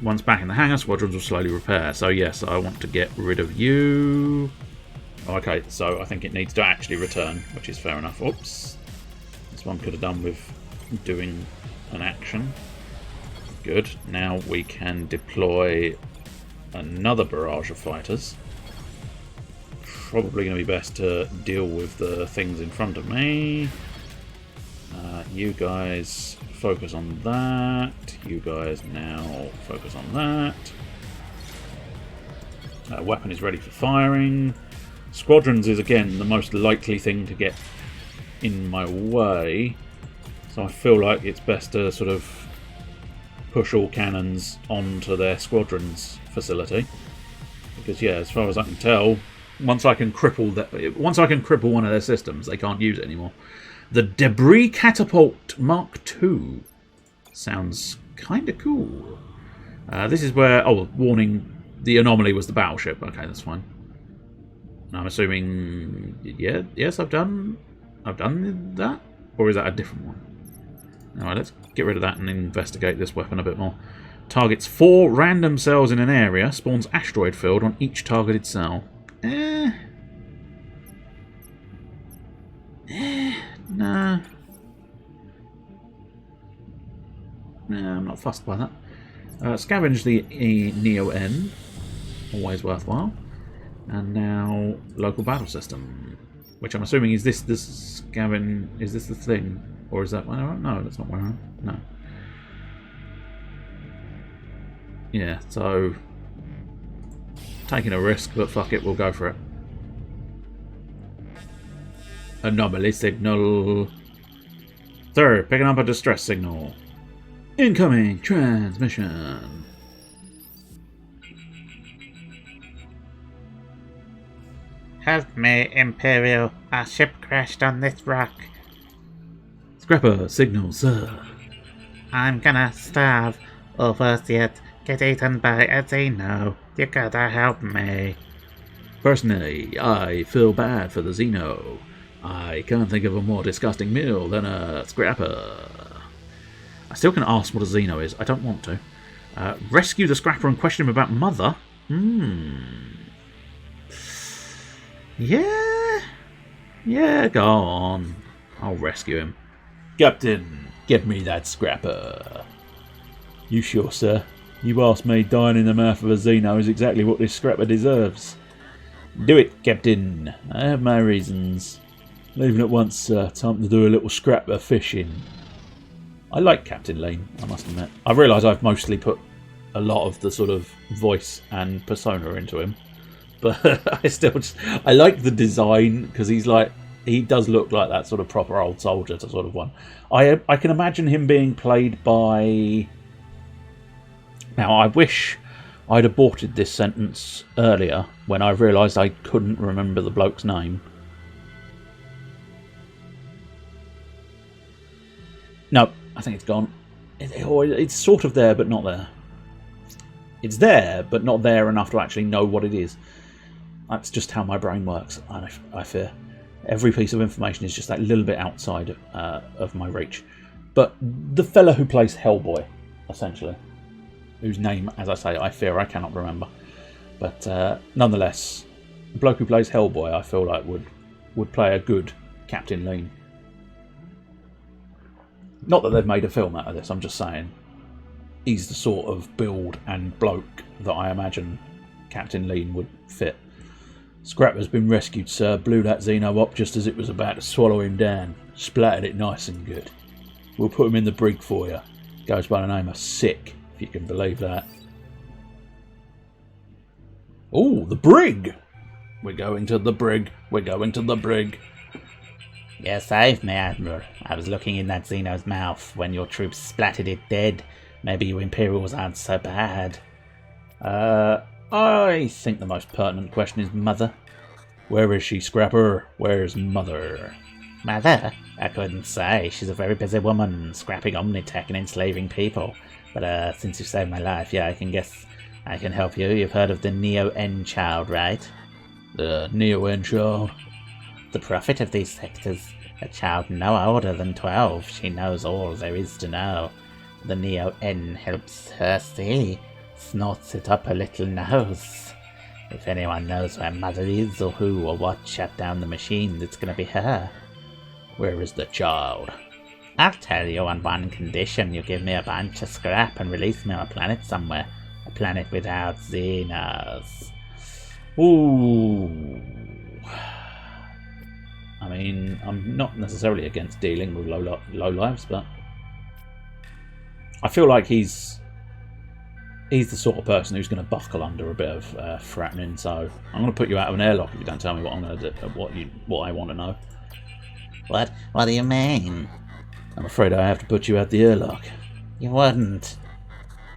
Once back in the hangar, squadrons will slowly repair. So yes, I want to get rid of you. Okay, so I think it needs to actually return, which is fair enough. Oops. This one could have done with doing an action. Good. Now we can deploy another barrage of fighters. Probably going to be best to deal with the things in front of me. You guys focus on that. You guys now focus on that. Weapon is ready for firing. Squadrons is again the most likely thing to get in my way. So I feel like it's best to sort of push all cannons onto their squadrons facility. Because yeah, as far as I can tell, once I can cripple one of their systems, they can't use it anymore. The Debris Catapult Mark II sounds kind of cool. This is where warning, the anomaly was the battleship. Okay, that's fine. I'm assuming, yes, I've done that, or is that a different one? All right, let's get rid of that and investigate this weapon a bit more. Targets 4 random cells in an area, spawns asteroid field on each targeted cell. Nah. Nah, I'm not fussed by that. Scavenge the Neo-N, always worthwhile. And now local battle system, which I'm assuming is this the is this the thing, or is that no? That's not where I'm. No. Yeah, so taking a risk, but fuck it, we'll go for it. Anomaly signal. Sir, picking up a distress signal. Incoming transmission. Help me, Imperial. Our ship crashed on this rock. Scrapper signal, sir. I'm gonna starve, or worse yet, get eaten by a Xeno. You gotta help me. Personally, I feel bad for the Xeno. I can't think of a more disgusting meal than a scrapper. I still can ask what a Xeno is. I don't want to. Rescue the scrapper and question him about mother? Yeah, go on. I'll rescue him. Captain, give me that scrapper. You sure, sir? You asked me, dying in the mouth of a Xeno is exactly what this scrapper deserves. Do it, Captain. I have my reasons. Leaving at once, sir. Time to do a little scrapper fishing. I like Captain Lean, I must admit. I realise I've mostly put a lot of the sort of voice and persona into him. But I like the design, because he does look like that sort of proper old soldier sort of one. I can imagine him being played by... Now, I wish I'd aborted this sentence earlier when I realised I couldn't remember the bloke's name. No, I think it's gone. It's sort of there, but not there. It's there, but not there enough to actually know what it is. That's just how my brain works, and I fear. Every piece of information is just that little bit outside of my reach. But the fella who plays Hellboy, essentially, whose name, as I say, I fear I cannot remember. But nonetheless, the bloke who plays Hellboy, I feel like would play a good Captain Lean. Not that they've made a film out of this, I'm just saying. He's the sort of build and bloke that I imagine Captain Lean would fit. Scrapper's been rescued, sir. Blew that Xeno up just as it was about to swallow him down. Splattered it nice and good. We'll put him in the brig for you. Goes by the name of Sick, if you can believe that. Oh, the brig! We're going to the brig. We're going to the brig. You saved me, Admiral. I was looking in that Xeno's mouth when your troops splattered it dead. Maybe you Imperials aren't so bad. I think the most pertinent question is Mother. Where is she, Scrapper? Where's Mother? Mother? I couldn't say. She's a very busy woman, scrapping Omnitech and enslaving people. But since you saved my life, yeah, I can guess I can help you. You've heard of the Neo-N child, right? The Neo-N child? The prophet of these sectors. A child no older than 12. She knows all there is to know. The Neo-N helps her see. Snorts it up her little nose. If anyone knows where Mother is, or who or what shut down the machine, it's gonna be her. Where is the child? I'll tell you on one condition. You give me a bunch of scrap and release me on a planet somewhere. A planet without Xenos. Ooh. I mean, I'm not necessarily against dealing with low lives, but I feel like he's the sort of person who's going to buckle under a bit of threatening. So I'm going to put you out of an airlock if you don't tell me what I'm going to do, what I want to know. What do you mean? I'm afraid I have to put you out the airlock. You wouldn't.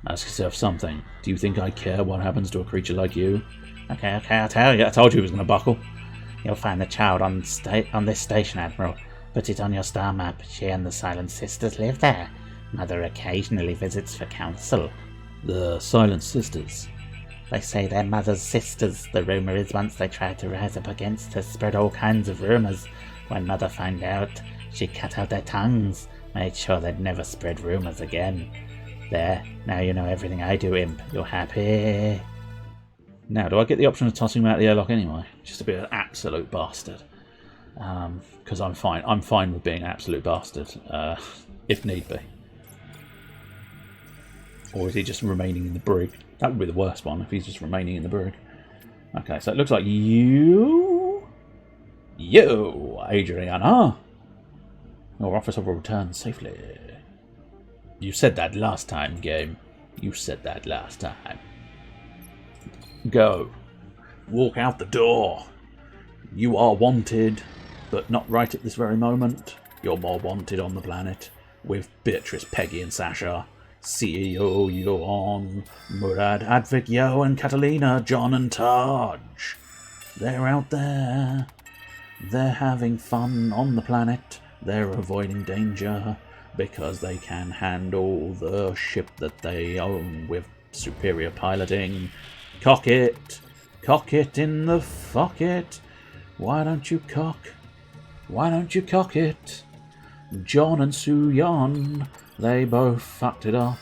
Ask yourself something. Do you think I care what happens to a creature like you? Okay, I'll tell you. I told you he was going to buckle. You'll find the child on this station, Admiral. Put it on your star map. She and the Silent Sisters live there. Mother occasionally visits for counsel. The Silent Sisters? They say they're Mother's sisters. The rumour is once they tried to rise up against her, spread all kinds of rumours. When Mother found out, she cut out their tongues, made sure they'd never spread rumours again. There, now you know everything I do, Imp. You're happy? Now, do I get the option of tossing him out the airlock anyway? Just to be an absolute bastard. Because I'm fine. I'm fine with being an absolute bastard, if need be. Or is he just remaining in the brig? That would be the worst one, if he's just remaining in the brig. Okay, so it looks like you, Adriana, your officer will return safely. You said that last time, game. You said that last time. Go. Walk out the door. You are wanted, but not right at this very moment. You're more wanted on the planet, with Beatrice, Peggy and Sasha, CEO, Johan, Murad, Advik, Yo and Catalina, John and Taj. They're out there. They're having fun on the planet. They're avoiding danger because they can handle the ship that they own with superior piloting. Cock it. Cock it in the fuck it. Why don't you cock? Why don't you cock it? John and Soo Yon, they both fucked it up.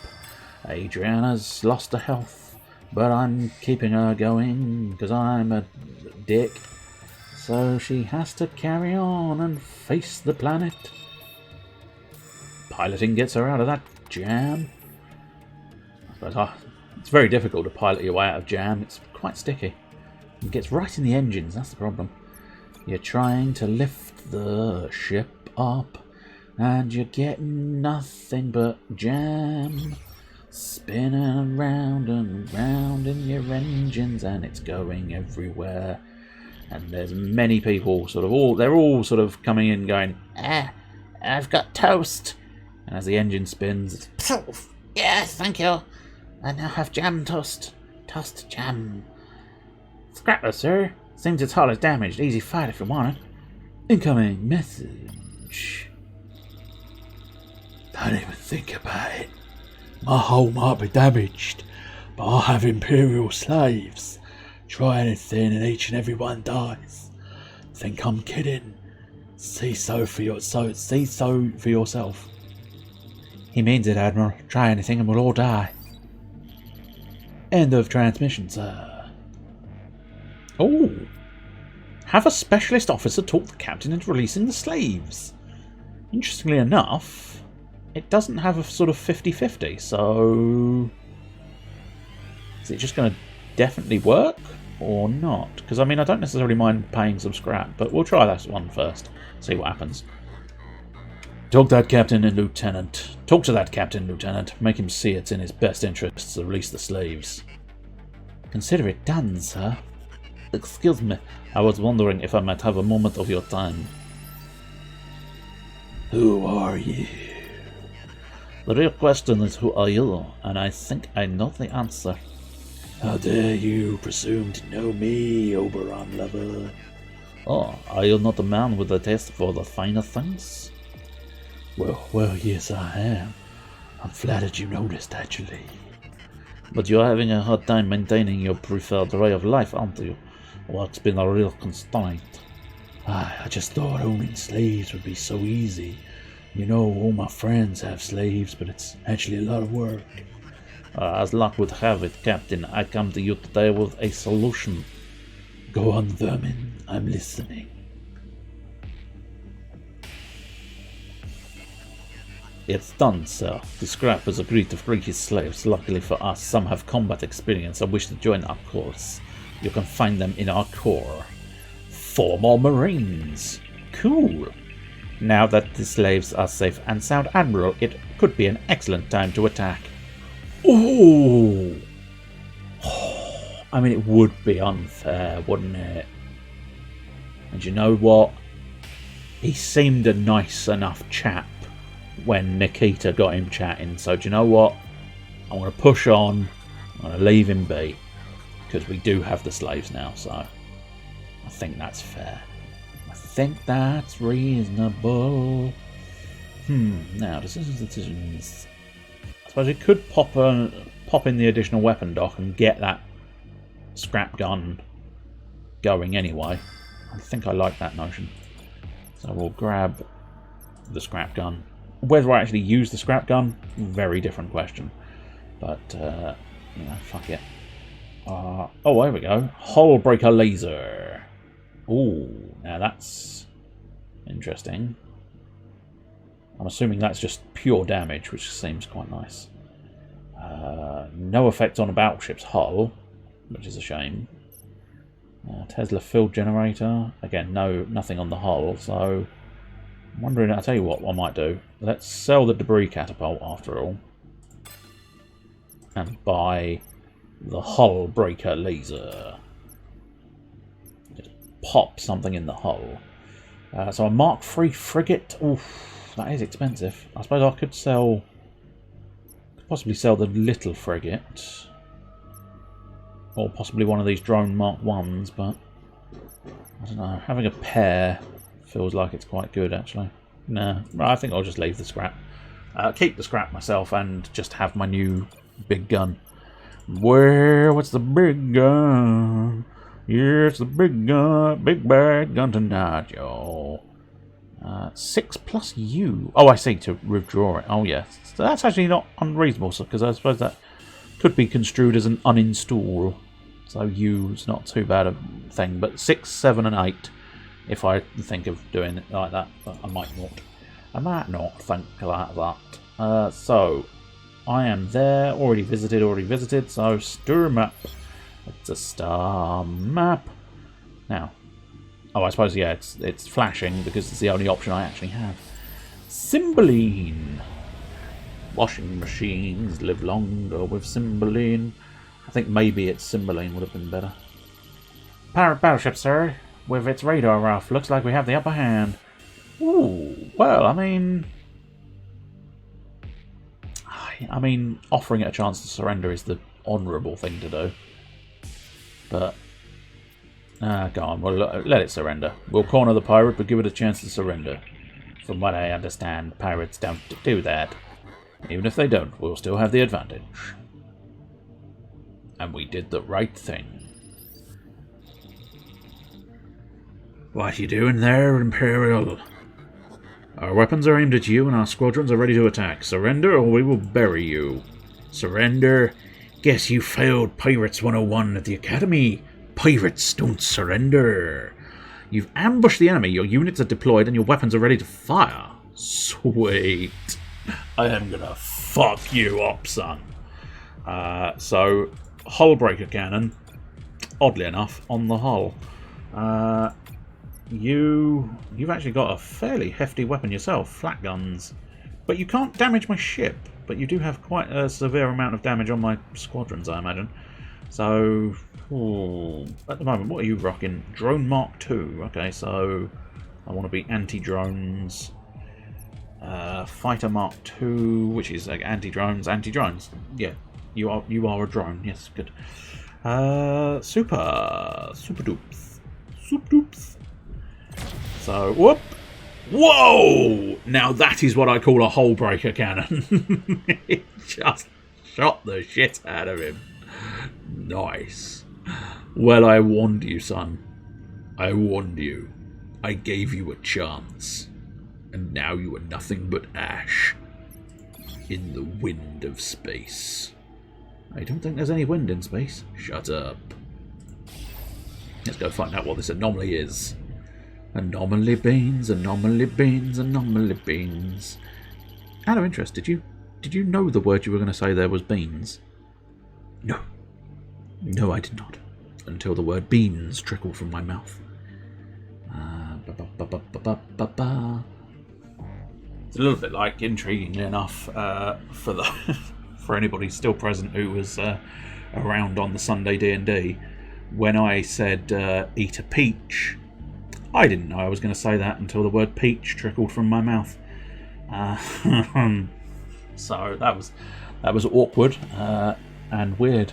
Adriana's lost her health, but I'm keeping her going because I'm a dick. So she has to carry on and face the planet. Piloting gets her out of that jam. But it's very difficult to pilot your way out of jam. It's quite sticky. It gets right in the engines, that's the problem. You're trying to lift the ship up, and you're getting nothing but jam. Spinning around and round in your engines, and it's going everywhere. And there's many people they're all coming in going, I've got toast. and as the engine spins, it's, Yes, thank you. I now have jam toast. Toast jam. Scrapper, sir. Seems its hull is damaged. Easy fight if you want it. incoming message. Don't even think about it. My hull might be damaged, but I have Imperial slaves. Try anything and each and every one dies. Think I'm kidding? See so for yourself. He means it, Admiral. Try anything and we'll all die. End of transmission, sir. Oh. Have a specialist officer talk the captain into releasing the slaves. Interestingly enough, it doesn't have a sort of 50-50, so is it just going to definitely work or not? Because, I mean, I don't necessarily mind paying some scrap, but we'll try that one first, see what happens. Talk to that captain and lieutenant. Talk to that captain, lieutenant. Make him see it's in his best interests to release the slaves. Consider it done, sir. Excuse me, I was wondering if I might have a moment of your time. Who are you? The real question is who are you, and I think I know the answer. How dare you presume to know me, Oberon lover? Oh, are you not a man with a taste for the finer things? Well, yes I am. I'm flattered you noticed, actually. But you're having a hard time maintaining your preferred way of life, aren't you? Work's been a real constraint. I just thought owning slaves would be so easy. You know, all my friends have slaves, but it's actually a lot of work. As luck would have it, Captain, I come to you today with a solution. Go on, vermin. I'm listening. It's done, sir. The scrap has agreed to free his slaves. Luckily for us, some have combat experience and wish to join our course. You can find them in our corps. 4 more Marines. Cool. Now that the slaves are safe and sound, Admiral, it could be an excellent time to attack. Ooh! I mean, it would be unfair, wouldn't it? And you know what? He seemed a nice enough chap when Nikita got him chatting. So do you know what? I'm going to push on. I'm going to leave him be. because we do have the slaves now, so I think that's fair. I think that's reasonable. Now, decisions. I suppose we could pop in the additional weapon dock and get that scrap gun going anyway. I think I like that notion. So we'll grab the scrap gun. Whether I actually use the scrap gun, very different question. But, you know, fuck it. Oh, there we go. Hull breaker laser. Ooh, now that's interesting. I'm assuming that's just pure damage, which seems quite nice. No effect on a battleship's hull, which is a shame. Tesla field generator. Again, nothing on the hull, so I'm wondering, I'll tell you what I might do. Let's sell the debris catapult after all. And buy the hull breaker laser. Just pop something in the hull. So a Mark III frigate. Oof, that is expensive. I suppose I could possibly sell the little frigate. Or possibly one of these drone Mark 1s, but I don't know. Having a pair feels like it's quite good, actually. Nah, I think I'll just leave the scrap. Keep the scrap myself and just have my new big gun. What's the big gun? Yeah, it's the big gun. Big bad gun tonight, y'all. 6 plus U. Oh, I see, to withdraw it. Oh, yeah. So that's actually not unreasonable, because I suppose that could be construed as an uninstall. So U's not too bad a thing. But 6, 7, and 8, if I think of doing it like that. But I might not. I might not think like that. So, I am there. Already visited. So, star map. It's a star map. Now, oh, I suppose, yeah, it's flashing because it's the only option I actually have. Cymbeline. Washing machines live longer with Cymbeline. I think maybe it's Cymbeline would have been better. Pirate battleship, sir. With its radar off, looks like we have the upper hand. Ooh, well, I mean, offering it a chance to surrender is the honourable thing to do. But, go on, well, let it surrender. We'll corner the pirate, but give it a chance to surrender. From what I understand, pirates don't do that. Even if they don't, we'll still have the advantage. And we did the right thing. What you doing there, Imperial? Our weapons are aimed at you and our squadrons are ready to attack. Surrender or we will bury you. Surrender? Guess you failed Pirates 101 at the Academy. Pirates don't surrender. You've ambushed the enemy, your units are deployed and your weapons are ready to fire. Sweet. I am gonna fuck you up, son. So, hull breaker cannon, oddly enough, on the hull. You've actually got a fairly hefty weapon yourself, flat guns. But you can't damage my ship, but you do have quite a severe amount of damage on my squadrons, I imagine. So, at the moment, what are you rocking? Drone Mark II. Okay, so I want to be anti-drones. Fighter Mark II, which is like anti-drones. Yeah, you are a drone. Yes, good. Super doops. So, whoop! Whoa! Now that is what I call a hull breaker cannon. It just shot the shit out of him. Nice. Well, I warned you, son. I warned you. I gave you a chance. And now you are nothing but ash. In the wind of space. I don't think there's any wind in space. Shut up. Let's go find out what this anomaly is. Anomaly beans, anomaly beans, anomaly beans. Out of interest, did you know the word you were going to say there was beans? No. No, I did not. Until the word beans trickled from my mouth. It's a little bit like, intriguingly enough, for anybody still present who was around on the Sunday D&D, when I said eat a peach, I didn't know I was going to say that until the word peach trickled from my mouth. So that was awkward and weird.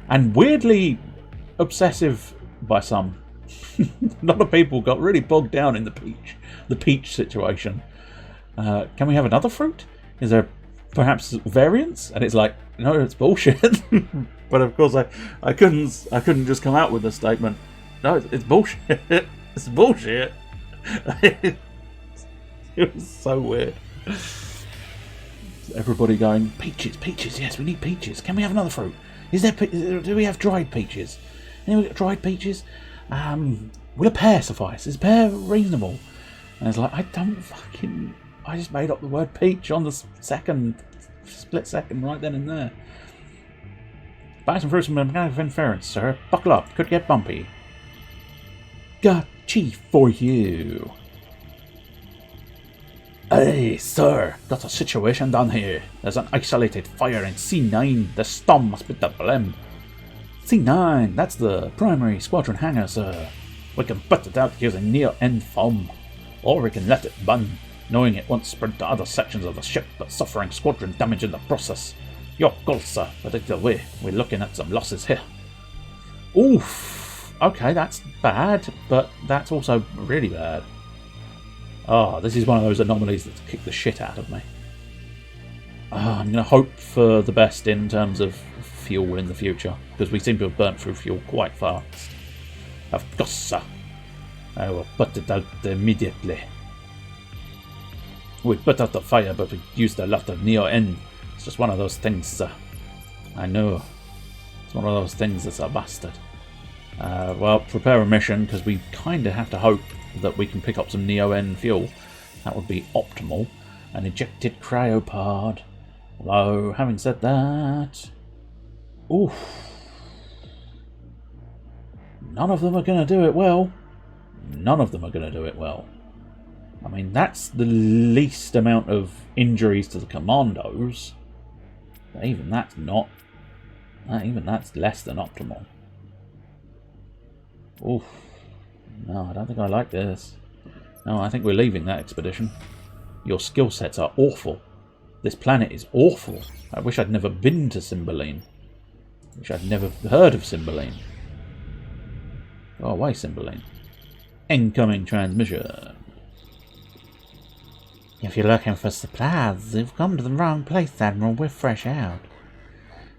And weirdly, obsessive by some. A lot of people got really bogged down in the peach situation. Can we have another fruit? Is there perhaps variants? And it's like, no, it's bullshit. But of course, I couldn't just come out with a statement. No, it's bullshit. It's bullshit. It was so weird. Everybody going, peaches, yes, we need peaches. Can we have another fruit? Do we have dried peaches? Any dried peaches? Will a pear suffice? Is pear reasonable? And it's like, I just made up the word peach on the split second right then and there. Buy some fruits from the mechanical inference, sir. Buckle up, could get bumpy. Got chief for you. Hey, sir, got a situation down here. There's an isolated fire in C9. The storm must be the blame. C9, that's the primary squadron hangar, sir. We can put it out using near-end foam, or we can let it burn, knowing it won't spread to other sections of the ship, but suffering squadron damage in the process. Your call, sir, but either way, we're looking at some losses here. Oof. Okay, that's bad, but that's also really bad. Oh, this is one of those anomalies that kick the shit out of me. I'm going to hope for the best in terms of fuel in the future, because we seem to have burnt through fuel quite fast. Of course, sir. I will put it out immediately. We put out the fire, but we used a lot of Neo-N. It's just one of those things, sir. I know. It's one of those things that's a bastard. Well, prepare a mission, because we kind of have to hope that we can pick up some Neo-N fuel. That would be optimal. An ejected cryopod. Although, having said that... Oof. None of them are going to do it well. None of them are going to do it well. I mean, that's the least amount of injuries to the commandos. But even that's not... Even that's less than optimal. Oof. No, I don't think I like this. No, I think we're leaving that expedition. Your skill sets are awful. This planet is awful. I wish I'd never been to Cymbeline. I wish I'd never heard of Cymbeline. Go away, Cymbeline. Incoming transmission. If you're looking for supplies, you've come to the wrong place, Admiral. We're fresh out.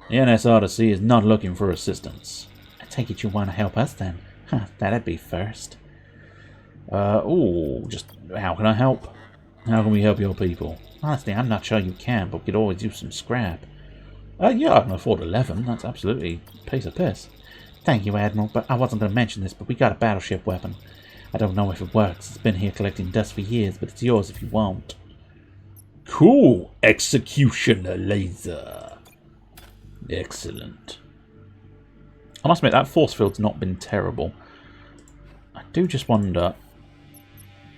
The NS Odyssey is not looking for assistance. I take it you want to help us then. Huh, that'd be first. Just how can I help? How can we help your people? Honestly, I'm not sure you can, but we could always use some scrap. Yeah, I can afford 11. That's absolutely a piece of piss. Thank you, Admiral, but I wasn't going to mention this, but we got a battleship weapon. I don't know if it works. It's been here collecting dust for years, but it's yours if you want. Cool. Executioner laser. Excellent. I must admit, that force field's not been terrible. I do just wonder...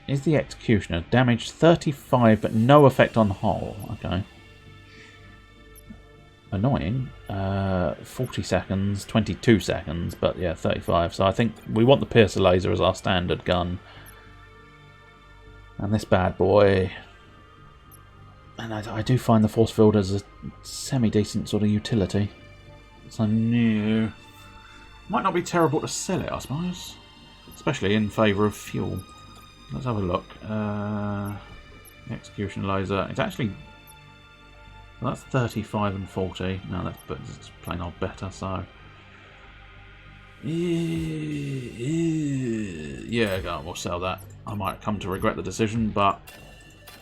Is the Executioner damage 35 but no effect on hull? Okay. Annoying. 40 seconds, 22 seconds, but yeah, 35. So I think we want the Piercer laser as our standard gun. And this bad boy... And I do find the force field as a semi-decent sort of utility. So new. Might not be terrible to sell it, I suppose. Especially in favour of fuel. Let's have a look. Execution laser. It's actually... Well, that's 35 and 40. No, that's plain old better, so... Yeah, we'll sell that. I might come to regret the decision, but...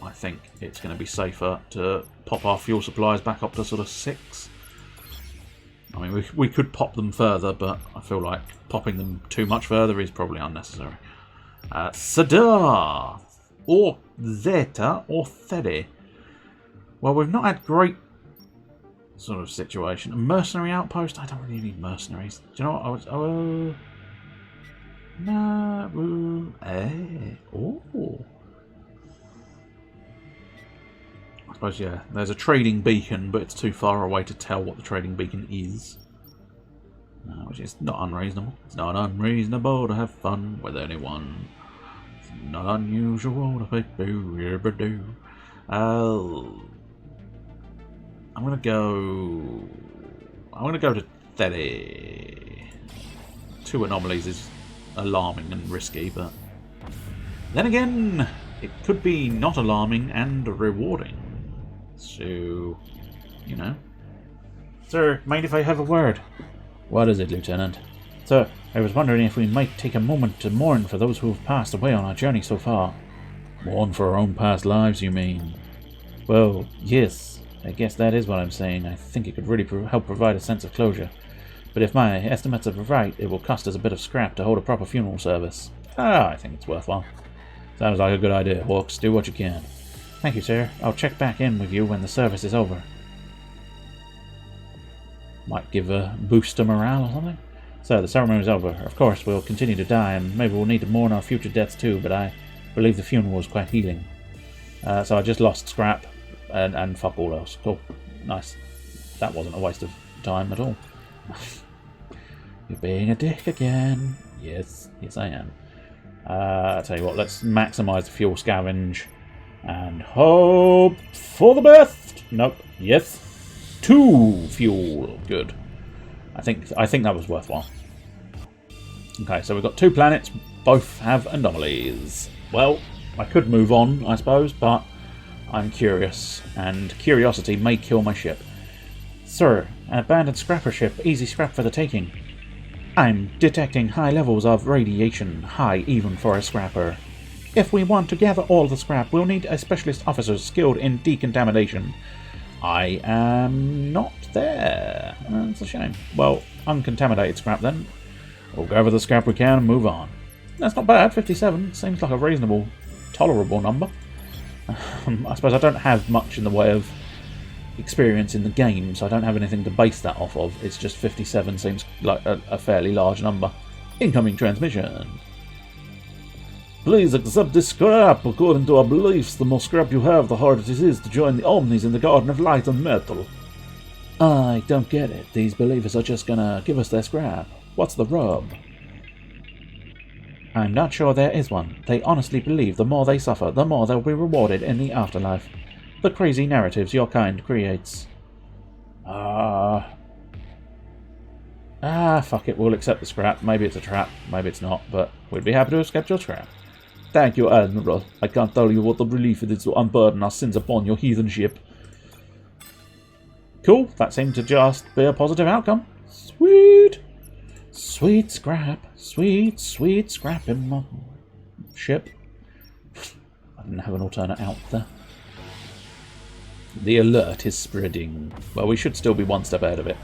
I think it's going to be safer to pop our fuel supplies back up to sort of 6. I mean, we could pop them further, but I feel like popping them too much further is probably unnecessary. Sadar! Or Zeta, or Thede. Well, we've not had great sort of situation. A mercenary outpost? I don't really need mercenaries. Do you know what? I suppose, yeah, there's a trading beacon, but it's too far away to tell what the trading beacon is. Which is not unreasonable. It's not unreasonable to have fun with anyone. It's not unusual to pick boo. I'm gonna go to Thede. 2 anomalies is alarming and risky, but then again, it could be not alarming and rewarding. So, you know. Sir, mind if I have a word? What is it, Lieutenant? Sir, I was wondering if we might take a moment to mourn for those who have passed away on our journey so far. Mourn for our own past lives, you mean? Well, yes. I guess that is what I'm saying. I think it could really help provide a sense of closure. But if my estimates are right, it will cost us a bit of scrap to hold a proper funeral service. I think it's worthwhile. Sounds like a good idea, Hawks. Do what you can. Thank you, sir. I'll check back in with you when the service is over. Might give a boost to morale or something. So, the ceremony is over. Of course, we'll continue to die, and maybe we'll need to mourn our future deaths too, but I believe the funeral was quite healing. So I just lost scrap, and fuck all else. Cool. Nice. That wasn't a waste of time at all. You're being a dick again. Yes, I am. I'll tell you what, let's maximise the fuel scavenge and hope for the best. Nope. Yes. 2 fuel. Good. I think that was worthwhile. Okay, so we've got 2 planets. Both have anomalies. Well, I could move on, I suppose, but I'm curious, and curiosity may kill my ship. Sir, an abandoned scrapper ship. Easy scrap for the taking. I'm detecting high levels of radiation, high even for a scrapper. If we want to gather all the scrap, we'll need a specialist officer skilled in decontamination. I am not there. That's a shame. Well, uncontaminated scrap then. We'll gather the scrap we can and move on. That's not bad, 57. Seems like a reasonable, tolerable number. I suppose I don't have much in the way of experience in the game, so I don't have anything to base that off of. It's just 57 seems like a fairly large number. Incoming transmission. Please accept this scrap. According to our beliefs, the more scrap you have, the harder it is to join the Omnis in the Garden of Light and Metal. I don't get it. These believers are just gonna give us their scrap. What's the rub? I'm not sure there is one. They honestly believe the more they suffer, the more they'll be rewarded in the afterlife. The crazy narratives your kind creates. Fuck it, we'll accept the scrap. Maybe it's a trap, maybe it's not, but we'd be happy to accept your scrap. Thank you, Admiral. I can't tell you what a relief it is to unburden our sins upon your heathen ship. Cool, that seemed to just be a positive outcome. Sweet! Sweet scrap. Sweet, sweet scrap in my ship. I didn't have an alternate out there. The alert is spreading. Well, we should still be one step ahead of it.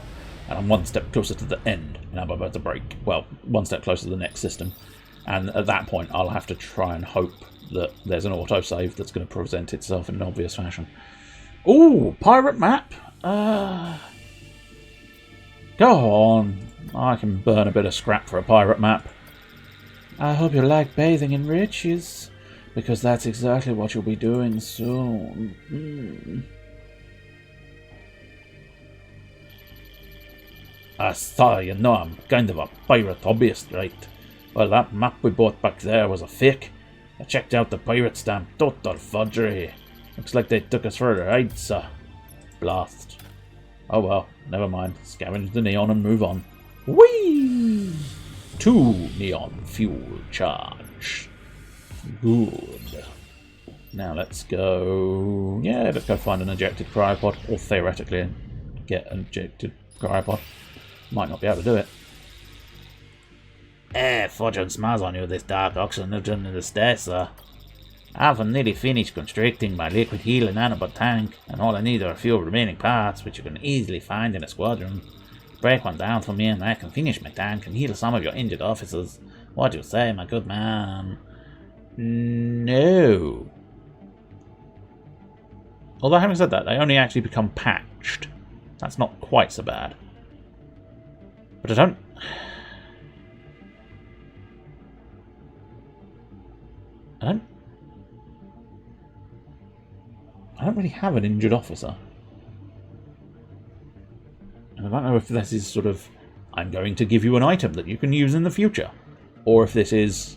And I'm one step closer to the end, and I'm about to break. Well, one step closer to the next system. And at that point, I'll have to try and hope that there's an autosave that's going to present itself in an obvious fashion. Ooh, pirate map! Go on. I can burn a bit of scrap for a pirate map. I hope you like bathing in riches, because that's exactly what you'll be doing soon. You know, I'm kind of a pirate hobbyist, right? Well, that map we bought back there was a fake. I checked out the pirate stamp. Total fudgery. Looks like they took us for a ride, sir. Blast. Oh well, never mind. Scavenge the neon and move on. Whee! 2 neon fuel charge. Good. Now let's go... Yeah, let's go find an ejected cryopod. Or theoretically get an ejected cryopod. Might not be able to do it. Fortune smiles on you this dark oxygen in the stairs, sir. I've nearly finished constructing my liquid healing nanobot tank, and all I need are a few remaining parts, which you can easily find in a squadron. Break one down for me and I can finish my tank and heal some of your injured officers. What do you say, my good man? No. Although having said that, they only actually become patched. That's not quite so bad. But I don't really have an injured officer. And I don't know if this is sort of, I'm going to give you an item that you can use in the future. Or if this is,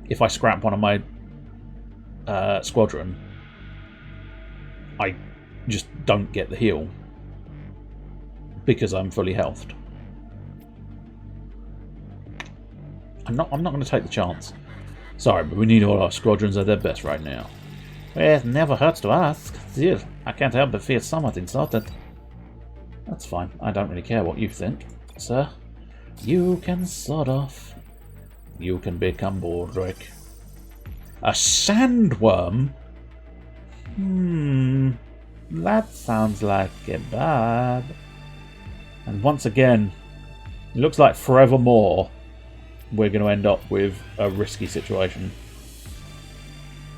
if I scrap one of my squadron, I just don't get the heal. Because I'm fully healthed. I'm not going to take the chance. Sorry, but we need all our squadrons at their best right now. Well, it never hurts to ask. Still, I can't help but feel somewhat insulted. That's fine. I don't really care what you think, sir. You can sod off. You can become Baldric. A sandworm? That sounds like a bad. And once again, it looks like forevermore we're going to end up with a risky situation.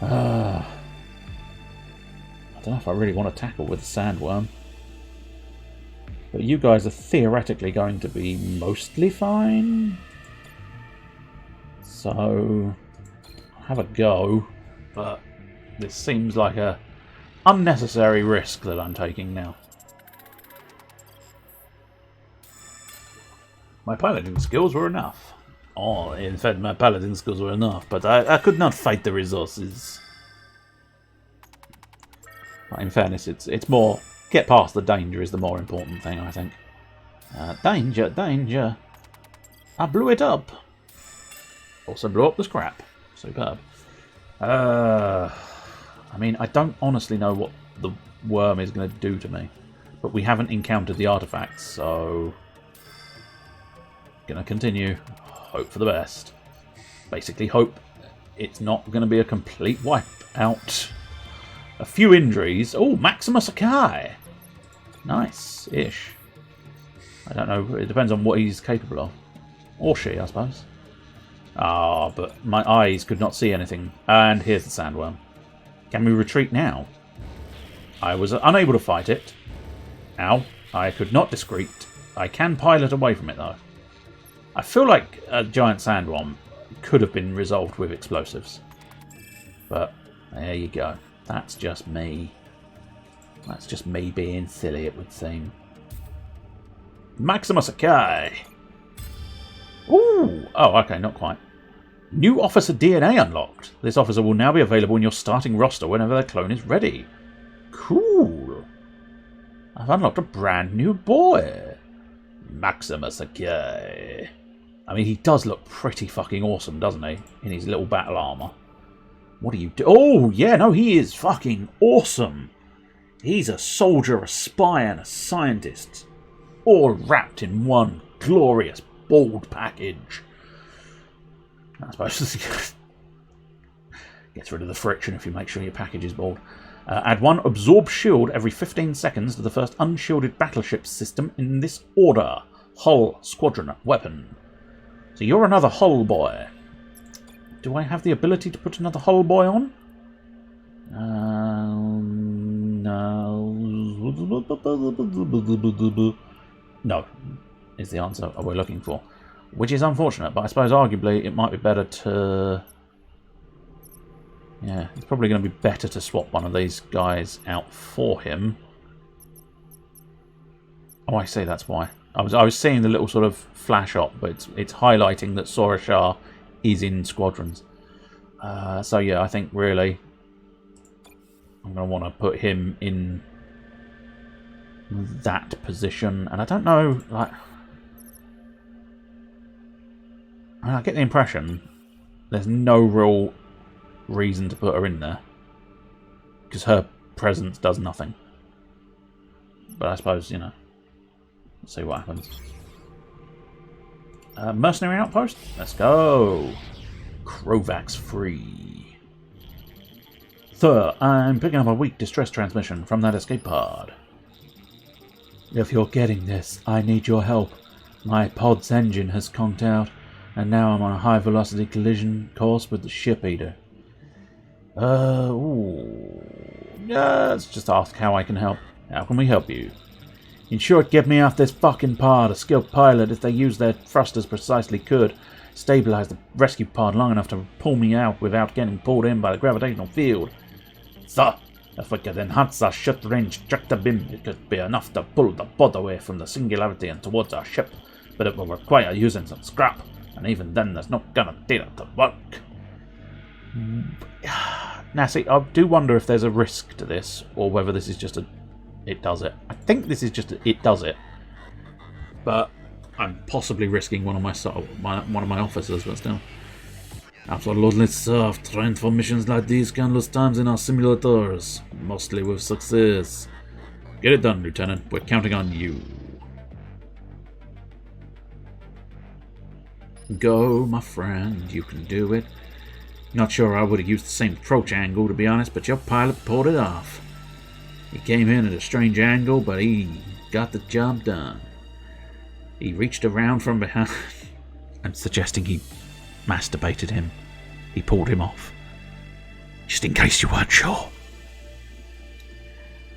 I don't know if I really want to tackle with a sandworm. But you guys are theoretically going to be mostly fine. So, have a go. But this seems like a unnecessary risk that I'm taking now. My piloting skills were enough. Oh, in fact, my piloting skills were enough, but I could not fight the resources. But in fairness, it's more... Get past the danger is the more important thing, I think. Danger, danger. I blew it up. Also blew up the scrap. Superb. I mean, I don't honestly know what the worm is going to do to me. But we haven't encountered the artifacts, so... Gonna continue. Hope for the best. Basically hope it's not going to be a complete wipe out. A few injuries. Oh, Maximus Akai. Nice-ish. I don't know. It depends on what he's capable of. Or she, I suppose. Ah, but my eyes could not see anything. And here's the sandworm. Can we retreat now? I was unable to fight it. Ow. I could not discreet. I can pilot away from it, though. I feel like a giant sandworm could have been resolved with explosives. But there you go. That's just me. That's just me being silly, it would seem. Maximus Akai! Ooh! Oh, okay, not quite. New officer DNA unlocked. This officer will now be available in your starting roster whenever their clone is ready. Cool! I've unlocked a brand new boy. Maximus Akai. I mean, he does look pretty fucking awesome, doesn't he? In his little battle armor. What do you do? Oh, yeah, no, he is fucking awesome. He's a soldier, a spy, and a scientist. All wrapped in one glorious, bald package. I suppose this gets rid of the friction if you make sure your package is bald. Add one absorb shield every 15 seconds to the first unshielded battleship system in this order. Hull Squadron Weapon. So you're another hull boy. Do I have the ability to put another hull boy on? No, is the answer we're looking for. Which is unfortunate, but I suppose arguably it might be better to... Yeah, it's probably going to be better to swap one of these guys out for him. Oh, I see, that's why. I was seeing the little sort of flash up, but it's highlighting that Sora Shah is in squadrons. So yeah, I think really I'm going to want to put him in that position. And I don't know, like... I get the impression there's no real reason to put her in there. Because her presence does nothing. But I suppose, you know, let's see what happens. Mercenary outpost? Let's go! Krovax free. Sir, I'm picking up a weak distress transmission from that escape pod. If you're getting this, I need your help. My pod's engine has conked out, and now I'm on a high-velocity collision course with the ship eater. Let's just ask how I can help. How can we help you? In short, get me off this fucking pod. A skilled pilot, if they use their thrusters precisely, could stabilize the rescue pod long enough to pull me out without getting pulled in by the gravitational field. Sir, if we could enhance our short-range tractor beam, it could be enough to pull the pod away from the singularity and towards our ship, but it will require using some scrap, and even then there's no guarantee that it'll work. Now see, I do wonder if there's a risk to this, or whether this is just a... It does it. I think this is just a, it does it. But I'm possibly risking one of my officers, but still. Absolutely, sir. I've trained for missions like these countless times in our simulators, mostly with success. Get it done, Lieutenant. We're counting on you. Go, my friend. You can do it. Not sure I would have used the same approach angle, to be honest, but your pilot pulled it off. He came in at a strange angle, but he got the job done. He reached around from behind. I'm suggesting he masturbated him. He pulled him off. Just in case you weren't sure.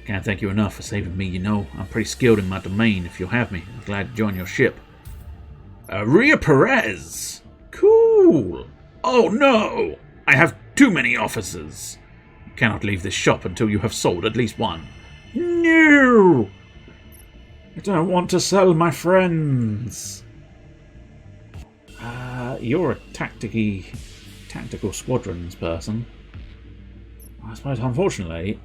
Can't thank you enough for saving me, you know. I'm pretty skilled in my domain. If you'll have me, I'm glad to join your ship. Ria Perez! Cool! Oh no! I have too many officers. You cannot leave this shop until you have sold at least one. No! I don't want to sell my friends. You're a tactical squadrons person. I suppose, unfortunately...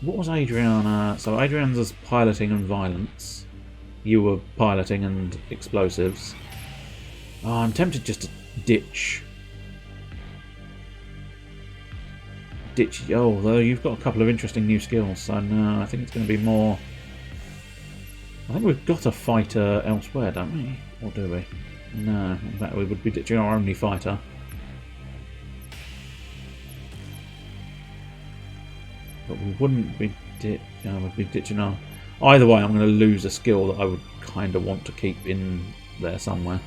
What was Adriana? So Adriana's piloting and violence. You were piloting and explosives. Oh, I'm tempted just to ditch. Oh, though you've got a couple of interesting new skills, so no, I think it's going to be more... I think we've got a fighter elsewhere, don't we? Or do we? No, in fact we would be ditching our only fighter. But we wouldn't be we'd be ditching our... Either way, I'm going to lose a skill that I would kind of want to keep in there somewhere.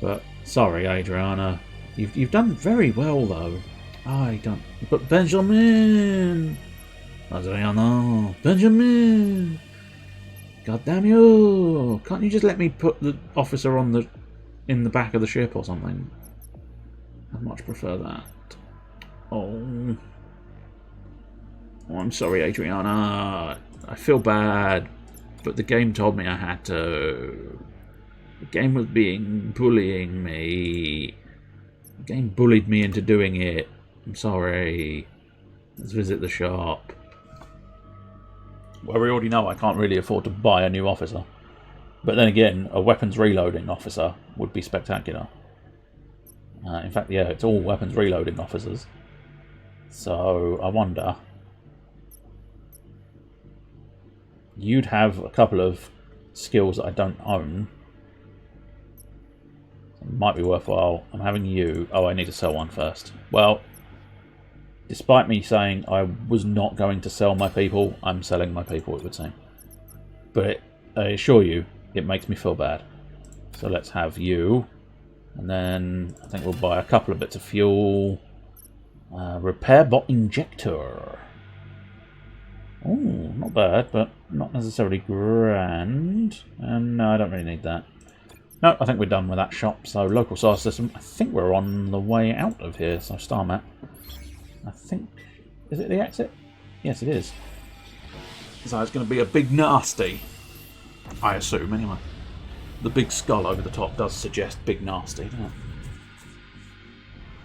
But, sorry, Adriana. You've done very well, though. I don't... But Benjamin! Adriana! Benjamin! God damn you! Can't you just let me put the officer on in the back of the ship or something? I'd much prefer that. Oh, I'm sorry, Adriana. I feel bad, but the game told me I had to. The game was bullying me. The game bullied me into doing it. I'm sorry. Let's visit the shop. Well, we already know I can't really afford to buy a new officer. But then again, a weapons reloading officer would be spectacular. In fact, yeah, it's all weapons reloading officers. So, I wonder... You'd have a couple of skills that I don't own. It might be worthwhile. I'm having you... Oh, I need to sell one first. Well... Despite me saying I was not going to sell my people, I'm selling my people, it would seem. But I assure you, it makes me feel bad. So let's have you. And then I think we'll buy a couple of bits of fuel. Repair bot injector. Oh, not bad, but not necessarily grand. And no, I don't really need that. No, I think we're done with that shop. So local solar system. I think we're on the way out of here. So star map. I think... Is it the exit? Yes, it is. So it's going to be a big nasty. I assume, anyway. The big skull over the top does suggest big nasty, doesn't it?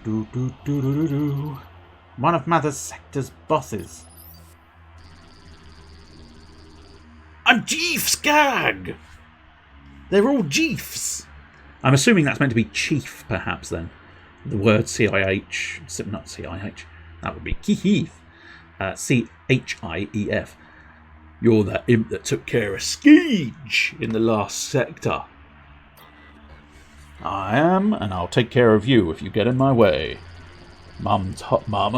Do. One of Mother Sector's bosses. I'm Chief Skag! They're all chiefs! I'm assuming that's meant to be chief, perhaps, then. The word C-I-H... Not C-I-H... That would be Keith. C-H-I-E-F. You're that imp that took care of Skeege in the last sector. I am, and I'll take care of you if you get in my way. Mama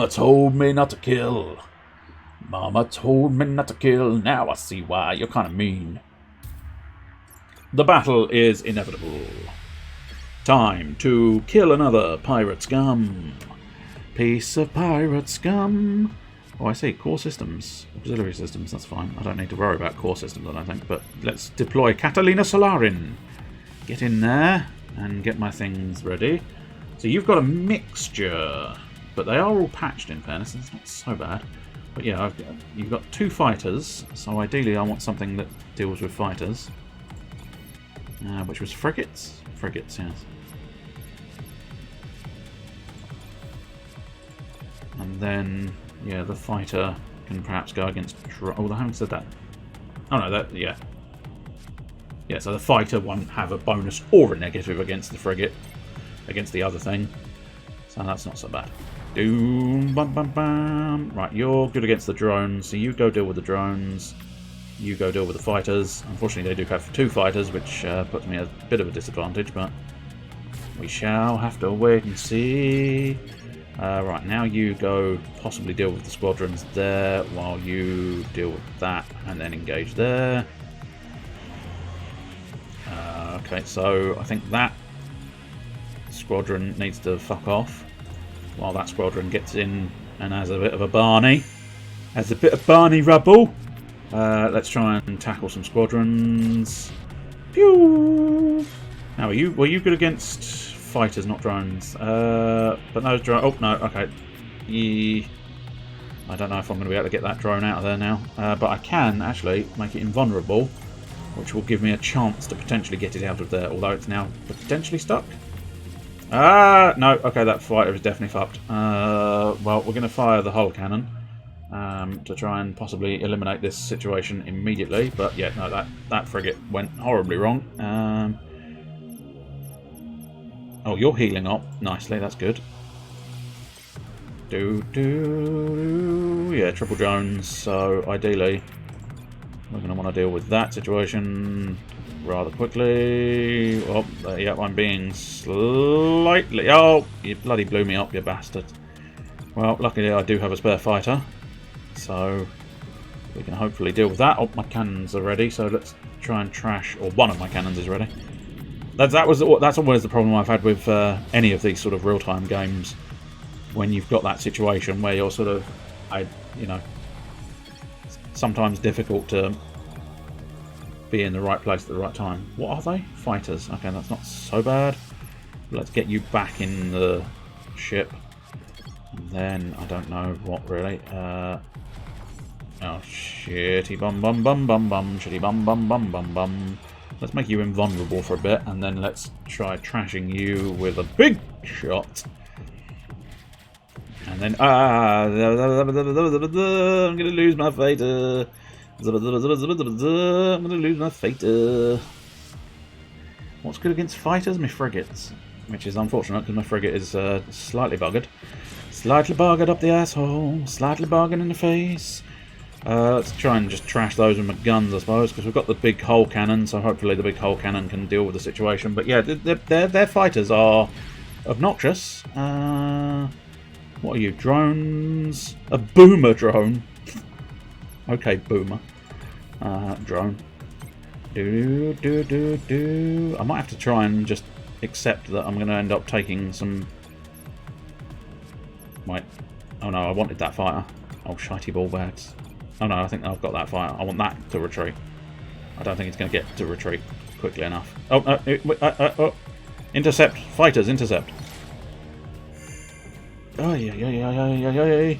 told me not to kill. Mama told me not to kill. Now I see why. You're kind of mean. The battle is inevitable. Time to kill another pirate scum. Piece of pirate scum. Oh, I see. Core systems. Auxiliary systems. That's fine. I don't need to worry about core systems, I don't think. But let's deploy Catalina Solarin. Get in there and get my things ready. So you've got a mixture. But they are all patched, in fairness. It's not so bad. But yeah, you've got two fighters. So ideally I want something that deals with fighters. Which was frigates? Frigates, yes. And then, yeah, the fighter can perhaps go against... Although having said that, Oh no, that yeah. Yeah, so the fighter won't have a bonus or a negative against the frigate, against the other thing. So that's not so bad. Doom, bum, bum, bum. Right, you're good against the drones, so you go deal with the drones. You go deal with the fighters. Unfortunately, they do have 2 fighters, which puts me at a bit of a disadvantage, but we shall have to wait and see. Right, now you go possibly deal with the squadrons there, while you deal with that, and then engage there. Okay, so I think that squadron needs to fuck off while that squadron gets in and has a bit of a Barney. Has a bit of Barney rubble. Let's try and tackle some squadrons. Pew! Now, were you good against fighters, not drones? But those drones. Oh no, okay. I don't know if I'm going to be able to get that drone out of there now, but I can actually make it invulnerable, which will give me a chance to potentially get it out of there, although it's now potentially stuck. No, okay, that fighter is definitely fucked. Well, we're going to fire the hull cannon to try and possibly eliminate this situation immediately, but yeah, no, that frigate went horribly wrong. Oh, you're healing up nicely, that's good. Yeah, triple drones, so ideally we're going to want to deal with that situation rather quickly. Oh, yeah, I'm being slightly... Oh, you bloody blew me up, you bastard. Well, luckily I do have a spare fighter, so we can hopefully deal with that. Oh, my cannons are ready, so let's try and trash... Or one of my cannons is ready. That's always the problem I've had with any of these sort of real-time games, when you've got that situation where you're sort of... you know... sometimes difficult to be in the right place at the right time. What are they? Fighters. Okay, that's not so bad. Let's get you back in the ship. And then, I don't know what really. Oh, shitty bum bum bum bum bum. Shitty bum bum bum bum bum. Let's make you invulnerable for a bit, and then let's try trashing you with a big shot. And then, I'm going to lose my fighter. I'm going to lose my fighter. What's good against fighters? My frigates. Which is unfortunate, because my frigate is slightly buggered. Slightly buggered up the asshole. Slightly buggered in the face. Let's try and just trash those with my guns, I suppose, because we've got the big hull cannon, so hopefully the big hull cannon can deal with the situation. But yeah, their fighters are obnoxious. What are you? Drones? A boomer drone. Okay, boomer. Drone. I might have to try and just accept that I'm going to end up taking some... Wait. Oh no, I wanted that fighter. Oh, shitey ball bags. Oh no, I think I've got that fighter. I want that to retreat. I don't think it's going to get to retreat quickly enough. Oh, oh. Intercept. Fighters, intercept. Oh, yeah.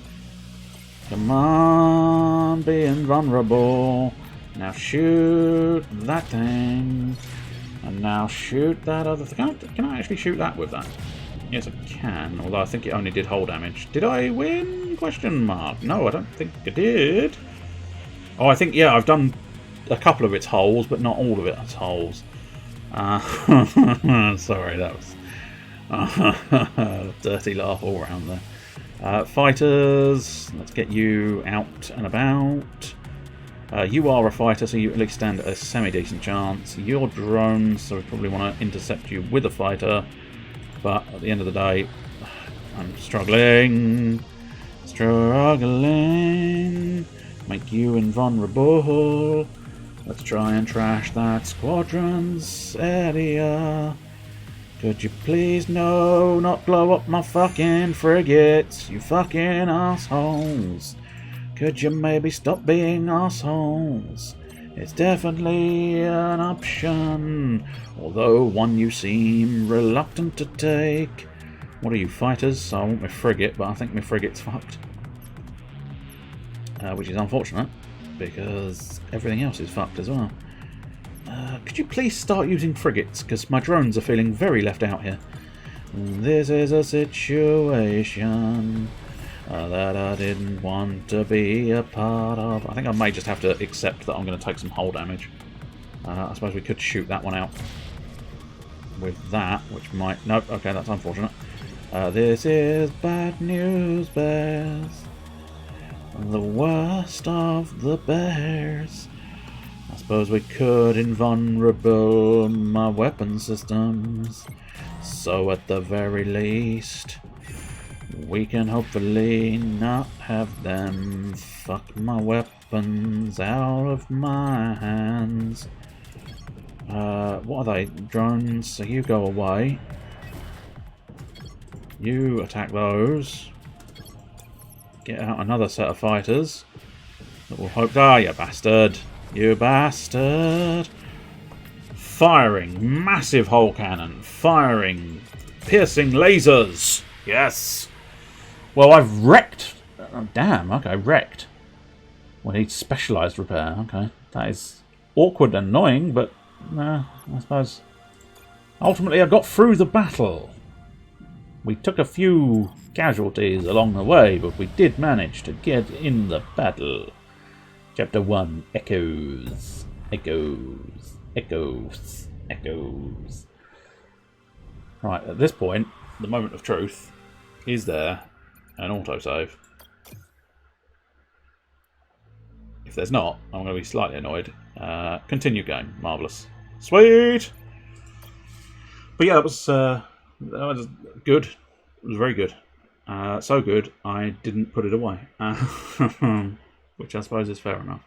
Come on, be invulnerable. Now shoot that thing. And now shoot that other thing. Can I actually shoot that with that? Yes, I can. Although I think it only did hull damage. Did I win? Question mark. No, I don't think I did. Oh, I think, yeah, I've done a couple of its hulls, but not all of its hulls. Sorry, that was... dirty laugh all around there. Fighters, let's get you out and about. You are a fighter, so you at least stand a semi-decent chance. You're drones, so we probably want to intercept you with a fighter. But at the end of the day, I'm struggling. Make you invulnerable. Let's try and trash that squadron's area. Could you please not blow up my fucking frigates, you fucking assholes? Could you maybe stop being assholes? It's definitely an option, although one you seem reluctant to take. What are you, fighters? I want my frigate, but I think my frigate's fucked. Which is unfortunate, because everything else is fucked as well. Could you please start using frigates, because my drones are feeling very left out here. This is a situation that I didn't want to be a part of. I think I may just have to accept that I'm going to take some hull damage. I suppose we could shoot that one out with that, which might... Nope, okay, that's unfortunate. This is bad news, bears. The worst of the bears. I suppose we could invulnerable my weapon systems. So at the very least, we can hopefully not have them fuck my weapons out of my hands. What are they? Drones, so you go away. You attack those. Get out another set of fighters. That will hope... Ah, you bastard! You bastard! Firing massive hull cannon. Firing piercing lasers. Yes! Well, I've wrecked... Oh, damn, okay, wrecked. We need specialised repair. Okay, that is awkward and annoying, but... I suppose... Ultimately, I got through the battle. We took a few casualties along the way, but we did manage to get in the battle. Chapter 1, Echoes. Echoes. Echoes. Echoes. Right, at this point, the moment of truth is there. An autosave. If there's not, I'm going to be slightly annoyed. Continue game. Marvellous. Sweet! But yeah, that was good. It was very good. So good, I didn't put it away. Which I suppose is fair enough.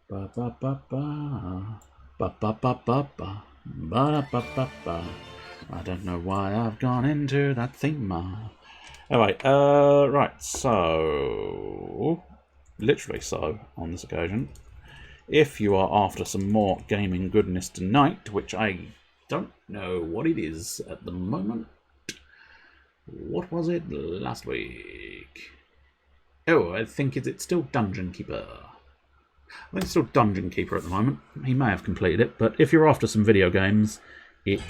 Ba ba ba ba. Ba ba ba ba ba. Ba ba ba ba. I don't know why I've gone into that theme. Anyway, right, so... Literally so, on this occasion. If you are after some more gaming goodness tonight, which I don't know what it is at the moment. What was it last week? Oh, I think it's still Dungeon Keeper. I think it's still Dungeon Keeper at the moment. He may have completed it, but if you're after some video games, it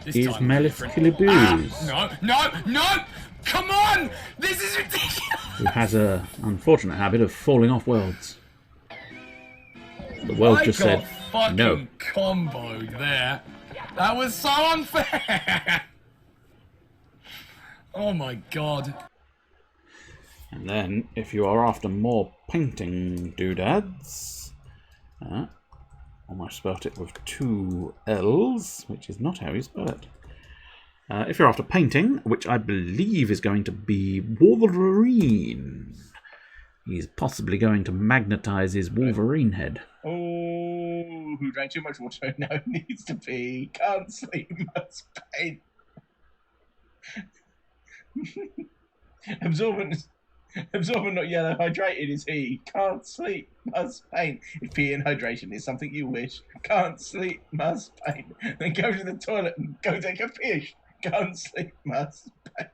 is Melis Kilibooz. No! Come on! This is ridiculous! Who has an unfortunate habit of falling off worlds. The world just said no. Comboed there. That was so unfair! Oh my god. And then, if you are after more painting doodads, almost spelt it with 2 L's, which is not how you spell it. If you're after painting, which I believe is going to be Wolverine, he's possibly going to magnetize his Wolverine head. Oh, who drank too much water? No, needs to pee. Can't sleep, must paint. Absorbent, not yellow. Hydrated is he. Can't sleep, must paint. If pee and hydration is something you wish, can't sleep, must paint. Then go to the toilet and go take a piss. Can't sleep, must paint.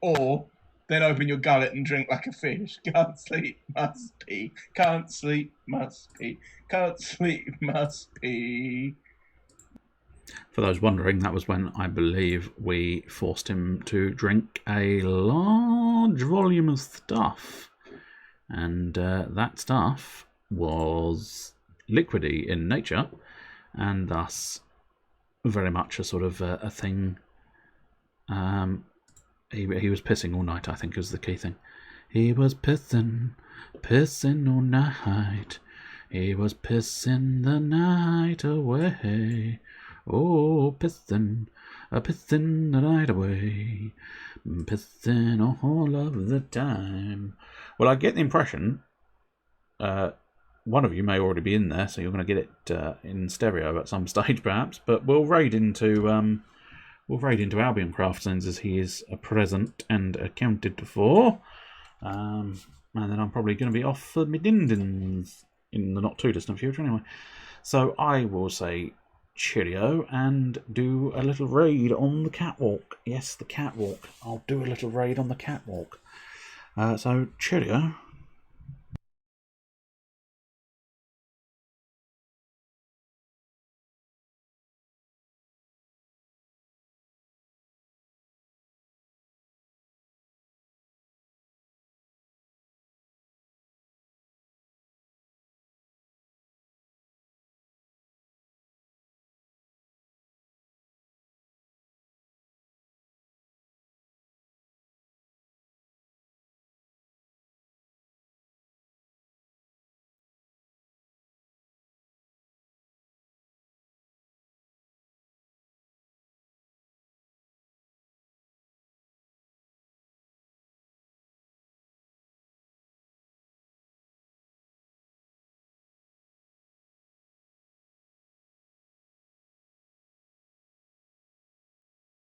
Or then open your gullet and drink like a fish. Can't sleep, must pee. Can't sleep, must pee. Can't sleep, must pee. For those wondering, that was when I believe we forced him to drink a large volume of stuff. And that stuff was liquidy in nature, and thus very much a sort of a thing. He was pissing all night, I think, is the key thing. He was pissing all night. He was pissing the night away. Oh, pissing the night away. Pissing all of the time. Well, I get the impression one of you may already be in there, so you're going to get it in stereo at some stage, perhaps. But we'll raid into Albion Craft since he is present and accounted for. And then I'm probably going to be off for my dindins in the not too distant future, anyway. So I will say cheerio and do a little raid on the catwalk. Yes, the catwalk. I'll do a little raid on the catwalk. So cheerio.